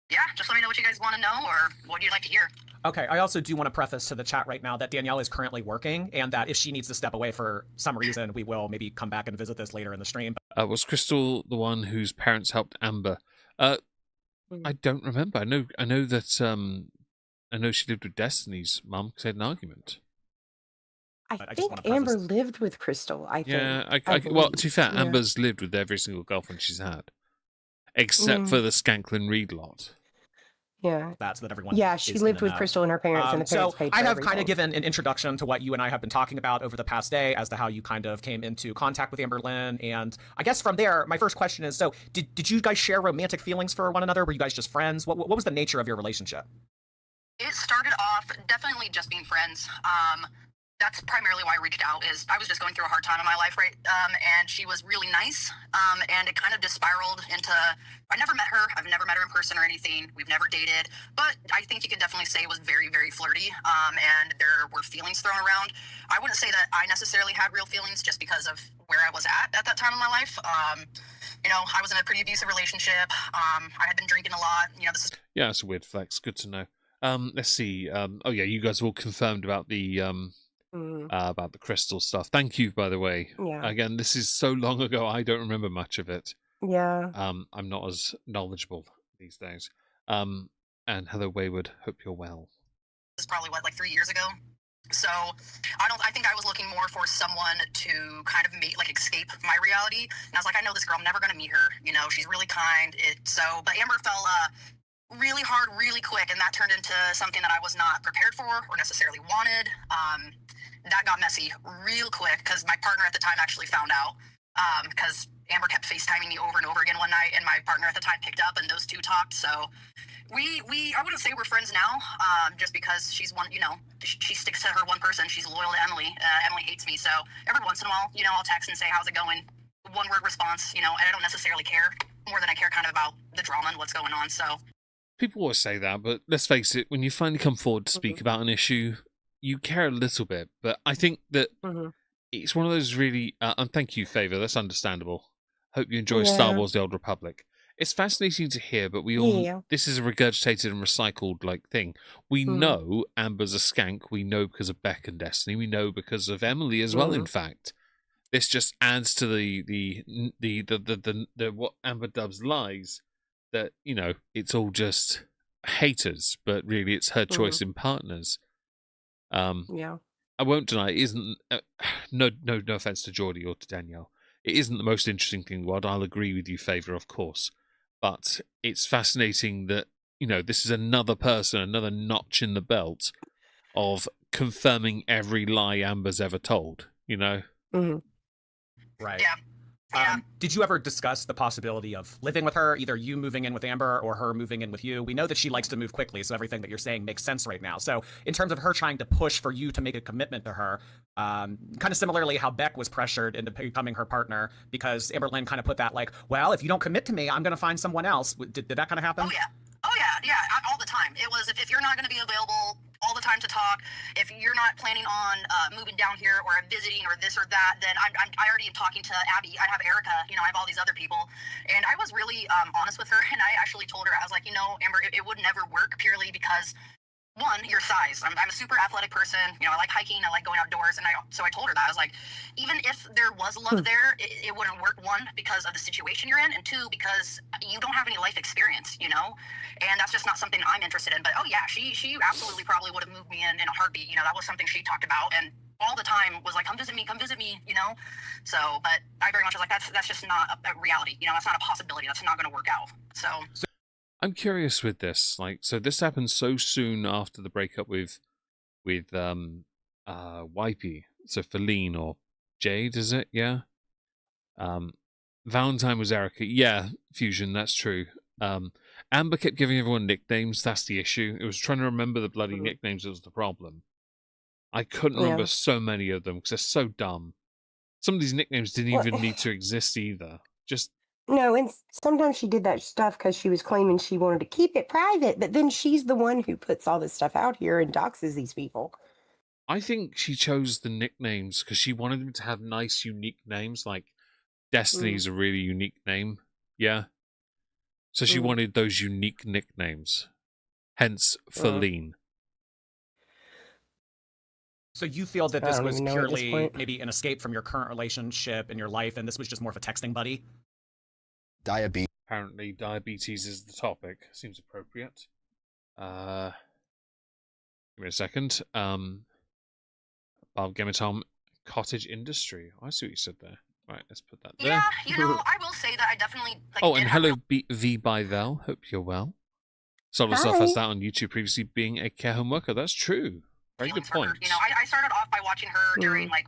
yeah, just let me know what you guys want to know or what you'd like to hear. Okay, I also do want to preface to the chat right now that Danielle is currently working, and that if she needs to step away for some reason, we will maybe come back and visit this later in the stream. Was Crystal the one whose parents helped Amber? I don't remember. I know that I know she lived with Destiny's mum because they had an argument. I think Amber lived with Crystal. I think. Yeah, well, to be fair, yeah. Amber's lived with every single girlfriend she's had, except for the Skanklin Reid lot. Yeah, that's that everyone. Yeah, she lived with Crystal and her parents, and the parents paid for I have everything. kind of given an introduction to what you and I have been talking about over the past day, as to how you kind of came into contact with Amberlynn, and I guess from there, my first question is: so, did you guys share romantic feelings for one another? Were you guys just friends? What was the nature of your relationship? It started off definitely just being friends. That's primarily why I reached out. Is I was just going through a hard time in my life, right? And she was really nice. And it kind of just spiraled into. I never met her. I've never met her in person or anything. We've never dated, but I think you could definitely say it was very, very flirty. And there were feelings thrown around. I wouldn't say that I necessarily had real feelings, just because of where I was at that time in my life. You know, I was in a pretty abusive relationship. I had been drinking a lot. You know, this is. Yeah, it's a weird flex. Good to know. Let's see. Oh yeah, you guys have all confirmed about the crystal stuff. Thank you, by the way. Yeah. Again, this is so long ago, I don't remember much of it. Yeah. I'm not as knowledgeable these days. And hello, Wayward. Hope you're well. This is probably, like 3 years ago. So I think I was looking more for someone to kind of escape my reality. And I was like, I know this girl. I'm never going to meet her. You know, she's really kind. But Amber fell really hard, really quick. And that turned into something that I was not prepared for or necessarily wanted. That got messy real quick because my partner at the time actually found out, because Amber kept FaceTiming me over and over again one night, and my partner at the time picked up, and those two talked. So we I wouldn't say we're friends now, just because she's one, you know, she sticks to her one person. She's loyal to Emily. Emily hates me, so every once in a while, you know, I'll text and say, how's it going? One word response, you know, and I don't necessarily care more than I care kind of about the drama and what's going on. So people always say that, but let's face it, when you finally come forward to speak about an issue, you care a little bit, but I think that it's one of those really, and thank you, Favor, that's understandable. Hope you enjoy Star Wars The Old Republic. It's fascinating to hear, but we all, this is a regurgitated and recycled thing. We know Amber's a skank, we know because of Beck and Destiny, we know because of Emily as well, in fact. This just adds to the what Amber dubs lies, that, you know, it's all just haters, but really it's her choice in partners. I won't deny it isn't. No offense to Geordie or to Danielle. It isn't the most interesting thing in the world. I'll agree with you, Favor, of course. But it's fascinating that, you know, this is another person, another notch in the belt of confirming every lie Amber's ever told. You know. Right. Yeah. Did you ever discuss the possibility of living with her, either you moving in with Amber or her moving in with you? We know that she likes to move quickly, so everything that you're saying makes sense right now. So in terms of her trying to push for you to make a commitment to her, kind of similarly how Beck was pressured into becoming her partner because Amberlynn kind of put that well, if you don't commit to me, I'm going to find someone else. Did that kind of happen? Oh yeah, all the time. It was, if you're not going to be available all the time to talk, if you're not planning on moving down here or visiting or this or that, then I already am talking to Abby. I have Erica, you know, I have all these other people. And I was really honest with her, and I actually told her, I was like, you know, Amber, it would never work purely because, one, your size. I'm a super athletic person. You know, I like hiking. I like going outdoors. And so I told her that. I was like, even if there was love there, it wouldn't work, one, because of the situation you're in, and two, because you don't have any life experience, you know? And that's just not something I'm interested in. But, oh, yeah, she absolutely probably would have moved me in a heartbeat. You know, that was something she talked about. And all the time was like, come visit me, you know? So, but I very much was like, that's just not a reality. You know, that's not a possibility. That's not going to work out. So I'm curious with this. So this happened so soon after the breakup with Wipey. So Feline or Jade, is it? Yeah. Valentine was Erica. Yeah, Fusion, that's true. Amber kept giving everyone nicknames. That's the issue. It was trying to remember the bloody nicknames that was the problem. I couldn't remember so many of them because they're so dumb. Some of these nicknames didn't Well, even need to exist either. Just no, and sometimes she did that stuff because she was claiming she wanted to keep it private, but then she's the one who puts all this stuff out here and doxes these people. I think she chose the nicknames because she wanted them to have nice, unique names. Like Destiny's a really unique name. Yeah. So she wanted those unique nicknames. Hence, Feline. So you feel that I this don't was even know at this purely point. maybe an escape from your current relationship and your life, and this was just more of a texting buddy? Diabetes. Apparently, diabetes is the topic. Seems appropriate. Give me a second. Balgemitom cottage industry. I see what you said there. Right, let's put that there. Yeah, you know, I will say that I definitely like. Oh, did and have hello, V by Val. Hope you're well. Sold herself Hi. as that on YouTube previously, being a care home worker. That's true. Very good feelings for her. point. You know, I started off by watching her during like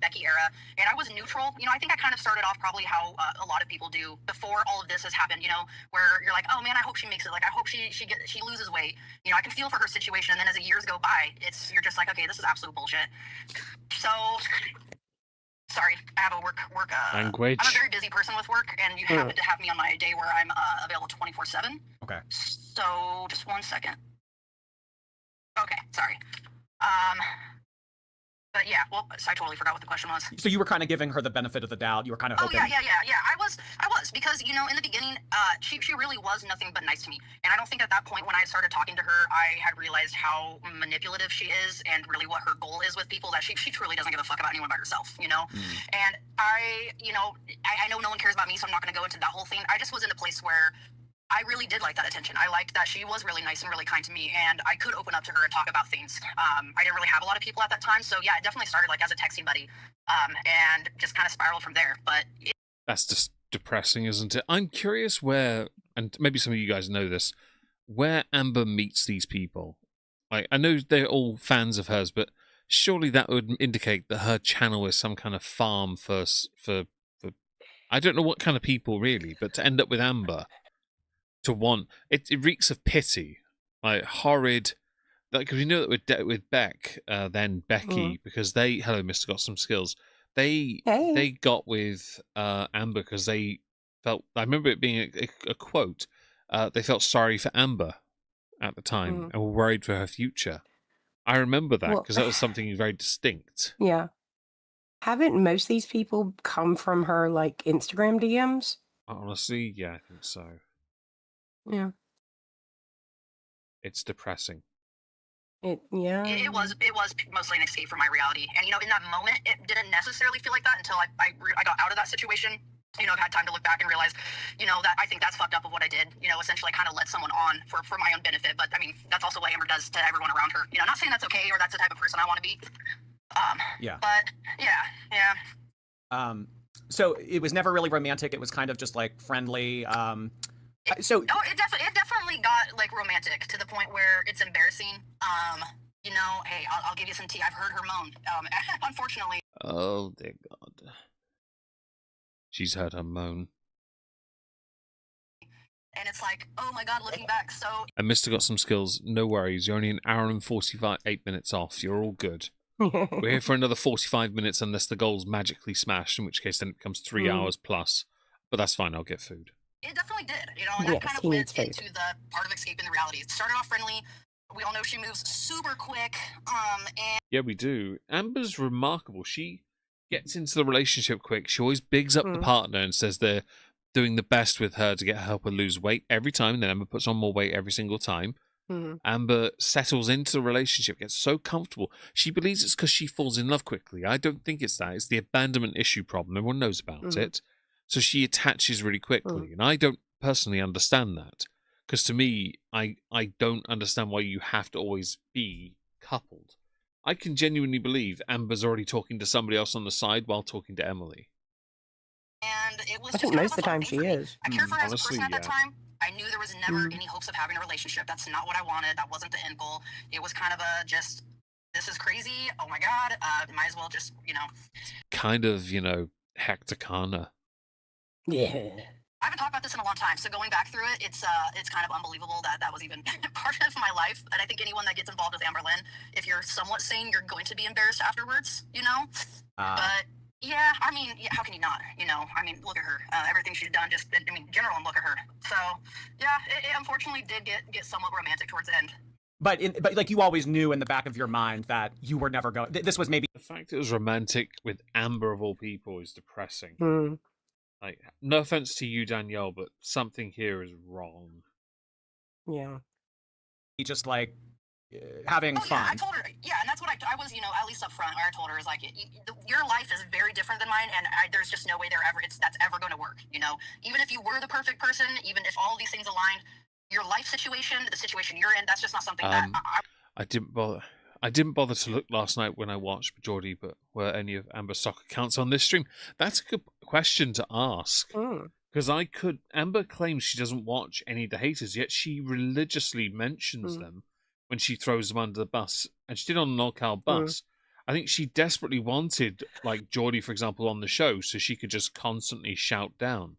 Becky era, and I was neutral. You know, I think I kind of started off probably how a lot of people do before all of this has happened. You know, where you're like, oh man, I hope she makes it. Like, I hope she loses weight. You know, I can feel for her situation. And then as the years go by, you're just like, okay, this is absolute bullshit. So. Sorry, I have a work. Language. I'm a very busy person with work, and you happen to have me on my day where I'm available 24/7. Okay. So just 1 second. Okay, sorry. But yeah, well, I totally forgot what the question was. So you were kind of giving her the benefit of the doubt. You were kind of Oh hoping. yeah. I was because you know in the beginning, she really was nothing but nice to me, and I don't think at that point when I started talking to her, I had realized how manipulative she is and really what her goal is with people. That she truly doesn't give a fuck about anyone but herself, you know. And I know no one cares about me, so I'm not going to go into that whole thing. I just was in a place where I really did like that attention. I liked that she was really nice and really kind to me, and I could open up to her and talk about things. I didn't really have a lot of people at that time, so yeah, it definitely started like as a texting buddy, and just kind of spiraled from there. But That's just depressing, isn't it? I'm curious where, and maybe some of you guys know this, where Amber meets these people. Like, I know they're all fans of hers, but surely that would indicate that her channel is some kind of farm for I don't know what kind of people really, but to end up with Amber, to want it reeks of pity, like horrid. Like, because we know that with Beck, then Becky, because hello, Mr. Got Some Skills. They got with Amber because they felt. I remember it being a quote. They felt sorry for Amber at the time and were worried for her future. I remember that because that was something very distinct. Yeah. Haven't most of these people come from her like Instagram DMs? Honestly, yeah, I think so. Yeah. It's depressing. it was mostly an escape from my reality. And you know, in that moment, it didn't necessarily feel like that until I got out of that situation. You know, I've had time to look back and realize, you know, that I think that's fucked up of what I did. You know, essentially kind of led someone on for my own benefit. But I mean, that's also what Amber does to everyone around her. You know, not saying that's okay or that's the type of person I want to be. Yeah. But yeah. So it was never really romantic. It was kind of just like friendly. It definitely got like romantic to the point where it's embarrassing. You know, hey, I'll give you some tea. I've heard her moan. Unfortunately. Oh dear God. She's heard her moan. And it's like, oh my God, looking back, so. And Mr. Got Some Skills, no worries. You're only an hour and 8 minutes off. You're all good. We're here for another 45 minutes unless the goal's magically smashed, in which case then it becomes 3 hours plus. But that's fine, I'll get food. It definitely did, you know, and that kind of went into the part of escaping the reality. It started off friendly. We all know she moves super quick. And yeah, we do. Amber's remarkable. She gets into the relationship quick. She always bigs up the partner and says they're doing the best with her to help her lose weight every time. Then Amber puts on more weight every single time. Amber settles into the relationship, gets so comfortable. She believes it's because she falls in love quickly. I don't think it's that. It's the abandonment issue problem. Everyone knows about it. So she attaches really quickly. And I don't personally understand that. Because to me, I don't understand why you have to always be coupled. I can genuinely believe Amber's already talking to somebody else on the side while talking to Emily. And it was I think most of the time she is. I cared for her as a person at that time. I knew there was never any hopes of having a relationship. That's not what I wanted. That wasn't the end goal. It was kind of a just, this is crazy. Oh my God. Might as well just, you know. Kind of, you know, Hector Kana. Yeah. I haven't talked about this in a long time, so going back through it, it's kind of unbelievable that was even part of my life. And I think anyone that gets involved with Amberlynn, if you're somewhat sane, you're going to be embarrassed afterwards, you know? But Yeah, I mean, yeah, how can you not? You know, I mean, look at her. Everything she's done, just, I mean, general, and look at her. So, yeah, it unfortunately did get somewhat romantic towards the end. But like you always knew in the back of your mind that you were never going. This was maybe The fact it was romantic with Amber of all people is depressing. Mm. Like, no offense to you, Danielle, but something here is wrong. Yeah. just like having fun. Yeah, I told her. Yeah, and that's what I was, you know, at least up front. I told her is like, your life is very different than mine, and there's just no way that's ever going to work. You know, even if you were the perfect person, even if all of these things aligned, your life situation, the situation you're in, that's just not something that I didn't bother. I didn't bother to look last night when I watched Geordie, but were any of Amber's soccer accounts on this stream? That's a good question to ask. Because Amber claims she doesn't watch any of the haters, yet she religiously mentions them when she throws them under the bus. And she did on an all-cow bus. I think she desperately wanted, like, Geordie, for example, on the show, so she could just constantly shout down.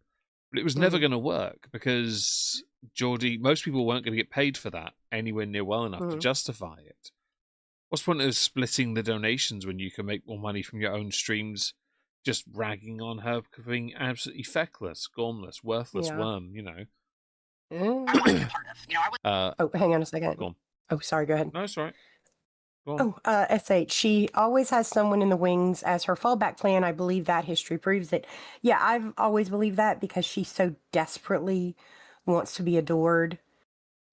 But it was never going to work, because Geordie, most people weren't going to get paid for that anywhere near well enough to justify it. What's the point of splitting the donations when you can make more money from your own streams? Just ragging on her for being absolutely feckless, gormless, worthless worm, you know. I wanted to be part of. You know, oh, hang on a second. Go on. Oh, sorry, go ahead. No, it's all right. Go on. Oh, SH, she always has someone in the wings as her fallback plan. I believe that history proves it. Yeah, I've always believed that because she so desperately wants to be adored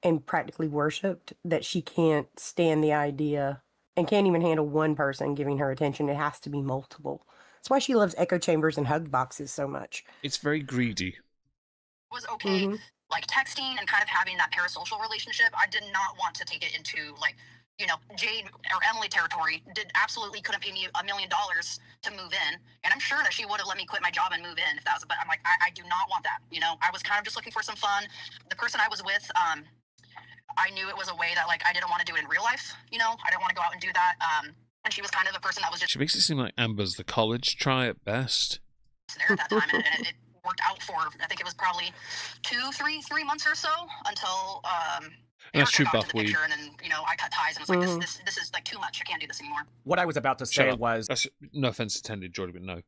and practically worshipped that she can't stand the idea and can't even handle one person giving her attention. It has to be multiple. That's why she loves echo chambers and hug boxes so much. It's very greedy. Was okay, like texting and kind of having that parasocial relationship. I did not want to take it into, like, you know, Jade or Emily territory. Absolutely couldn't pay me $1 million to move in, and I'm sure that she would have let me quit my job and move in if that was. But I'm like, I do not want that. You know, I was kind of just looking for some fun. The person I was with, I knew it was a way that, like, I didn't want to do it in real life. You know, I didn't want to go out and do that. And she was kind of the person that was just. She makes it seem like Amber's the college try at best. There at that time, and it worked out for, I think it was probably 3 months or so until that's true, got Buff. to the picture, and then, you know, I cut ties and was like, this is like too much. I can't do this anymore. What I was about to say was, that's, no offense intended, Jordy, but no.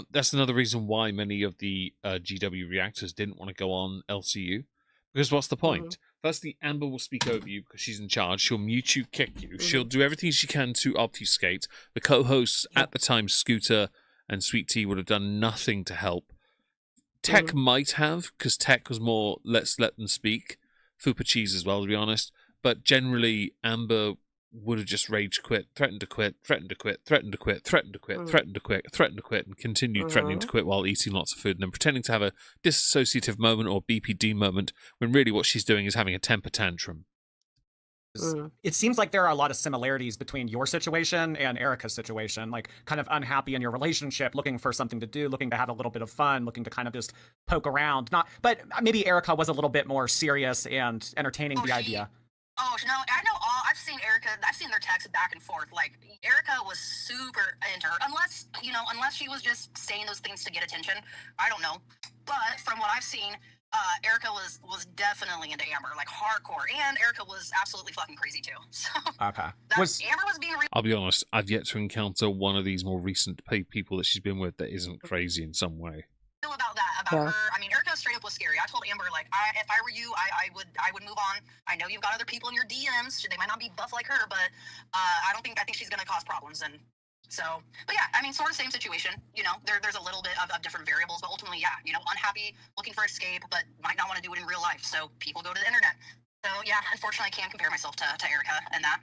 That's another reason why many of the GW reactors didn't want to go on LCU. Because what's the point? Firstly, Amber will speak over you because she's in charge. She'll mute you, kick you. She'll do everything she can to obfuscate. The co-hosts at the time, Scooter and Sweet Tea, would have done nothing to help. Tech might have, because Tech was more, let's let them speak. Fupa Cheese as well, to be honest. But generally, Amber would have just rage quit, threatened to quit, threatened to quit, threatened to quit, threatened to quit, threatened to quit, threatened to quit, and continued threatening to quit while eating lots of food and then pretending to have a dissociative moment or BPD moment when really what she's doing is having a temper tantrum. It seems like there are a lot of similarities between your situation and Erica's situation, like kind of unhappy in your relationship, looking for something to do, looking to have a little bit of fun, looking to kind of just poke around. But maybe Erica was a little bit more serious and entertaining the idea. Oh, no, I know I've seen Erica, I've seen their texts back and forth. Like, Erica was super into her, unless she was just saying those things to get attention. I don't know. But from what I've seen, Erica was definitely into Amber, like hardcore, and Erica was absolutely fucking crazy too. So okay, Amber was being. I'll be honest, I've yet to encounter one of these more recent people that she's been with that isn't crazy in some way. About her. I mean, Erica straight up was scary. I told Amber, like, if I were you, I would move on. I know you've got other people in your DMs. They might not be buff like her, but I think she's gonna cause problems. And so, but yeah, I mean, sort of same situation. You know, there's a little bit of different variables, but ultimately, yeah, you know, unhappy, looking for escape, but might not want to do it in real life. So people go to the internet. So yeah, unfortunately, I can't compare myself to Erica and that.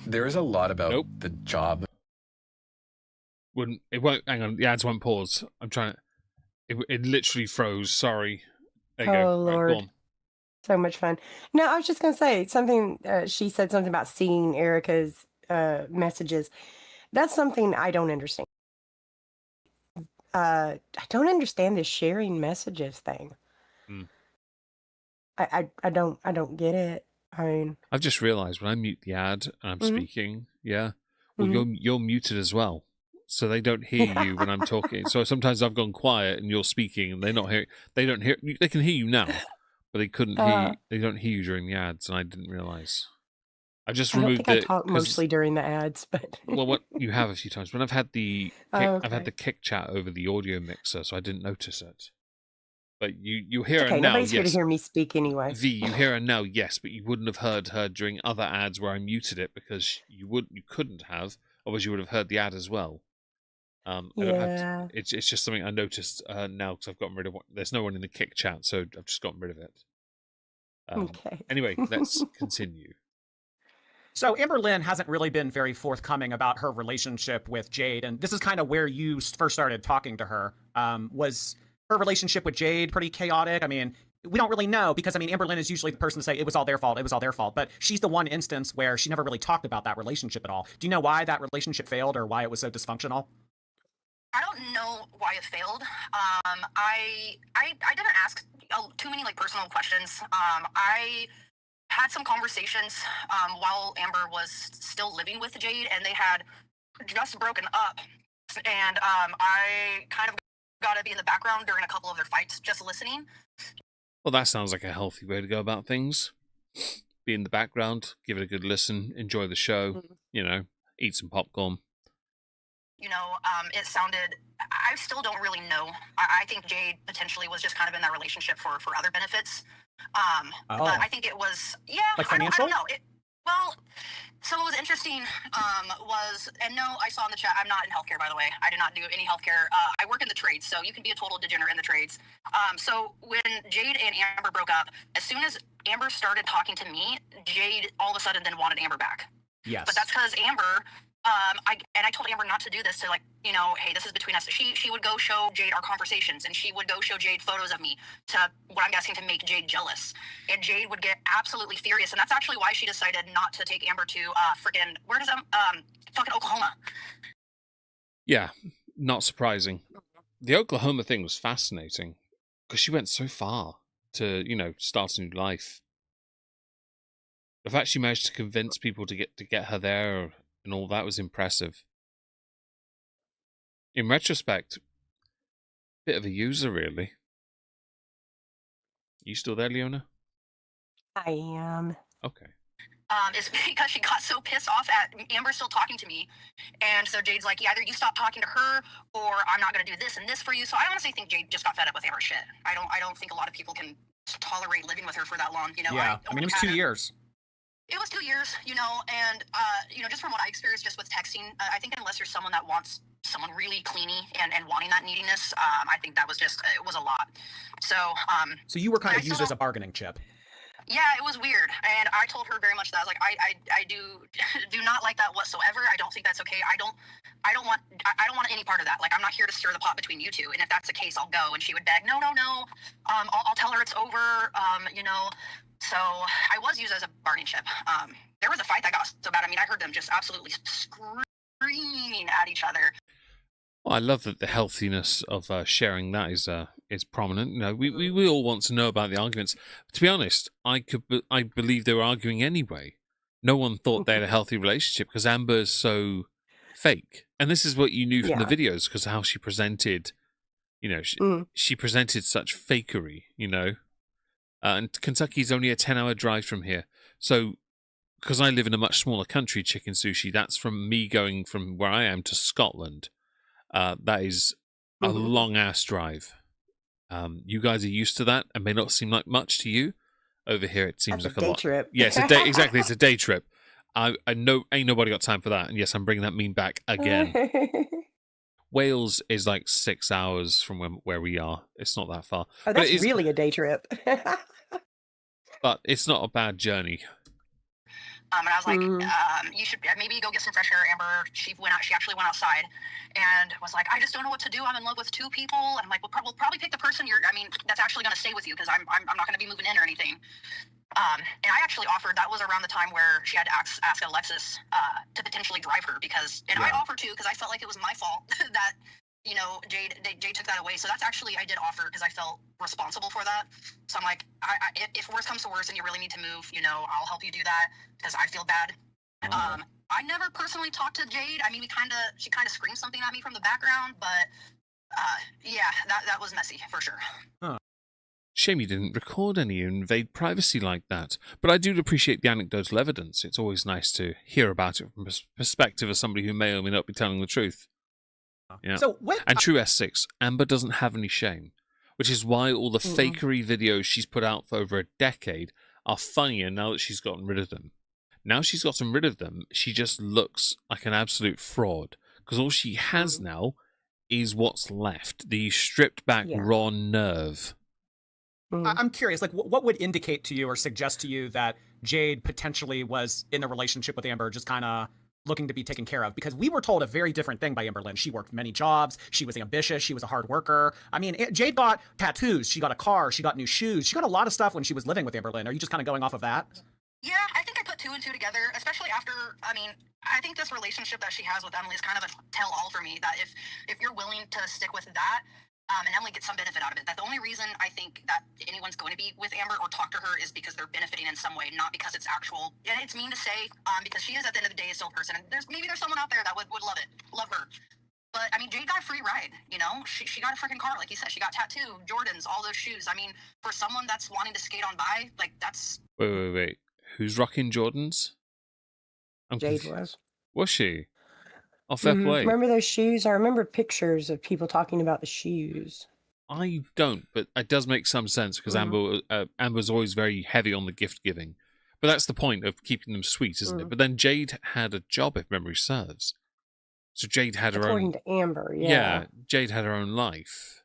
There is a lot about the job. It won't. Hang on, the ads won't pause. I'm trying to. It literally froze. Sorry. There you go. Lord. Right, so much fun. No, I was just going to say something. She said something about seeing Erica's messages. That's something I don't understand. I don't understand this sharing messages thing. I don't get it. I mean, I've just realised when I mute the ad and I'm speaking, well, you're muted as well. So they don't hear you when I'm talking. So sometimes I've gone quiet and you're speaking, and they're not hearing. They don't hear. They can hear you now, but they couldn't hear. They don't hear you during the ads, and I didn't realize. I've just I don't removed think I it talk 'cause- mostly during the ads, but well, what you have a few times when I've had the Oh, I've had okay. the kick chat over the audio mixer, so I didn't notice it. But you hear It's her okay. now, Nobody's here to yes. hear me speak anyway. V, you hear her now, yes, but you wouldn't have heard her during other ads where I muted it because you couldn't have, otherwise you would have heard the ad as well. I don't have Yeah. it's just something I noticed now because I've gotten rid of there's no one in the kick chat, so I've just gotten rid of it. Okay. Anyway, let's continue. So Amberlynn hasn't really been very forthcoming about her relationship with Jade, and this is kind of where you first started talking to her. Was her relationship with Jade pretty chaotic? I mean, we don't really know because, I mean, Amberlynn is usually the person to say it was all their fault, it was all their fault, but she's the one instance where she never really talked about that relationship at all. Do you know why that relationship failed or why it was so dysfunctional? I don't know why it failed. I didn't ask too many like personal questions. I had some conversations while Amber was still living with Jade, and they had just broken up. And I kind of got to be in the background during a couple of their fights, just listening. Well, that sounds like a healthy way to go about things. Be in the background, give it a good listen, enjoy the show, eat some popcorn. It sounded, I still don't really know. I think Jade potentially was just kind of in that relationship for other benefits. But I think it was, like financial? I don't know. So what was interesting and no, I saw in the chat, I'm not in healthcare, by the way. I did not do any healthcare. I work in the trades, so you can be a total degenerate in the trades. So when Jade and Amber broke up, as soon as Amber started talking to me, Jade all of a sudden then wanted Amber back. Yes. But that's because Amber, I told Amber not to do this, to hey, this is between us. She would go show Jade our conversations, and she would go show Jade photos of me to what I'm guessing to make Jade jealous. And Jade would get absolutely furious, and that's actually why she decided not to take Amber to fucking Oklahoma. Yeah, not surprising. The Oklahoma thing was fascinating because she went so far to, start a new life. The fact she managed to convince people to get her there and all that was impressive. In retrospect, bit of a user, really. You still there, Leona? I am. Okay. Is because she got so pissed off at Amber still talking to me, and so Jade's like, either you stop talking to her, or I'm not going to do this and this for you. So I honestly think Jade just got fed up with Amber's shit. I don't think a lot of people can tolerate living with her for that long. Yeah, I mean, it was 2 years. It was 2 years, and just from what I experienced just with texting, I think unless you're someone that wants someone really cleany and wanting that neediness, I think that was it was a lot. So you were kind of used as a bargaining chip. Yeah, it was weird, and I told her very much that I was like, I do not like that whatsoever. I don't think that's okay. I don't want any part of that. Like, I'm not here to stir the pot between you two, and if that's the case, I'll go. And she would beg, no. I'll tell her it's over. So I was used as a bargaining chip. There was a fight that got so bad. I mean, I heard them just absolutely screaming at each other. Well, I love that the healthiness of sharing that is prominent. We all want to know about the arguments. But to be honest, I believe they were arguing anyway. No one thought they had a healthy relationship because Amber is so fake, and this is what you knew from the videos because how she presented. She presented such fakery. And Kentucky's only a 10-hour drive from here, so because I live in a much smaller country, Chicken Sushi, that's from me going from where I am to Scotland. That is a long-ass drive. You guys are used to that and may not seem like much to you. Over here, it seems like a lot. Trip. Yeah, it's a day. Exactly, it's a day trip. I know ain't nobody got time for that. And yes, I'm bringing that meme back again. Wales is like 6 hours from where we are. It's not that far. Oh, that's really a day trip. But it's not a bad journey. And I was like, you should maybe go get some fresh air, Amber. She actually went outside and was like, I just don't know what to do. I'm in love with two people. And I'm like, we'll probably pick the person that's actually going to stay with you because I'm not going to be moving in or anything. And I actually offered, that was around the time where she had to ask Alexis to potentially drive her I offered to because I felt like it was my fault that, Jade took that away. So that's actually, I did offer because I felt responsible for that. So I'm like, if worse comes to worse and you really need to move, I'll help you do that because I feel bad. I never personally talked to Jade. I mean, she kind of screamed something at me from the background, but yeah, that was messy for sure. Huh. Shame you didn't record any and invade privacy like that. But I do appreciate the anecdotal evidence. It's always nice to hear about it from a perspective of somebody who may or may not be telling the truth. Yeah. So and true S6, Amber doesn't have any shame, which is why all the fakery videos she's put out for over a decade are funnier now that she's gotten rid of them. Now she's gotten rid of them, she just looks like an absolute fraud. Because all she has now is what's left, the stripped back raw nerve. I'm curious, like, what would indicate to you or suggest to you that Jade potentially was in a relationship with Amber, just kind of looking to be taken care of? Because we were told a very different thing by Amberlynn. She worked many jobs. She was ambitious. She was a hard worker. I mean, Jade got tattoos. She got a car. She got new shoes. She got a lot of stuff when she was living with Amberlynn. Are you just kind of going off of that? Yeah, I think I put two and two together, especially after, I mean, I think this relationship that she has with Emily is kind of a tell-all for me, that if you're willing to stick with that, and Emily gets some benefit out of it, that the only reason I think that anyone's going to be with Amber or talk to her is because they're benefiting in some way, not because it's actual. And it's mean to say, because she is at the end of the day still a person, and maybe there's someone out there that would love it, love her. But I mean, Jade got a free ride, you know? She got a freaking car, like you said. She got tattoo, Jordans, all those shoes. I mean, for someone that's wanting to skate on by, like, that's... Wait. Who's rocking Jordans? Jade was. Was she? Oh, fair play. Remember those shoes? I remember pictures of people talking about the shoes. I don't, but it does make some sense because Amber's always very heavy on the gift giving. But that's the point of keeping them sweet, isn't it? But then Jade had a job, if memory serves. So Jade had her own... According to Amber, Yeah, Jade had her own life.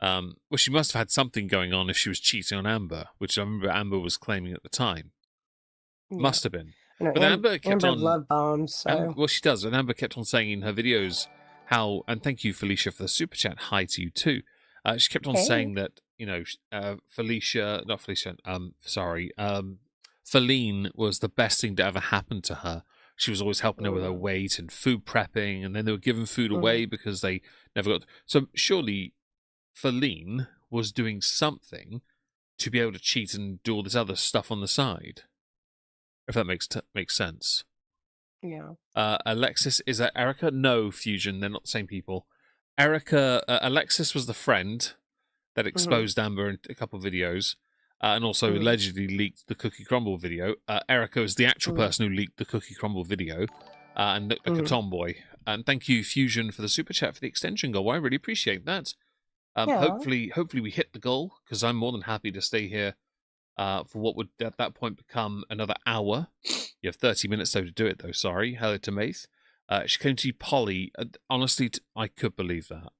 Well, she must have had something going on if she was cheating on Amber, which I remember Amber was claiming at the time. Yeah. Must have been. No, but Amber kept on love bombs. So. Well, she does. And Amber kept on saying in her videos how, and thank you, Felicia, for the super chat. Hi to you too. She kept on saying that, you know, Feline was the best thing to ever happen to her. She was always helping her with her weight and food prepping, and then they were giving food away because they never got. So surely Feline was doing something to be able to cheat and do all this other stuff on the side. If that makes sense. Yeah. Alexis, is that Erica? No, Fusion, they're not the same people. Alexis was the friend that exposed Amber in a couple of videos, and also allegedly leaked the Cookie Crumble video. Erica is the actual person who leaked the Cookie Crumble video, and looked like a tomboy. And thank you, Fusion, for the super chat for the extension goal. I really appreciate that. Hopefully we hit the goal, because I'm more than happy to stay here for what would at that point become another hour. You have 30 minutes though to do it though, sorry. Hello to Maith. She came to you, Polly. Honestly, I could believe that.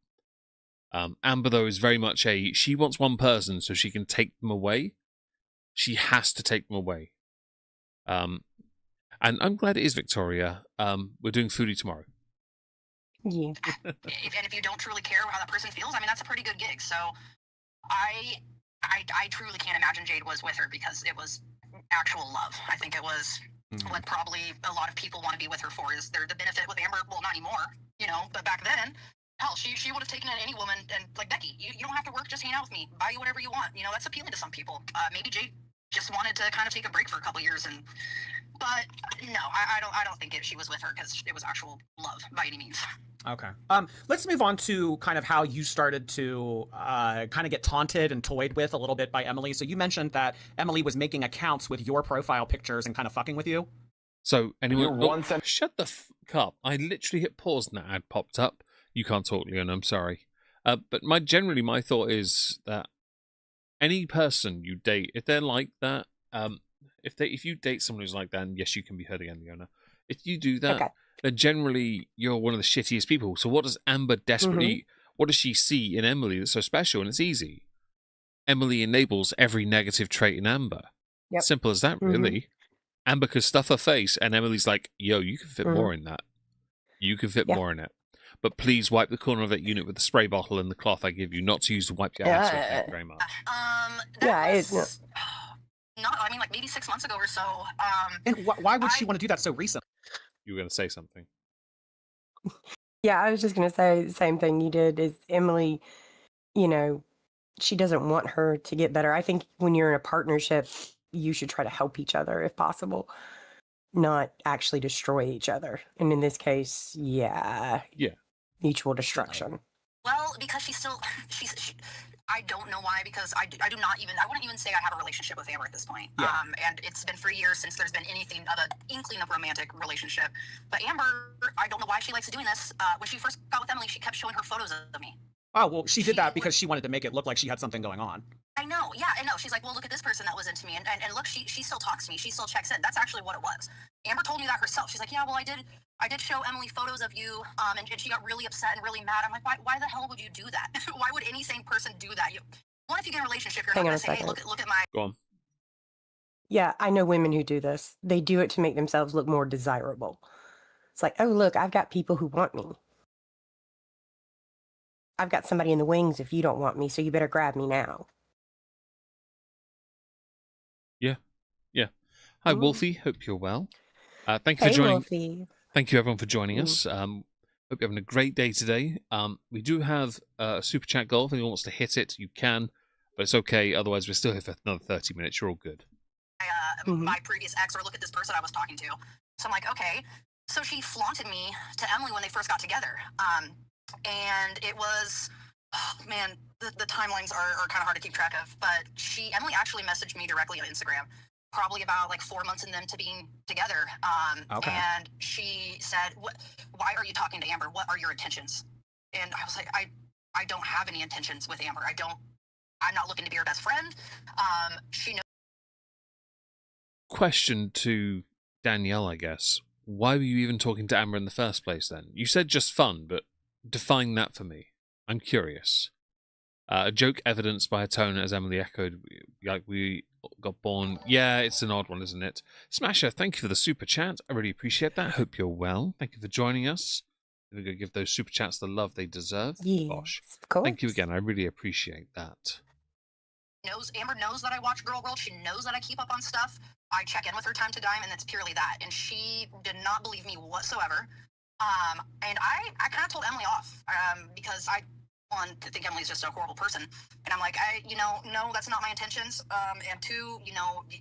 Amber though is very much she wants one person so she can take them away. She has to take them away. And I'm glad it is Victoria. We're doing foodie tomorrow. Yeah. And if you don't truly care how that person feels, I mean, that's a pretty good gig. So I truly can't imagine Jade was with her because it was actual love. I think it was what probably a lot of people want to be with her for is the benefit with Amber. Well, not anymore, you know, but back then, hell, she would have taken in any woman and like, Becky, you don't have to work, just hang out with me, buy you whatever you want. You know, that's appealing to some people. Maybe Jade just wanted to kind of take a break for a couple years, but no, I don't think she was with her because it was actual love by any means. Okay. Let's move on to kind of how you started to kind of get taunted and toyed with a little bit by Emily. So you mentioned that Emily was making accounts with your profile pictures and kind of fucking with you. So anyone, shut the fuck up! I literally hit pause and that ad popped up. You can't talk, Leon. I'm sorry. But my thought is that any person you date, if they're like that, if you date someone who's like that, and yes, you can be heard again, Leona. If you do that, then generally you're one of the shittiest people. So what does Amber desperately? What does she see in Emily that's so special? And it's easy. Emily enables every negative trait in Amber. Yep. Simple as that, really. Amber could stuff her face, and Emily's like, "Yo, you can fit more in that. You can fit more in it. But please wipe the corner of that unit with the spray bottle and the cloth I give you, not to use to wipe your ass with. Thank you very much." Not, I mean, like maybe 6 months ago or so. And why would she want to do that so recently? You were going to say something. Yeah, I was just going to say the same thing you did. Is Emily, you know, she doesn't want her to get better. I think when you're in a partnership, you should try to help each other if possible, not actually destroy each other. And in this case, mutual destruction. Well, because she's I don't know why, because I wouldn't even say I have a relationship with Amber at this point. Yeah. And it's been for years since there's been anything of an inkling of romantic relationship. But Amber, I don't know why she likes doing this. When she first got with Emily, she kept showing her photos of me. Oh, well, she did that because she wanted to make it look like she had something going on. I know, yeah, I know. She's like, well, look at this person that was into me, and look, she still talks to me, she still checks in. That's actually what it was. Amber told me that herself. She's like, yeah, well, I did show Emily photos of you, and she got really upset and really mad. I'm like, why the hell would you do that? Why would any sane person do that? What if you get in a relationship, you're not going to say, hey, look at my... Go on. Yeah, I know women who do this. They do it to make themselves look more desirable. It's like, oh, look, I've got people who want me. I've got somebody in the wings if you don't want me, so you better grab me now. Yeah. Hi, Wolfie. Hope you're well. Thank you for joining. Wolfie. Thank you, everyone, for joining us. Hope you're having a great day today. We do have a super chat goal. If anyone wants to hit it, you can, but it's okay. Otherwise, we're still here for another 30 minutes. You're all good. My previous ex, or look at this person I was talking to. So I'm like, okay. So she flaunted me to Emily when they first got together. And it was, oh, man, the timelines are kind of hard to keep track of. But Emily actually messaged me directly on Instagram, probably about like 4 months into being together. Okay. And she said, why are you talking to Amber? What are your intentions? And I was like, I don't have any intentions with Amber. I'm not looking to be her best friend. She knows. Question to Danielle, I guess. Why were you even talking to Amber in the first place then? You said just fun, but define that for me. I'm curious. A joke evidenced by a tone, as Emily echoed, like we got born. Yeah, it's an odd one, isn't it? Smasher, thank you for the super chat. I really appreciate that. Hope you're well. Thank you for joining us. We're going to give those super chats the love they deserve. Yes, Gosh. of course. Thank you again. I really appreciate that. Amber knows that I watch Girl World. She knows that I keep up on stuff. I check in with her time to dime, and it's purely that. And she did not believe me whatsoever. And I kind of told Emily off because I, one, think Emily's just a horrible person. And I'm like, no, that's not my intentions. And two,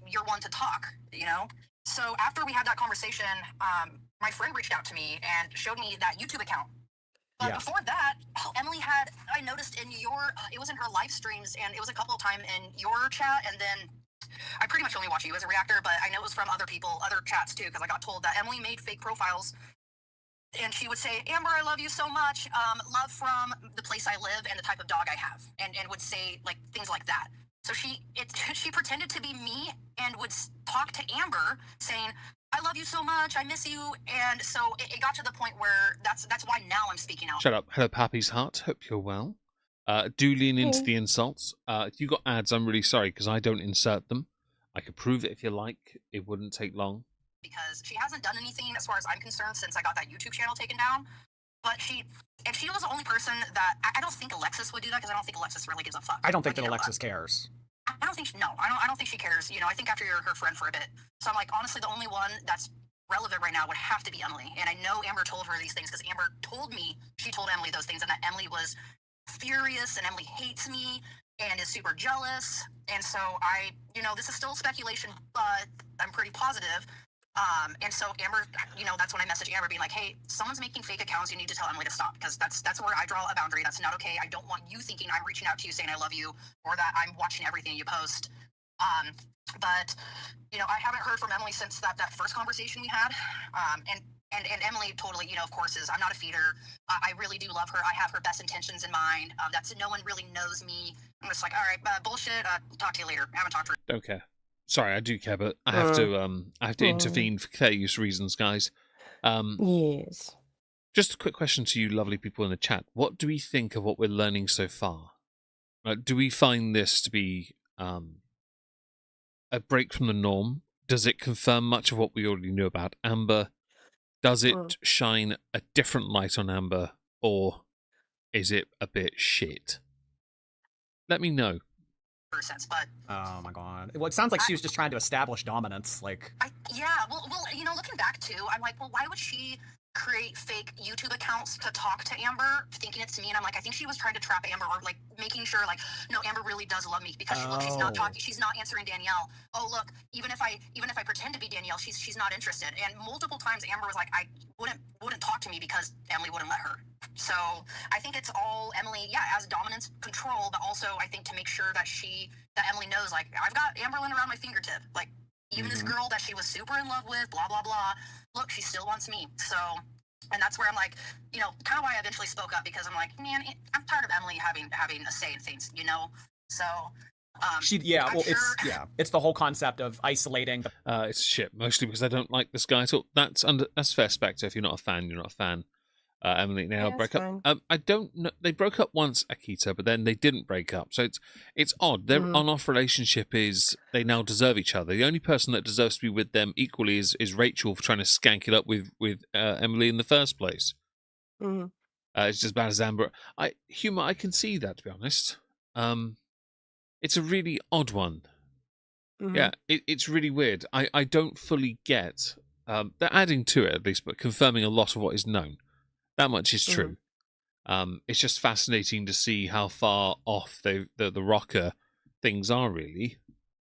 you're one to talk, So after we had that conversation, my friend reached out to me and showed me that YouTube account. But before that, Emily I noticed in it was in her live streams, and it was a couple of times in your chat, and then I pretty much only watch you as a reactor, but I know it was from other people, other chats too, because I got told that Emily made fake profiles, and she would say, Amber, I love you so much, love from the place I live and the type of dog I have, and would say like things like that. So she pretended to be me and would talk to Amber saying, I love you so much, I miss you, and so it got to the point where that's why now I'm speaking out. Shut up. Hello, Pappy's Heart. Hope you're well. Do lean into the insults. If you got ads, I'm really sorry, because I don't insert them. I could prove it if you like. It wouldn't take long. Because she hasn't done anything, as far as I'm concerned, since I got that YouTube channel taken down. But she was the only person that I don't think Alexis would do that, because I don't think Alexis really gives a fuck. I don't think that Alexis cares. I don't think I don't think she cares. I think after you're her friend for a bit. So I'm like, honestly, the only one that's relevant right now would have to be Emily. And I know Amber told her these things because Amber told me she told Emily those things, and that Emily was furious, and Emily hates me and is super jealous. And so this is still speculation, but I'm pretty positive. And so Amber, that's when I messaged Amber being like, hey, someone's making fake accounts. You need to tell Emily to stop, because that's where I draw a boundary. That's not okay. I don't want you thinking I'm reaching out to you saying I love you, or that I'm watching everything you post. But I haven't heard from Emily since that first conversation we had. And Emily totally, of course, I'm not a feeder. I really do love her. I have her best intentions in mind. No one really knows me. I'm just like, all right, bullshit. Talk to you later. I haven't talked to her. Don't care. Sorry, I do care, but I have to intervene for fair use reasons, guys. Yes. Just a quick question to you lovely people in the chat. What do we think of what we're learning so far? Do we find this to be a break from the norm? Does it confirm much of what we already knew about Amber? Does it shine a different light on Amber, or is it a bit shit? Let me know. Sense, but oh my god, well, it sounds like she was just trying to establish dominance. Like, well, looking back too, I'm like, well, why would she create fake YouTube accounts to talk to Amber, thinking it's me, and I'm like, I think she was trying to trap Amber, or like making sure, like, no, Amber really does love me because look, she's not talking, she's not answering Danielle. Oh, look, even if I pretend to be Danielle, she's not interested. And multiple times Amber was like, I wouldn't talk to me because Emily wouldn't let her. So I think it's all Emily, as dominance, control, but also I think to make sure that Emily knows, like, I've got Amberlynn around my fingertip, like. Even this girl that she was super in love with, blah, blah, blah, look, she still wants me. So, and that's where I'm like, kind of why I eventually spoke up, because I'm like, man, I'm tired of Emily having a say in things, So, it's the whole concept of isolating. It's shit, mostly because I don't like this guy at all. That's fair spectre. If you're not a fan, you're not a fan. Emily now broke up. I don't know. They broke up once, Akita, but then they didn't break up. So it's odd. Their on-off relationship is they now deserve each other. The only person that deserves to be with them equally is Rachel for trying to skank it up with Emily in the first place. Mm-hmm. It's just bad as Amber. I can see that, to be honest. It's a really odd one. Mm-hmm. Yeah, it's really weird. I don't fully get. They're adding to it at least, but confirming a lot of what is known. That much is true. It's just fascinating to see how far off the rocker things are, really.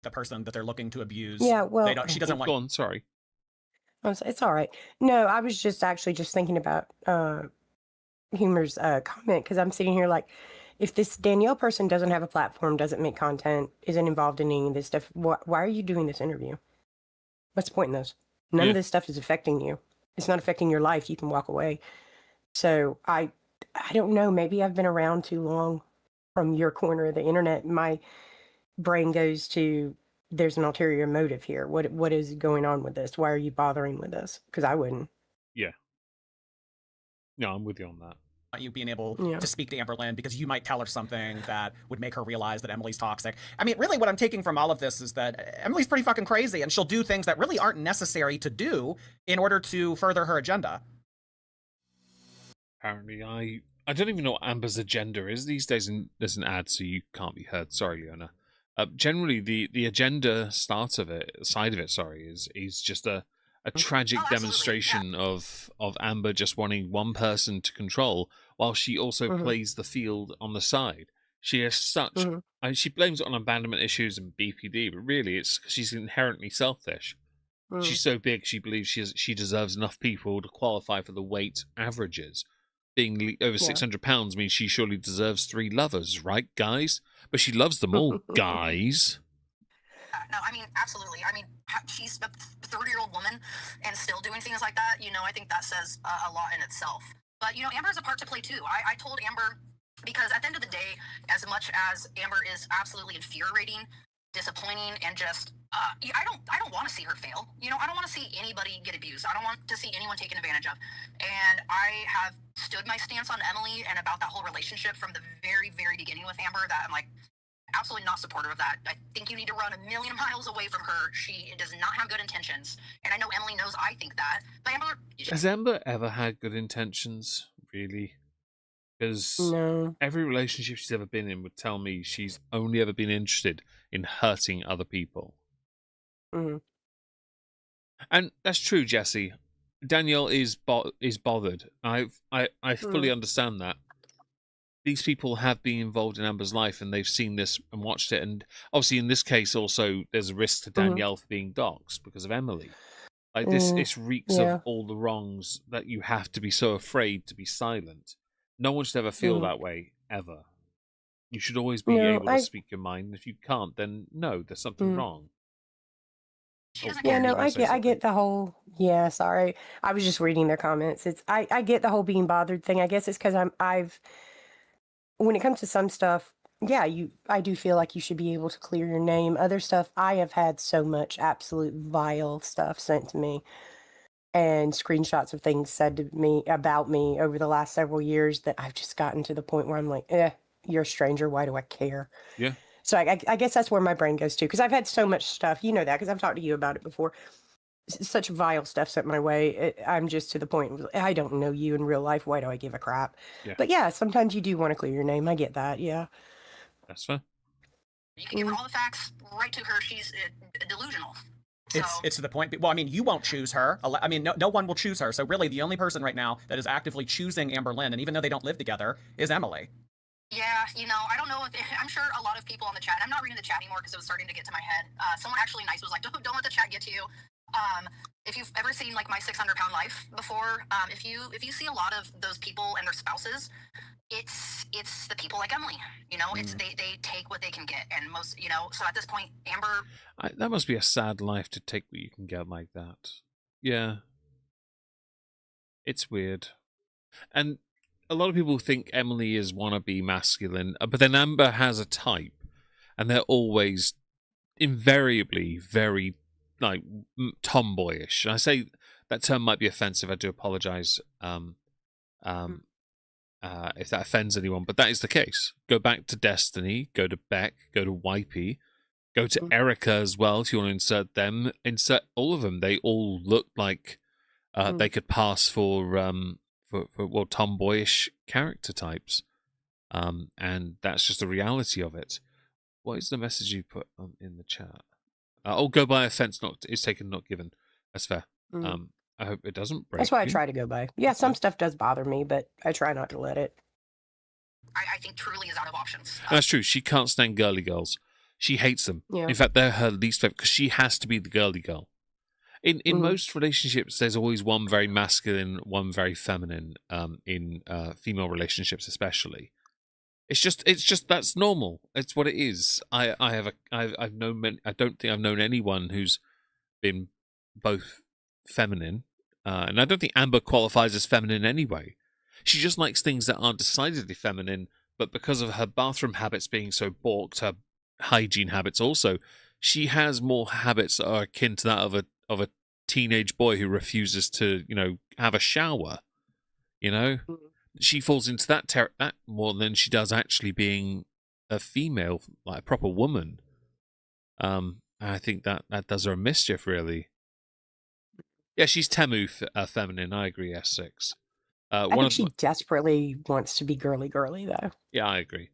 The person that they're looking to abuse. Yeah, well, she doesn't want. Go on, sorry. It's all right. No, I was just actually just thinking about Humor's comment, because I'm sitting here like, if this Danielle person doesn't have a platform, doesn't make content, isn't involved in any of this stuff, why are you doing this interview? What's the point in this? None of this stuff is affecting you. It's not affecting your life. You can walk away. So I don't know. Maybe I've been around too long from your corner of the internet. My brain goes to, there's an ulterior motive here. What is going on with this? Why are you bothering with this? Because I wouldn't. Yeah. No, I'm with you on that. You being able to speak to Amberlynn because you might tell her something that would make her realize that Emily's toxic. I mean, really what I'm taking from all of this is that Emily's pretty fucking crazy, and she'll do things that really aren't necessary to do in order to further her agenda. Apparently, I don't even know what Amber's agenda is these days, and there's an ad, so you can't be heard. Sorry, Leona. Generally, the agenda side of it, is just a tragic demonstration of Amber just wanting one person to control, while she also plays the field on the side. She has such... she blames it on abandonment issues and BPD, but really it's because she's inherently selfish. She's so big, she believes she deserves enough people to qualify for the weight averages. Being over 600 pounds means she surely deserves 3 lovers, right, guys? But she loves them all, guys. No, I mean, absolutely. I mean, she's a 30-year-old woman and still doing things like that. I think that says a lot in itself. But, Amber has a part to play, too. I told Amber, because at the end of the day, as much as Amber is absolutely infuriating, disappointing, and just, I don't want to see her fail. I don't want to see anybody get abused. I don't want to see anyone taken advantage of. And I have stood my stance on Emily and about that whole relationship from the very, very beginning with Amber, that I'm like, absolutely not supportive of that. I think you need to run a million miles away from her. She does not have good intentions. And I know Emily knows I think that. But Amber... Has Amber ever had good intentions, really? Because every relationship she's ever been in would tell me she's only ever been interested in hurting other people. And that's true, Jesse. Danielle is bothered. I fully understand that. These people have been involved in Amber's life, and they've seen this and watched it. And obviously, in this case, also there's a risk to Danielle for being doxxed because of Emily. Like this, it reeks of all the wrongs that you have to be so afraid to be silent. No one should ever feel that way ever. You should always be able to speak your mind. If you can't, then no, there's something wrong. I get the whole. Yeah, sorry, I was just reading their comments. I get the whole being bothered thing. I guess it's because I've. When it comes to some stuff, I do feel like you should be able to clear your name. Other stuff, I have had so much absolute vile stuff sent to me and screenshots of things said to me about me over the last several years that I've just gotten to the point where I'm like, you're a stranger. Why do I care? Yeah. So I guess that's where my brain goes to, because I've had so much stuff. You know that, because I've talked to you about it before. Such vile stuff sent my way. I'm just to the point, I don't know you in real life. Why do I give a crap? Yeah. But sometimes you do want to clear your name. I get that. Yeah. That's fair. You can give her all the facts right to her. She's delusional. It's to the point. Well, I mean, you won't choose her. I mean, no one will choose her. So really, the only person right now that is actively choosing Amberlynn, and even though they don't live together, is Emily. Yeah, I don't know if I'm sure a lot of people on the chat. I'm not reading the chat anymore because it was starting to get to my head. Someone actually nice was like, "Don't let the chat get to you." If you've ever seen like my 600-pound life before, if you see a lot of those people and their spouses, it's the people like Emily. It's they take what they can get, and most So at this point, Amber. That must be a sad life to take what you can get like that. Yeah, it's weird, and a lot of people think Emily is wannabe masculine, but then Amber has a type, and they're always invariably very like tomboyish. And I say that term might be offensive. I do apologize if that offends anyone, but that is the case. Go back to Destiny, go to Beck, go to Wipey, go to Erica as well. If you want to insert them, insert all of them. They all look like they could pass for tomboyish character types, and that's just the reality of it. What is the message you put in the chat? Go by offense not is taken, not given. That's fair. I hope it doesn't break. That's why I try to go by. Yeah, some stuff does bother me, but I try not to let it. I think truly is out of options. That's true. She can't stand girly girls. She hates them. Yeah. In fact, they're her least favorite because she has to be the girly girl. In most relationships, there's always one very masculine, one very feminine. In female relationships, especially, it's just that's normal. It's what it is. I've known men. I don't think I've known anyone who's been both feminine, and I don't think Amber qualifies as feminine anyway. She just likes things that aren't decidedly feminine, but because of her bathroom habits being so balked, her hygiene habits also, she has more habits that are akin to that of a teenage boy who refuses to, have a shower. She falls into that more than she does actually being a female, like a proper woman. I think that does her a mischief, really. Yeah, she's Temu feminine. I agree, S6. I think she desperately wants to be girly, though. Yeah, I agree.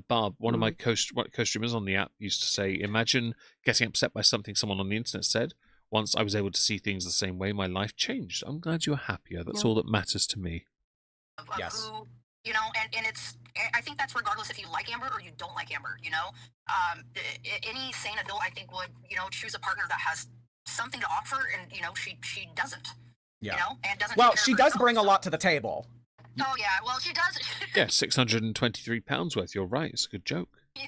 Barb, one of my co-streamers on the app used to say, imagine getting upset by something someone on the internet said. Once I was able to see things the same way, my life changed. I'm glad you're happier. That's all that matters to me. Yes. Who, and it's, I think that's regardless if you like Amber or you don't like Amber, any sane adult, I think, would, choose a partner that has something to offer, and, she doesn't, and doesn't. Well, she does bring a lot to the table. Oh, yeah, well, she does. Yeah, £623 worth, you're right, it's a good joke. Yeah,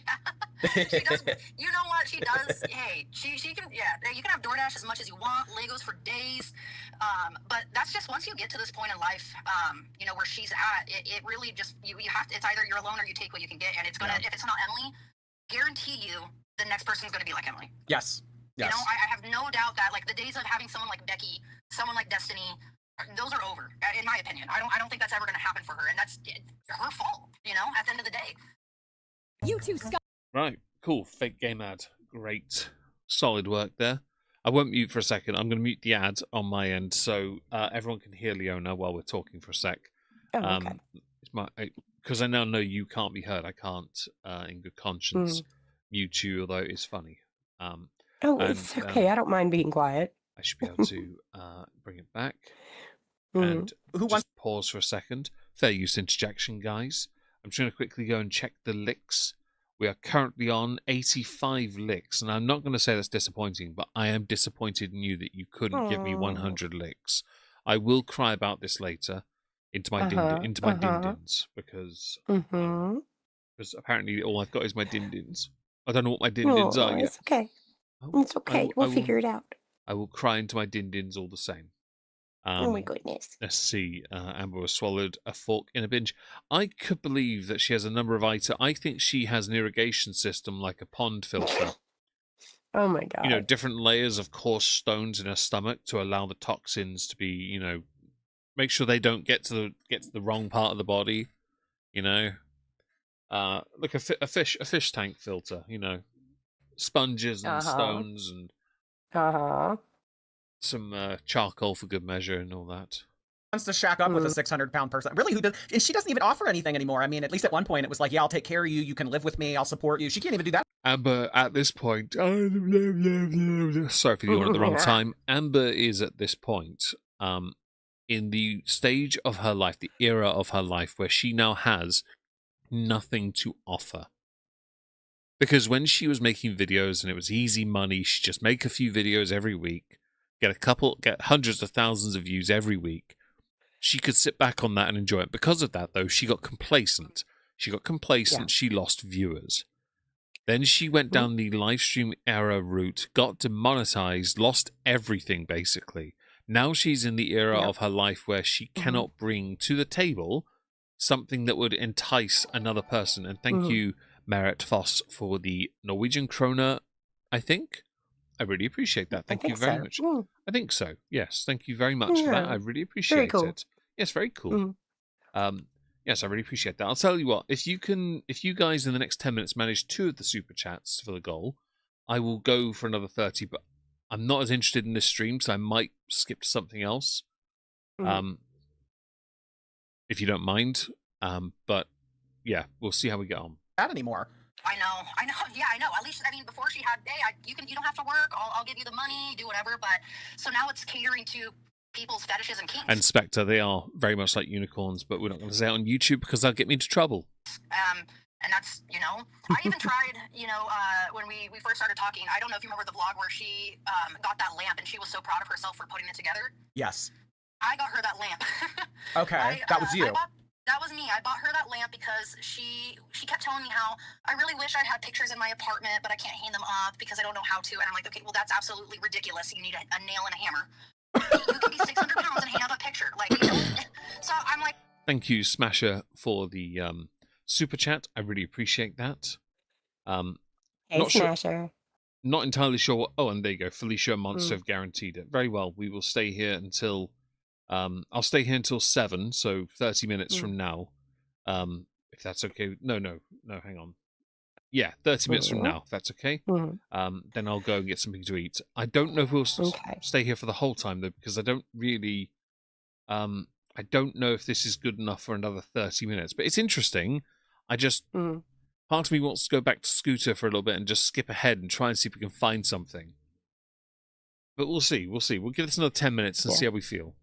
she does. You know what she does? Hey, she can. Yeah, you can have DoorDash as much as you want, Legos for days. But that's just once you get to this point in life, where she's at. It really just you have to. It's either you're alone or you take what you can get, and it's gonna. If it's not Emily, guarantee you the next person's gonna be like Emily. Yes. Yes. I have no doubt that like the days of having someone like Becky, someone like Destiny, those are over. In my opinion, I don't think that's ever gonna happen for her, and that's her fault. At the end of the day. You two, Scott. Right, cool. Fake game ad. Great. Solid work there. I won't mute for a second. I'm going to mute the ad on my end so everyone can hear Leona while we're talking for a sec. Oh, okay. Because I now know you can't be heard. I can't, in good conscience, mute you, although it's funny. It's okay. I don't mind being quiet. I should be able to bring it back. And just pause for a second. Fair use interjection, guys. I'm just going to quickly go and check the licks. We are currently on 85 licks, and I'm not going to say that's disappointing, but I am disappointed in you that you couldn't give me 100 licks. I will cry about this later into my din-dins, because apparently all I've got is my din-dins. I don't know what my din-dins are yet. It's okay. It's okay. We'll figure it out. I will cry into my din-dins all the same. Oh my goodness. Let's see. Amber was swallowed a fork in a binge. I could believe that she has a number of items. I think she has an irrigation system like a pond filter. Oh my god. Different layers of coarse stones in her stomach to allow the toxins to be, make sure they don't get to the wrong part of the body. Like a fish tank filter. Sponges and stones and some charcoal for good measure and all that. Wants to shack up with a 600-pound person. Really, who does? And she doesn't even offer anything anymore. I mean, at least at one point it was like, yeah, I'll take care of you. You can live with me. I'll support you. She can't even do that Amber, at this point, sorry for the yawn at the wrong time. Amber is at this point, in the stage of her life, the era of her life, where she now has nothing to offer. Because when she was making videos and it was easy money, she'd just make a few videos every week, get hundreds of thousands of views every week. She could sit back on that and enjoy it. Because of that, though, she got complacent. She lost viewers. Then she went down the live stream era route, got demonetized, lost everything, basically. Now she's in the era of her life where she cannot bring to the table something that would entice another person. And thank you, Merit Foss, for the Norwegian kroner, I think. I really appreciate that. Thank you very much. I think so. Yes, thank you very much for that. I really appreciate it. Yes, very cool. Yes, I really appreciate that. I'll tell you what, if you guys in the next 10 minutes manage 2 of the super chats for the goal, I will go for another 30, but I'm not as interested in this stream, so I might skip to something else. If you don't mind. But yeah, we'll see how we get on. Not anymore. I know. Yeah, I know. At least, I mean, before she had, hey, you don't have to work. I'll give you the money, do whatever. But so now it's catering to people's fetishes and kinks. And Spectre, they are very much like unicorns, but we're not going to say it on YouTube because they'll get me into trouble. And that's, I even tried, when we first started talking, I don't know if you remember the vlog where she got that lamp and she was so proud of herself for putting it together. Yes. I got her that lamp. Okay, that was you. That was me. I bought her that lamp because she kept telling me how I really wish I had pictures in my apartment, but I can't hang them up because I don't know how to. And I'm like, okay, well, that's absolutely ridiculous. You need a nail and a hammer. You can be 600 pounds and hang up a picture. So I'm like... Thank you, Smasher, for the super chat. I really appreciate that. Hey, Smasher. Not entirely sure what... Oh, and there you go. Felicia Monster have guaranteed it. Very well. We will stay here until... I'll stay here until 7, so 30 minutes from now. If that's okay. No, hang on. Yeah, 30 minutes from now, if that's okay. Then I'll go and get something to eat. I don't know if we'll stay here for the whole time, though, because I don't really... I don't know if this is good enough for another 30 minutes. But it's interesting. I just... Part of me wants to go back to Scooter for a little bit and just skip ahead and try and see if we can find something. But we'll see. We'll give this another 10 minutes and see how we feel.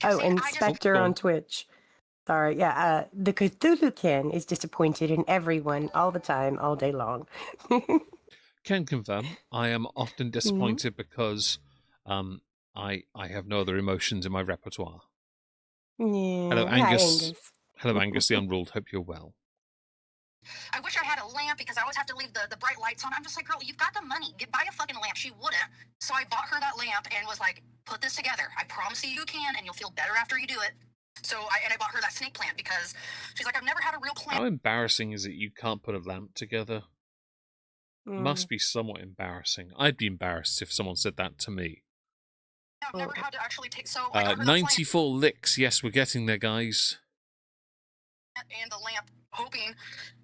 And Spectre on Twitch. Sorry, the Cthulhu Ken is disappointed in everyone all the time, all day long. Can confirm. I am often disappointed because I have no other emotions in my repertoire. Yeah. Hello, Angus. Hello, Angus the Unruled. Hope you're well. I wish I had a lamp because I always have to leave the bright lights on. I'm just like, girl, you've got the money. Buy a fucking lamp. She wouldn't. So I bought her that lamp and was like, put this together. I promise you can, and you'll feel better after you do it. So I bought her that snake plant because she's like, I've never had a real plant. How embarrassing is it you can't put a lamp together? Must be somewhat embarrassing. I'd be embarrassed if someone said that to me. I've never had to actually take... So 94 licks. Yes, we're getting there, guys. And the lamp, hoping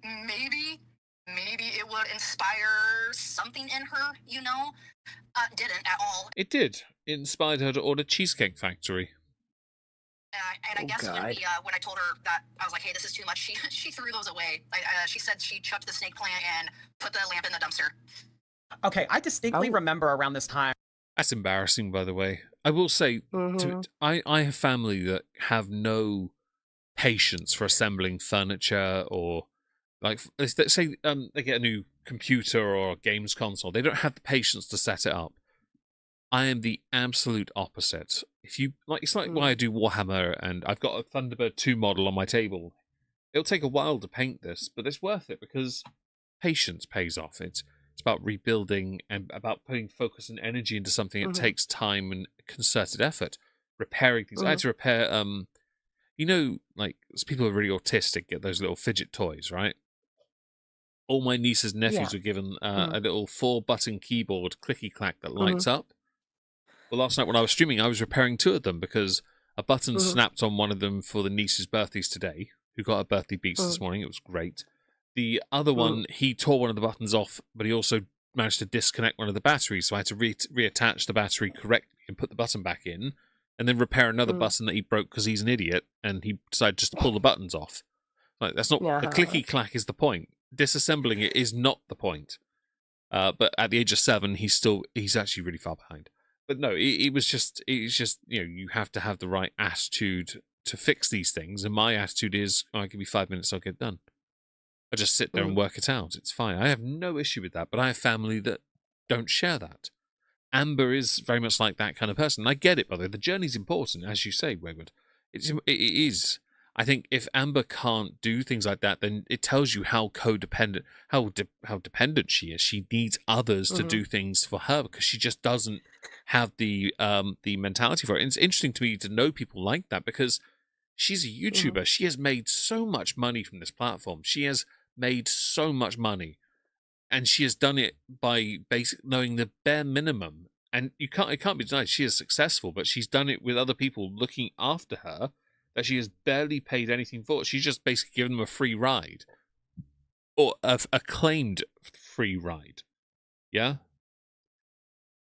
maybe it would inspire something in her, didn't at all. It did. It inspired her to order Cheesecake Factory. And I guess when I told her that, I was like, hey, this is too much, she threw those away. She said she chucked the snake plant and put the lamp in the dumpster. Okay, I distinctly remember around this time. That's embarrassing, by the way. I will say, I have family that have no patience for assembling furniture, or like, let's say they get a new computer or a games console. They don't have the patience to set it up. I am the absolute opposite. If you like, it's like why I do Warhammer, and I've got a Thunderbird 2 model on my table. It'll take a while to paint this, but it's worth it because patience pays off. It's about rebuilding and about putting focus and energy into something. It takes time and concerted effort. Repairing things. I had to repair like people who are really autistic get those little fidget toys, right? All my nieces and nephews were given a little 4-button keyboard clicky clack that lights up. Well, last night when I was streaming, I was repairing 2 of them because a button snapped on one of them for the niece's birthdays today, who got her birthday beats this morning. It was great. The other one, he tore one of the buttons off, but he also managed to disconnect one of the batteries, so I had to reattach the battery correctly and put the button back in, and then repair another button that he broke because he's an idiot, and he decided just to pull the buttons off. Like, that's not... The clicky clack is the point. disassembling it is not the point. But at the age of 7, he's actually really far behind. But no, it's just you have to have the right attitude to fix these things. And my attitude is, give me 5 minutes, I'll get it done. I just sit there and work it out. It's fine. I have no issue with that. But I have family that don't share that. Amber is very much like that kind of person. And I get it, by the way. The journey's important, as you say, Wayward. It is. I think if Amber can't do things like that, then it tells you how codependent, how dependent she is. She needs others to do things for her because she just doesn't have the mentality for it. And it's interesting to me to know people like that because she's a YouTuber. She has made so much money from this platform. She has made so much money, and she has done it by knowing the bare minimum. And it can't be denied she is successful, but she's done it with other people looking after her that she has barely paid anything for. She's just basically given them a free ride, or a claimed free ride. Yeah,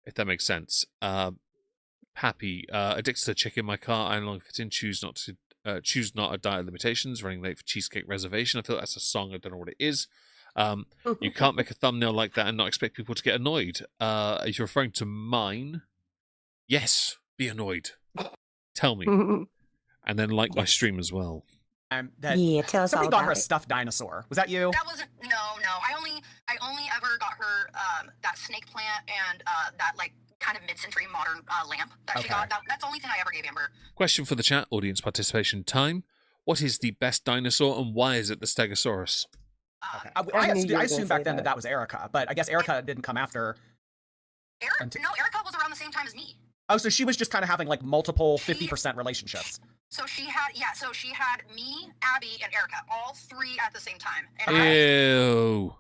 if that makes sense. Pappy, addicted to chicken. My car, I no longer fit in. Choose not a diet limitations. Running late for cheesecake reservation. I feel that's a song. I don't know what it is. You can't make a thumbnail like that and not expect people to get annoyed. If you're referring to mine, yes, be annoyed. Tell me. And then like my stream as well. Tell us somebody all got about her a it. stuffed dinosaur. Was that you? That wasn't. No. I only ever got her that snake plant and that like kind of mid-century modern lamp that she got. That's the only thing I ever gave Amber. Question for the chat, audience participation time. What is the best dinosaur and why is it the Stegosaurus? Okay. I assumed back then that was Erica, but I guess Erica didn't come after. No, Erica was around the same time as me. Oh, so she was just kind of having like multiple 50% relationships. So she had me, Abby, and Erica, all 3 at the same time. And Ew.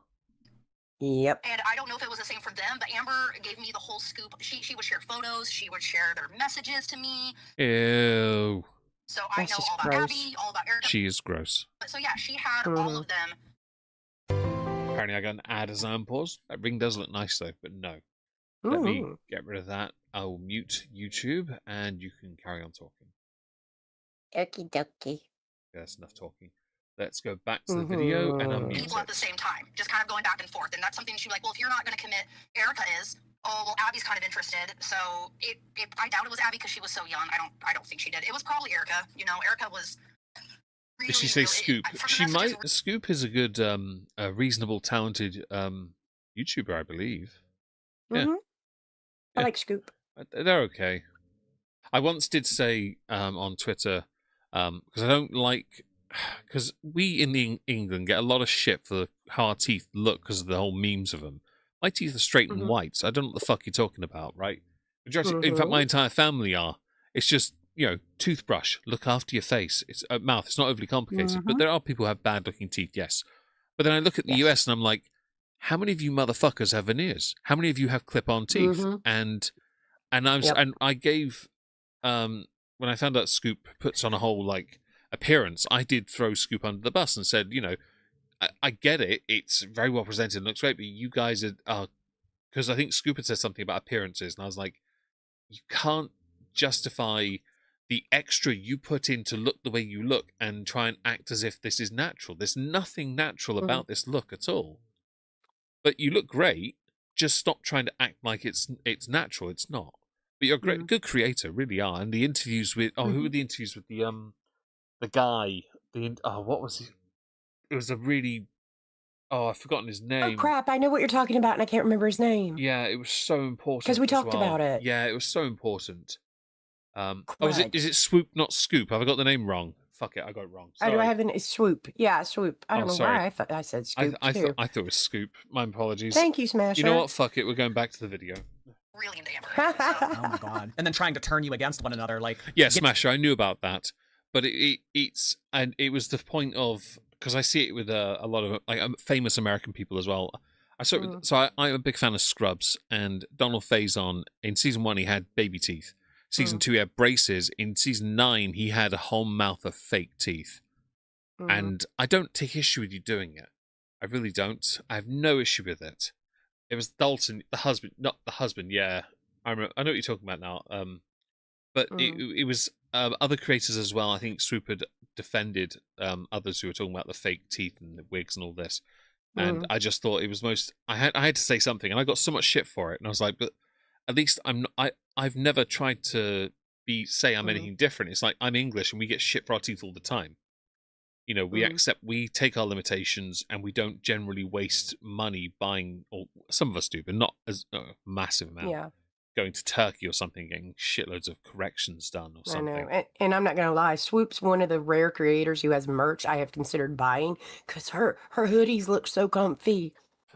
Yep. And I don't know if it was the same for them, but Amber gave me the whole scoop. She would share photos. She would share their messages to me. Ew. So I know all about Abby, all about Erica. She is gross. So yeah, she had all of them. Apparently I got an ad as I unpause. That ring does look nice though, but no. Let me get rid of that. I will mute YouTube and you can carry on talking. Okie dokie. That's enough talking. Let's go back to the video and unmute People at the same time, just kind of going back and forth. And that's something she'd be like, well, if you're not going to commit, Erica is. Oh, well, Abby's kind of interested. So I doubt it was Abby because she was so young. I don't think she did. It was probably Erica. You know, Erica was really, did she say Scoop? She might. Scoop is a good, reasonable, talented YouTuber, I believe. Yeah. I like Scoop. They're okay. I once did say on Twitter, because I don't like, because we in England get a lot of shit for how our teeth look because of the whole memes of them. My teeth are straight and white, so I don't know what the fuck you're talking about, right? In fact, my entire family are. It's just, toothbrush, look after your face. It's mouth. It's not overly complicated, but there are people who have bad looking teeth, yes. But then I look at the US and I'm like, how many of you motherfuckers have veneers? How many of you have clip-on teeth? And I gave when I found out Scoop puts on a whole like appearance, I did throw Scoop under the bus and said, I get it. It's very well presented and looks great, but you guys are because I think Scoop had said something about appearances, and I was like, you can't justify the extra you put in to look the way you look and try and act as if this is natural. There's nothing natural about this look at all. But you look great. Just stop trying to act like it's natural. It's not. But you're a good creator, really are. And the interviews with who were the interviews with the guy? What was he? It was a really I've forgotten his name. Oh crap! I know what you're talking about, and I can't remember his name. Yeah, it was so important because we talked about it. Yeah, it was so important. Is it Swoop, not Scoop? Have I got the name wrong? Fuck it, I got it wrong. Sorry. Oh, do I have an Swoop? Yeah, Swoop. I don't know why I said Scoop. I thought it was Scoop. My apologies. Thank you, Smasher. You know what? Fuck it. We're going back to the video. Really into Amber. Oh my god! And then trying to turn you against one another, like Smasher. I knew about that, but it was the point of, because I see it with a lot of famous American people as well. I'm a big fan of Scrubs, and Donald Faison in season 1 he had baby teeth. Season 2 he had braces. In season 9 he had a whole mouth of fake teeth. And I don't take issue with you doing it. I really don't. I have no issue with it. It was Dalton, the husband, not the husband. Yeah, I know what you're talking about now. But it was other creators as well. I think Swoop had defended others who were talking about the fake teeth and the wigs and all this. And I just thought it was I had to say something, and I got so much shit for it, and I was like, but at least I've never tried to say I'm anything different. It's like, I'm English and we get shit for our teeth all the time. You know, we take our limitations, and we don't generally waste money buying, or some of us do, but not as a massive amount. Yeah. Going to Turkey or something, getting shitloads of corrections done or something. I know. And I'm not going to lie, Swoop's one of the rare creators who has merch I have considered buying because her hoodies look so comfy.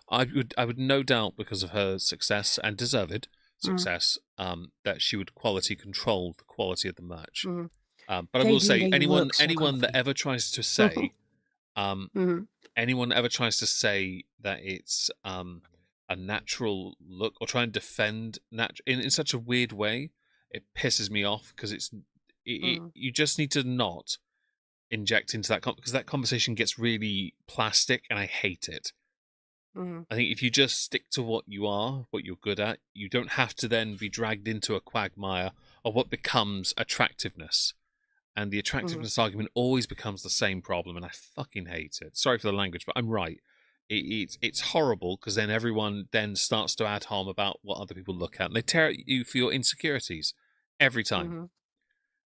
I would no doubt, because of her success, and deserved success, that she would quality control the quality of the merch. But I will say, anyone that ever tries to say, anyone that ever tries to say that it's a natural look, or try and defend in such a weird way, it pisses me off, because you just need to not inject into that because that conversation gets really plastic, and I hate it. I think if you just stick to what you're good at, you don't have to then be dragged into a quagmire of what becomes attractiveness. And the attractiveness argument always becomes the same problem, and I fucking hate it. Sorry for the language, but I'm right. It's horrible, because then everyone then starts to ad hom about what other people look at, and they tear at you for your insecurities every time.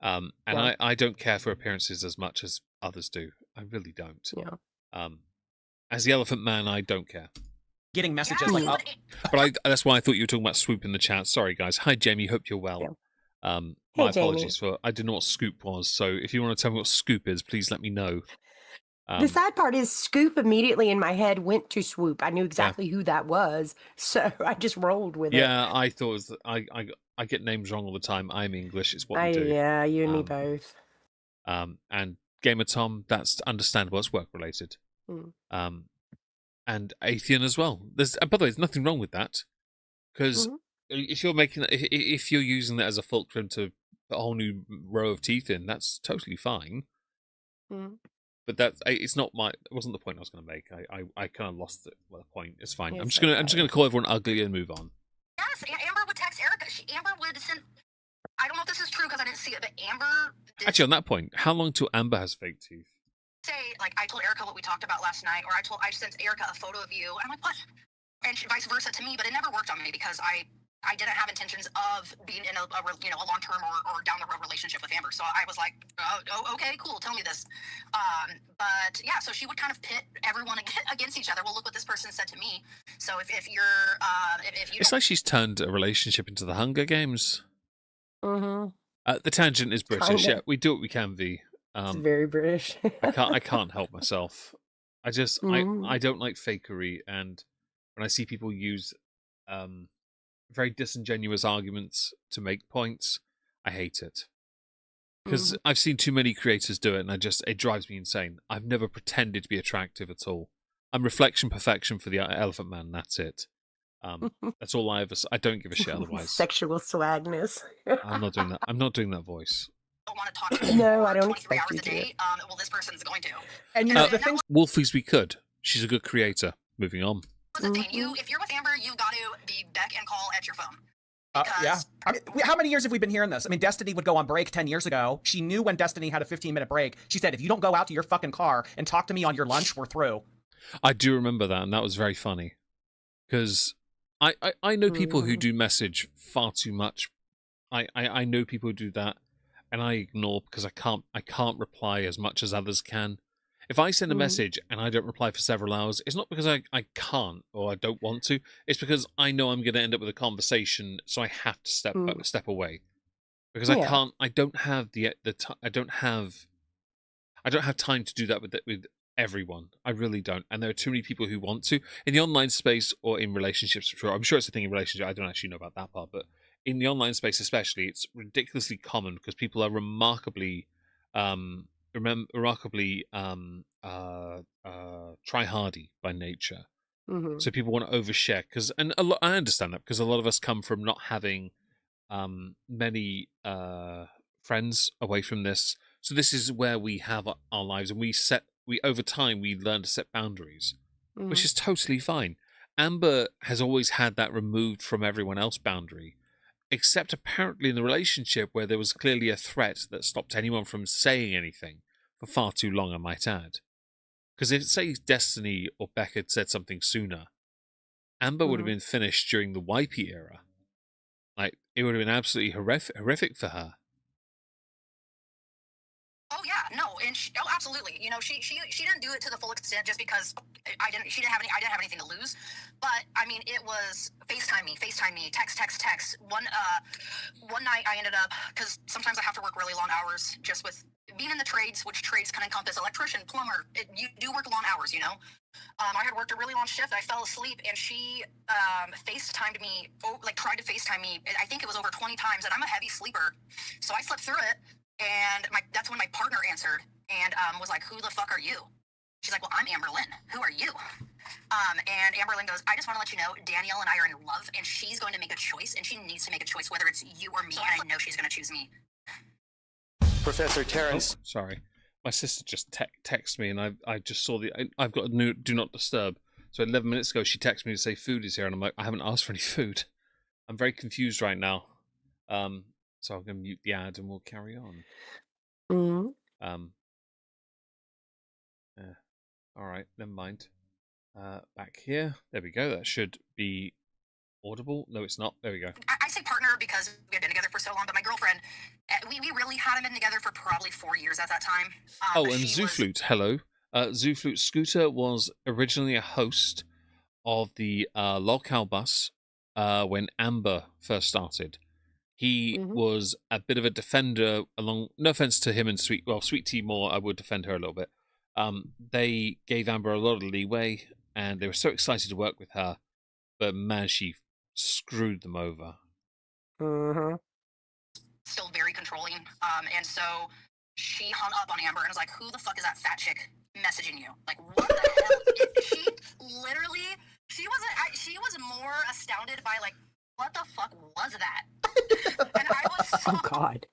I don't care for appearances as much as others do. I really don't. Yeah. As the Elephant Man, I don't care. Getting messages like, oh. But that's why I thought you were talking about Swoop in the chat. Sorry, guys. Hi, Jamie. Hope you're well. Yeah. My apologies for I didn't know what Scoop was. So if you want to tell me what Scoop is, please let me know. The sad part is Scoop immediately in my head went to Swoop. I knew exactly who that was, so I just rolled with it. Yeah, I thought it was, I get names wrong all the time. I'm English. It's what we do. Yeah, you and me both. And Gamer Tom, that's understandable. It's work related. And Atheon as well. By the way, there's nothing wrong with that, because if you're using that as a fulcrum to put a whole new row of teeth in, that's totally fine. But it wasn't the point I was going to make. I kind of lost the point. It's fine. I'm just gonna call everyone ugly and move on. Yes, Amber would text Erica. Amber would send. I don't know if this is true because I didn't see it, but Amber. Actually, on that point, how long till Amber has fake teeth? Say, like, I told Erica what we talked about last night, or I sent Erica a photo of you, and I'm like, what? And vice versa to me, but it never worked on me because I didn't have intentions of being in a long-term or down-the-road relationship with Amber. So I was like, oh, okay, cool, tell me this. But yeah, so she would kind of pit everyone against each other. Well, look what this person said to me. So if you it's like she's turned a relationship into the Hunger Games. The tangent is British. Kinda. Yeah, we do what we can, V. It's very British. I can't help myself. I just I don't like fakery, and when I see people use very disingenuous arguments to make points, I hate it. Because I've seen too many creators do it, and it drives me insane. I've never pretended to be attractive at all. I'm reflection perfection for the Elephant Man. That's it. That's all I don't give a shit otherwise. Sexual swagness. I'm not doing that. I'm not doing that voice. don't want to talk to me No, I don't 23 expect hours you a to. day, well, this person's going to. And you know, the thing. Wolfies we could. She's a good creator. Moving on. Here's the thing, if you're with Amber, you've got to be beck and call at your phone. Yeah. I mean, how many years have we been hearing this? I mean, Destiny would go on break 10 years ago. She knew when Destiny had a 15-minute break. She said, if you don't go out to your fucking car and talk to me on your lunch, we're through. I do remember that, and that was very funny. Because I know people who do message far too much. I know people who do that, and I ignore because I can't reply as much as others can. If I send a message and I don't reply for several hours, it's not because I can't or I don't want to. It's because I know I'm going to end up with a conversation, so I have to step away. Because I can't. I don't have I don't have time to do that with everyone. I really don't. And there are too many people who want to in the online space or in relationships. For sure, I'm sure it's a thing in relationship. I don't actually know about that part, but in the online space especially, it's ridiculously common because people are remarkably try-hardy by nature. So people want to overshare I understand that because a lot of us come from not having many friends away from this. So this is where we have our lives, and over time we learn to set boundaries, which is totally fine. Amber has always had that removed from everyone else boundary, except apparently in the relationship where there was clearly a threat that stopped anyone from saying anything for far too long, I might add. Because if, say, Destiny or Beck had said something sooner, Amber would have been finished during the Wipey era. Like, it would have been absolutely horrific for her. Oh yeah, no, and oh absolutely. You know, she didn't do it to the full extent just because I didn't have anything to lose. But I mean, it was FaceTime me, text. One night I ended up, because sometimes I have to work really long hours just with being in the trades, which trades can encompass electrician, plumber. You do work long hours, you know. I had worked a really long shift. I fell asleep, and she FaceTimed me, tried to FaceTime me. I think it was over 20 times, and I'm a heavy sleeper, so I slept through it. And that's when my partner answered and was like, "Who the fuck are you?" She's like, "Well, I'm Amberlynn. Who are you?" And Amberlynn goes, "I just want to let you know, Danielle and I are in love, and she's going to make a choice, and she needs to make a choice, whether it's you or me, and I know she's going to choose me." Professor Terrence. Oh, sorry. My sister just texted me, and I just saw I've got a new do not disturb. So 11 minutes ago, she texted me to say food is here, and I'm like, I haven't asked for any food. I'm very confused right now. So I'm going to mute the ad, and we'll carry on. All right, never mind. Back here. There we go. That should be audible. No, it's not. There we go. I say partner because we had been together for so long, but my girlfriend, we really hadn't been together for probably 4 years at that time. And Zooflute, hello. Zooflute Scooter was originally a host of the Lolcow bus when Amber first started. He was a bit of a defender along. No offense to him and Sweet Tea more. I would defend her a little bit. They gave Amber a lot of leeway, and they were so excited to work with her. But man, she screwed them over. Still very controlling. And so she hung up on Amber and was like, "Who the fuck is that fat chick messaging you? Like, what the hell?" She literally, she was more astounded by like, what the fuck was that? And I was so, oh God.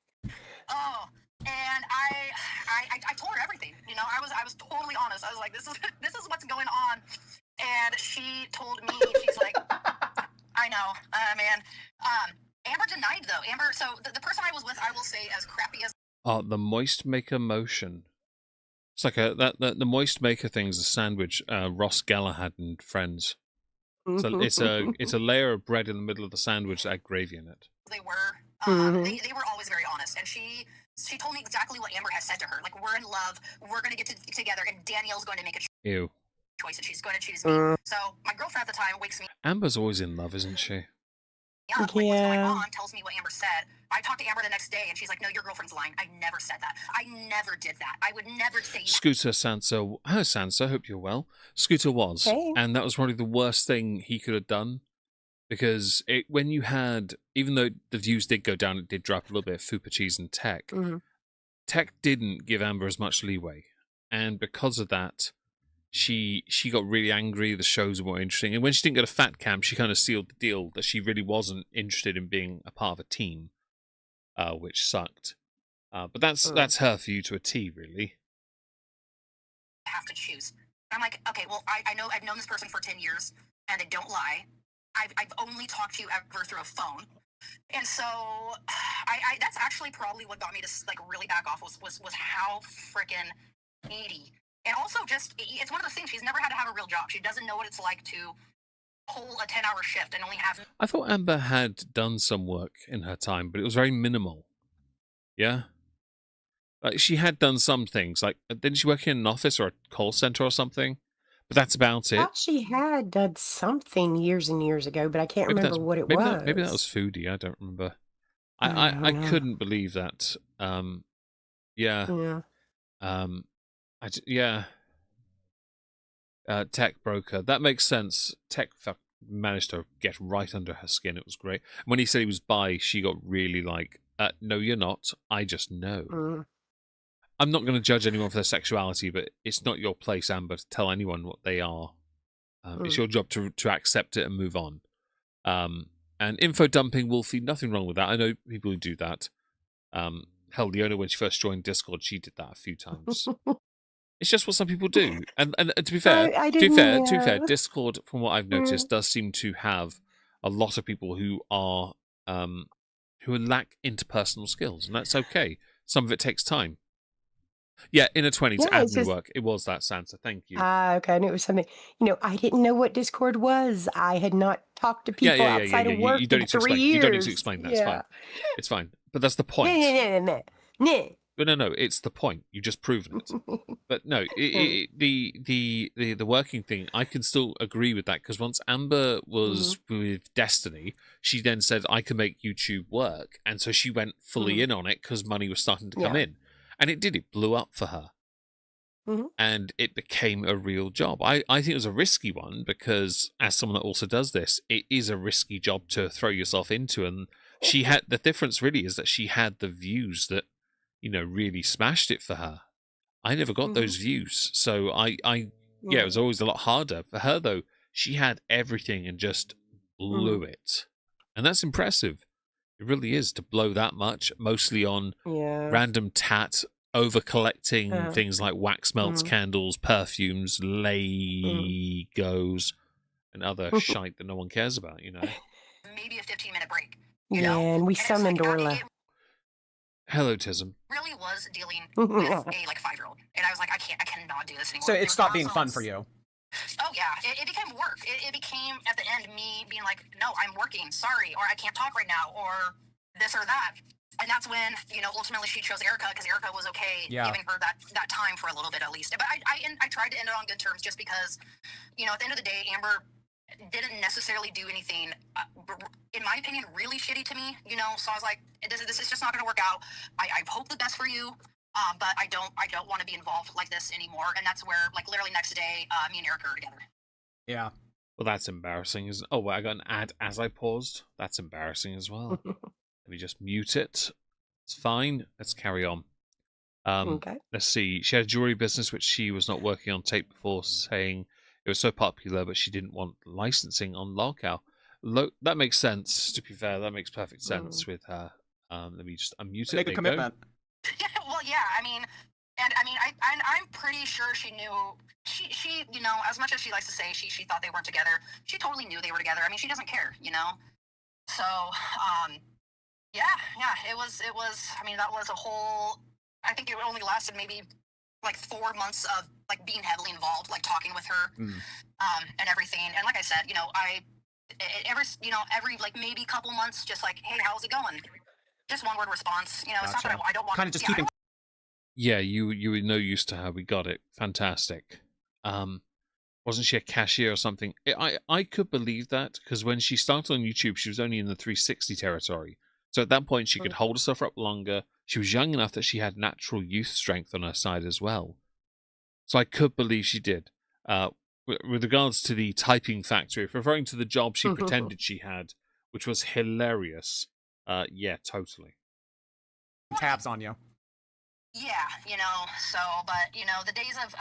Oh, and I told her everything. You know, I was totally honest. I was like, this is what's going on. And she told me, she's like, I know, man. Amber denied though. Amber, so the person I was with, I will say, as crappy as the Moist Maker motion. It's like the Moist Maker thing is a sandwich Ross Geller had and Friends. So it's a layer of bread in the middle of the sandwich that had gravy in it. They were, they were always very honest, and she told me exactly what Amber has said to her. Like, we're in love, we're going to get together, and Danielle's going to make a choice, and she's going to choose me. So my girlfriend at the time wakes me. Amber's always in love, isn't she? Yeah, like, what's going on, tells me what Amber said. I talked to Amber the next day, and she's like, "No, your girlfriend's lying. I never said that. I never did that. I would never say that." Scooter Sansa, hi Sansa, hope you're well. Scooter was, and that was probably the worst thing he could have done, because when you had, even though the views did go down, it did drop a little bit. Fupa Cheese and Tech, Tech didn't give Amber as much leeway, and because of that, she got really angry. The shows were more interesting, and when she didn't go to Fat Camp, she kind of sealed the deal that she really wasn't interested in being a part of a team, which sucked. But that's her for you to a T, really. Have to choose. I'm like, okay, well, I know I've known this person for 10 years, and they don't lie. I've only talked to you ever through a phone, and so I that's actually probably what got me to like really back off was how freaking needy. And also, just, it's one of those things, she's never had to have a real job. She doesn't know what it's like to pull a 10-hour shift and only have... I thought Amber had done some work in her time, but it was very minimal. Yeah? Like, she had done some things. Like, didn't she work in an office or a call center or something? But that's about it. I thought she had done something years and years ago, but I can't remember what it was. Maybe that was Foodie. I don't remember. I couldn't believe that. Yeah. Tech broker. That makes sense. Tech managed to get right under her skin. It was great. When he said he was bi, she got really like, no, you're not. I just know. I'm not going to judge anyone for their sexuality, but it's not your place, Amber, to tell anyone what they are. It's your job to accept it and move on. And info dumping, Wolfie, nothing wrong with that. I know people who do that. Hell, Leona, when she first joined Discord, she did that a few times. It's just what some people do. And to be fair, Discord, from what I've noticed, does seem to have a lot of people who are who lack interpersonal skills, and that's okay. Some of it takes time. Yeah, in her 20s, Yeah, it's admin just work. It was that, Sansa. Thank you. okay, and it was something, I didn't know what Discord was. I had not talked to people outside of You work don't in need to 3 explain. You don't need to years. explain. That's Yeah. fine. It's fine. But that's the No, point. no, no, no, no. But no, it's the point. You've just proven it. But no, the working thing, I can still agree with that, because once Amber was with Destiny, she then said, I can make YouTube work. And so she went fully in on it because money was starting to come in. And it did. It blew up for her. And it became a real job. I think it was a risky one because, as someone that also does this, it is a risky job to throw yourself into. And she had, the difference really is that she had the views that, really smashed it for her. I never got those views. So it was always a lot harder. For her, though, she had everything and just blew it. And that's impressive. It really is, to blow that much, mostly on random tat, over collecting things like wax melts, candles, perfumes, Legos, and other shite that no one cares about, Maybe a 15-minute break. And we summoned Orla. Hello, Tism. Really was dealing with a 5-year-old, and I was like, I cannot do this anymore. So it stopped being fun for you. Oh yeah, it became work. It became at the end me being like, no, I'm working, sorry, or I can't talk right now, or this or that. And that's when, ultimately she chose Erica, because Erica was okay giving her that time for a little bit at least. But I tried to end it on good terms, just because, at the end of the day, Amber didn't necessarily do anything, in my opinion, really shitty to me. So I was like, this is just not going to work out. I hope the best for you. But I don't want to be involved like this anymore. And that's where, literally next day, me and Erica are together. Yeah. Well, that's embarrassing. Oh, I got an ad as I paused. That's embarrassing as well. Let me just mute it. It's fine. Let's carry on. Okay. Let's see. She had a jewelry business which she was not working on tape before, saying it was so popular, but she didn't want licensing on Lolcow. That makes sense, to be fair. That makes perfect sense with her. Let me just unmute it. Make a commitment. Well, yeah, I'm pretty sure she knew, she as much as she likes to say she thought they weren't together, she totally knew they were together. She doesn't care, So, it was, that was a whole, I think it only lasted maybe 4 months of being heavily involved, talking with her, and everything. And like I said, every maybe couple months, just hey, how's it going? Just one word response. It's not that I don't want kind of just keeping. Yeah, you were no use to her. We got it. Fantastic. Wasn't she a cashier or something? I could believe that, because when she started on YouTube, she was only in the 360 territory. So at that point, she could hold herself up longer. She was young enough that she had natural youth strength on her side as well. So I could believe she did. With regards to the typing factory, referring to the job she pretended she had, which was hilarious. Yeah, totally. Tabs on you. Yeah, but, the days of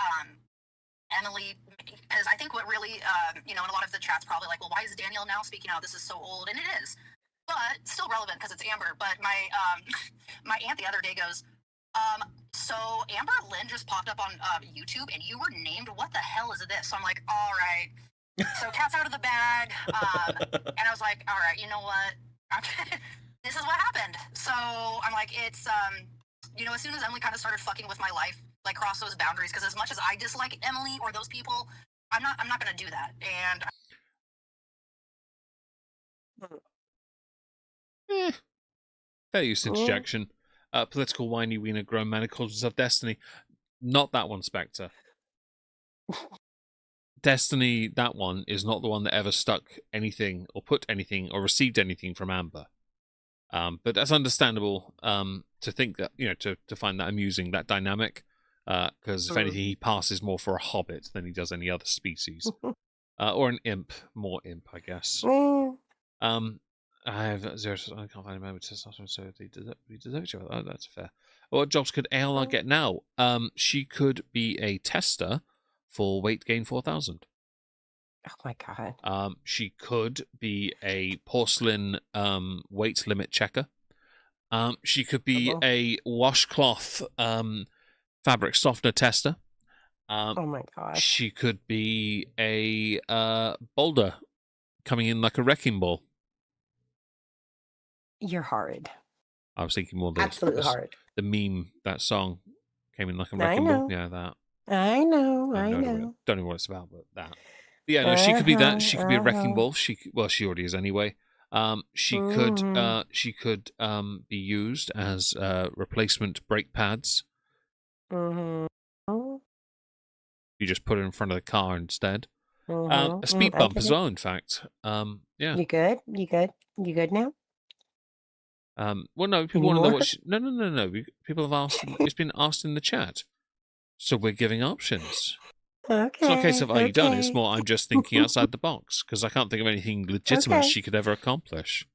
Emily, because I think what really, in a lot of the chats probably well, why is Danielle now speaking out? This is so old, and it is. But still relevant because it's Amber. But my my aunt the other day goes, so Amberlynn just popped up on YouTube, and you were named. What the hell is this? So I'm like, all right. So cat's out of the bag. And I was like, all right, you know what? This is what happened. So I'm like, it's as soon as Emily kind of started fucking with my life, cross those boundaries, because as much as I dislike Emily or those people, I'm not gonna do that. And Fair use interjection. Political whiny wiener grown man who calls himself Destiny. Not that one, Spectre. Destiny, that one, is not the one that ever stuck anything or put anything or received anything from Amber. But that's understandable to think that, to find that amusing, that dynamic. Because if anything, he passes more for a hobbit than he does any other species. Or an imp. More imp, I guess. I have zero. I can't find a moment to start, so they deserve each other. Oh, that's fair. What jobs could ALR get now? She could be a tester for Weight Gain 4000. Oh my god. She could be a porcelain weight limit checker. She could be a washcloth fabric softener tester. Oh my gosh. She could be a boulder coming in like a wrecking ball. You're horrid. I was thinking more Absolutely horrid. the meme, that song Came in like a I wrecking ball. know. Yeah, that. I know. Don't know what it's about, but that. But yeah, no, she could be that. She could be a wrecking ball. She already is anyway. She could be used as replacement brake pads. Mm-hmm. You just put it in front of the car instead. A speed bump as well, in fact. Yeah. You good? You good now? Well, no, people want to know what. No. People have asked. It's been asked in the chat, so we're giving options. Okay. It's not a case of are you done? It's more I'm just thinking outside the box because I can't think of anything legitimate she could ever accomplish.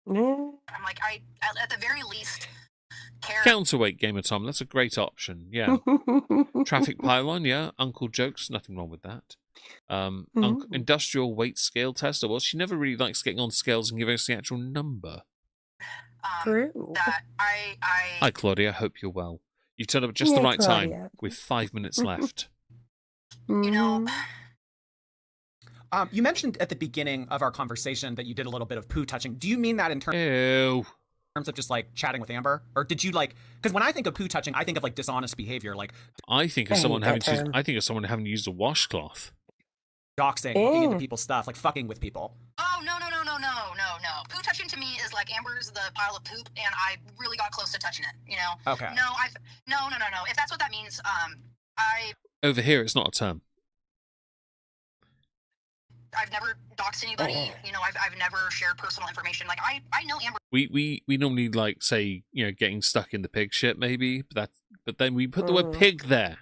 Mm. I'm like, at the very least, Counterweight Game of Time. That's a great option. Yeah. Traffic pylon. Yeah. Uncle jokes. Nothing wrong with that. Industrial weight scale tester. Well, she never really likes getting on scales and giving us the actual number. True. That Hi, Claudia. Hope you're well. You turned up at just the right time with 5 minutes left. You know. You mentioned at the beginning of our conversation that you did a little bit of poo touching. Do you mean that in terms of just like chatting with Amber, or did you like? Because when I think of poo touching, I think of like dishonest behavior. Like I think of someone having to use a washcloth. Doxing, looking into people's stuff, like fucking with people. Oh no. Poo touching to me is like Amber's the pile of poop, and I really got close to touching it. You know. Okay. No. If that's what that means, Over here, it's not a term. I've never doxed anybody. You know, I've never shared personal information. Like I know Amber. We normally like say getting stuck in the pig shit maybe, but then we put the word pig there,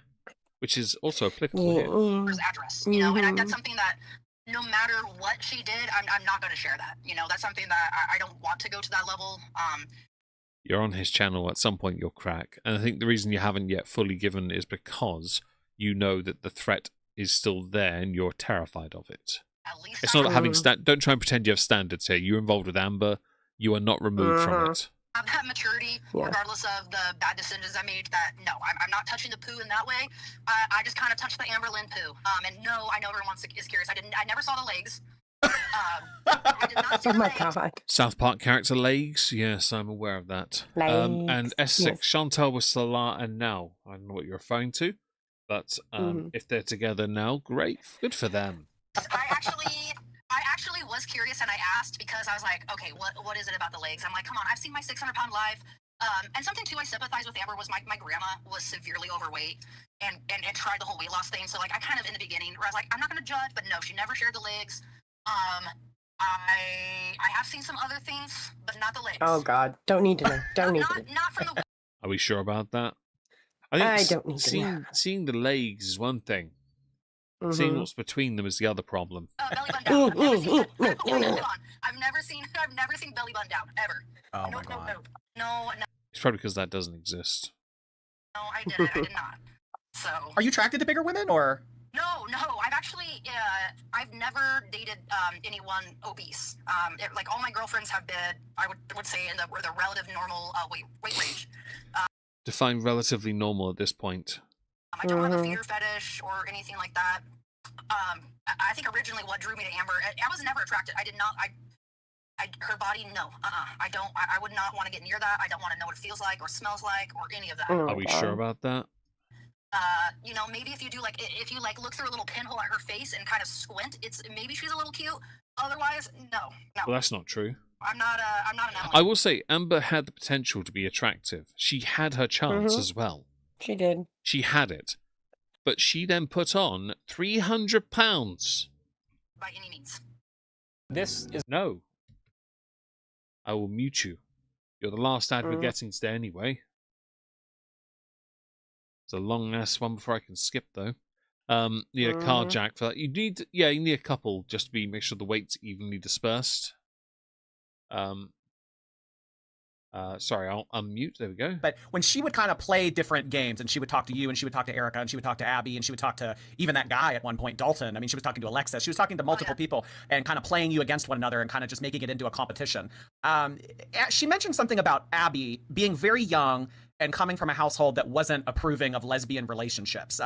which is also applicable here. Amber's address, you know, and that's something that no matter what she did, I'm not going to share that. You know, that's something that I don't want to go to that level. You're on his channel. At some point, you'll crack, and I think the reason you haven't yet fully given is because you know that the threat is still there, and you're terrified of it. At least it's not having don't try and pretend you have standards here. You're involved with Amber. You are not removed from it. Have that maturity, regardless of the bad decisions I made. That no, I'm not touching the poo in that way. I just kind of touched the Amberlynn poo. And no, I know everyone is curious. I never saw the legs. I did not see the legs. God. South Park character legs. Yes, I'm aware of that. And S6 Chantal with Salah and now. I don't know what you're referring to, but if they're together now, great, good for them. I actually was curious, and I asked because I was like, okay, what is it about the legs? I'm like, come on, I've seen my 600-pound live. And something too I sympathize with Amber was my grandma was severely overweight and tried the whole weight loss thing. So like I kind of in the beginning where I was like, I'm not gonna judge, but no, she never shared the legs. I have seen some other things, but not the legs. Oh God, don't need to know. Don't need to know. Not from the. Are we sure about that? I don't need to know. Seeing the legs is one thing. Seeing what's between them is the other problem. Belly button down. I've never seen belly button down ever. Oh my God. No. It's probably because that doesn't exist. No, I did not. So. Are you attracted to bigger women, or? No. I've actually, I've never dated anyone obese. Like all my girlfriends have been, I would say, in the relative normal weight range. Define relatively normal at this point. I don't have a fear fetish or anything like that. I think originally what drew me to Amber, I was never attracted. I did not. Her body, no. I don't. I would not want to get near that. I don't want to know what it feels like or smells like or any of that. Are we sure about that? You know, maybe if you look through a little pinhole at her face and kind of squint, maybe she's a little cute. Otherwise, no. Well, that's not true. I'm not an Emily. I will say Amber had the potential to be attractive. She had her chance as well. She did. She had it. But she then put on 300 pounds. By any means. This is... No. I will mute you. You're the last ad we're getting today anyway. It's a long-ass one before I can skip, though. You need a car jack for that. You need a couple just to make sure the weight's evenly dispersed. Sorry, I'll unmute. There we go. But when she would kind of play different games, and she would talk to you, and she would talk to Erica, and she would talk to Abby, and she would talk to even that guy at one point, Dalton. I mean, she was talking to Alexis. She was talking to multiple people and kind of playing you against one another and kind of just making it into a competition. She mentioned something about Abby being very young and coming from a household that wasn't approving of lesbian relationships.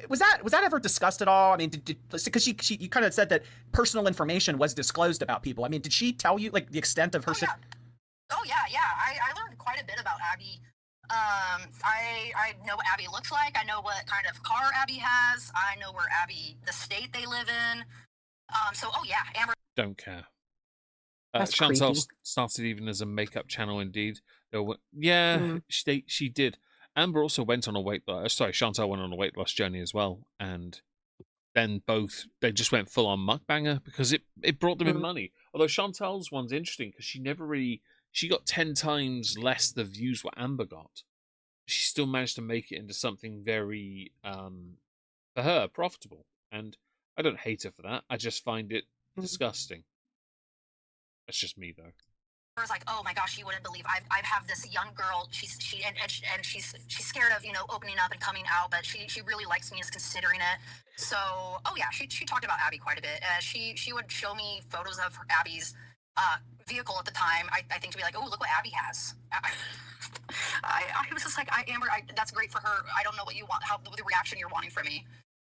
Was that ever discussed at all? I mean, because you kind of said that personal information was disclosed about people. I mean, did she tell you like the extent of her shit? Oh yeah. I learned quite a bit about Abby I know what Abby looks like. I know what kind of car Abby has. I know where the state they live in. So, oh yeah, Amber. Don't care. That's Chantal creepy. started even as a makeup channel, indeed. She did. Amber also went on a weight loss. Sorry, Chantal went on a weight loss journey as well, and then they just went full on mukbanger because it brought them in money. Although Chantal's one's interesting because she got 10 times less the views what Amber got. She still managed to make it into something very for her profitable, and I don't hate her for that. I just find it disgusting. That's just me though. Was like, oh my gosh, you wouldn't believe I have this young girl. She's scared of opening up and coming out, but she really likes me and is considering it. So oh yeah, she talked about Abby quite a bit. She would show me photos of Abby's vehicle at the time. I think to be like, oh look what Abby has. I was just like, Amber, that's great for her. I don't know what you want, how the reaction you're wanting from me.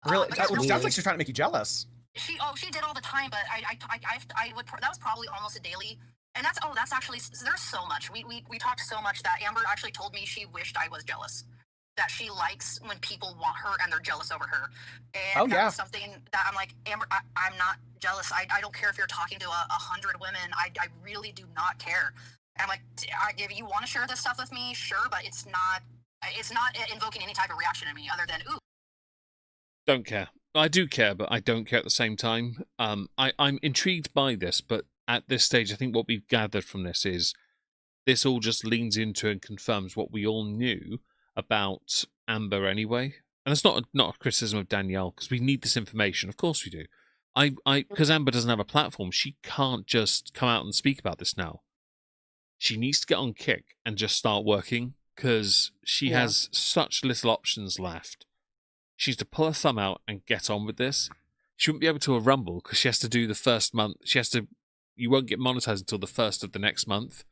Really, it sounds like she's trying to make you jealous. She did all the time, but I would that was probably almost a daily. And that's actually, there's so much. We talked so much that Amber actually told me she wished I was jealous. That she likes when people want her and they're jealous over her. And that's something that I'm like, Amber, I'm not jealous. I don't care if you're talking to 100 women. I really do not care. And I'm like, if you want to share this stuff with me, sure, but it's not invoking any type of reaction in me other than, ooh. Don't care. I do care, but I don't care at the same time. I'm intrigued by this, but at this stage, I think what we've gathered from this is this all just leans into and confirms what we all knew about Amber anyway. And it's not a criticism of Danielle, because we need this information. Of course we do. Because Amber doesn't have a platform, she can't just come out and speak about this now. She needs to get on Kick and just start working, because she has such little options left. She needs to pull her thumb out and get on with this. She wouldn't be able to a Rumble because she has to do the first month. You won't get monetized until the first of the next month.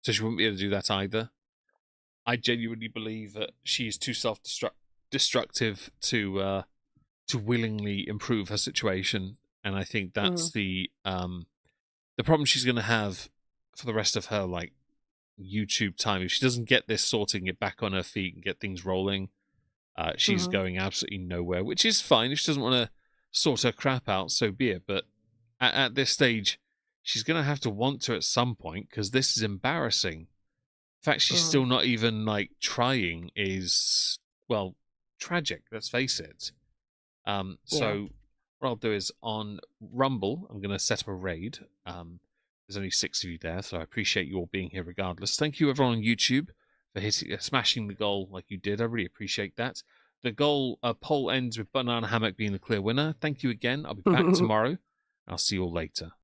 So she wouldn't be able to do that either. I genuinely believe that she is too self-destructive to willingly improve her situation. And I think that's the problem she's going to have for the rest of her YouTube time. If she doesn't get this sorting, get back on her feet and get things rolling, she's going absolutely nowhere, which is fine. If she doesn't want to sort her crap out, so be it. But at this stage, she's going to have to want to at some point, because this is embarrassing. The fact she's still not even trying is, well, tragic. Let's face it. So what I'll do is on Rumble, I'm going to set up a raid. There's only 6 of you there, so I appreciate you all being here regardless. Thank you everyone on YouTube for smashing the goal like you did. I really appreciate that. The goal poll ends with Banana Hammock being the clear winner. Thank you again. I'll be back tomorrow. I'll see you all later.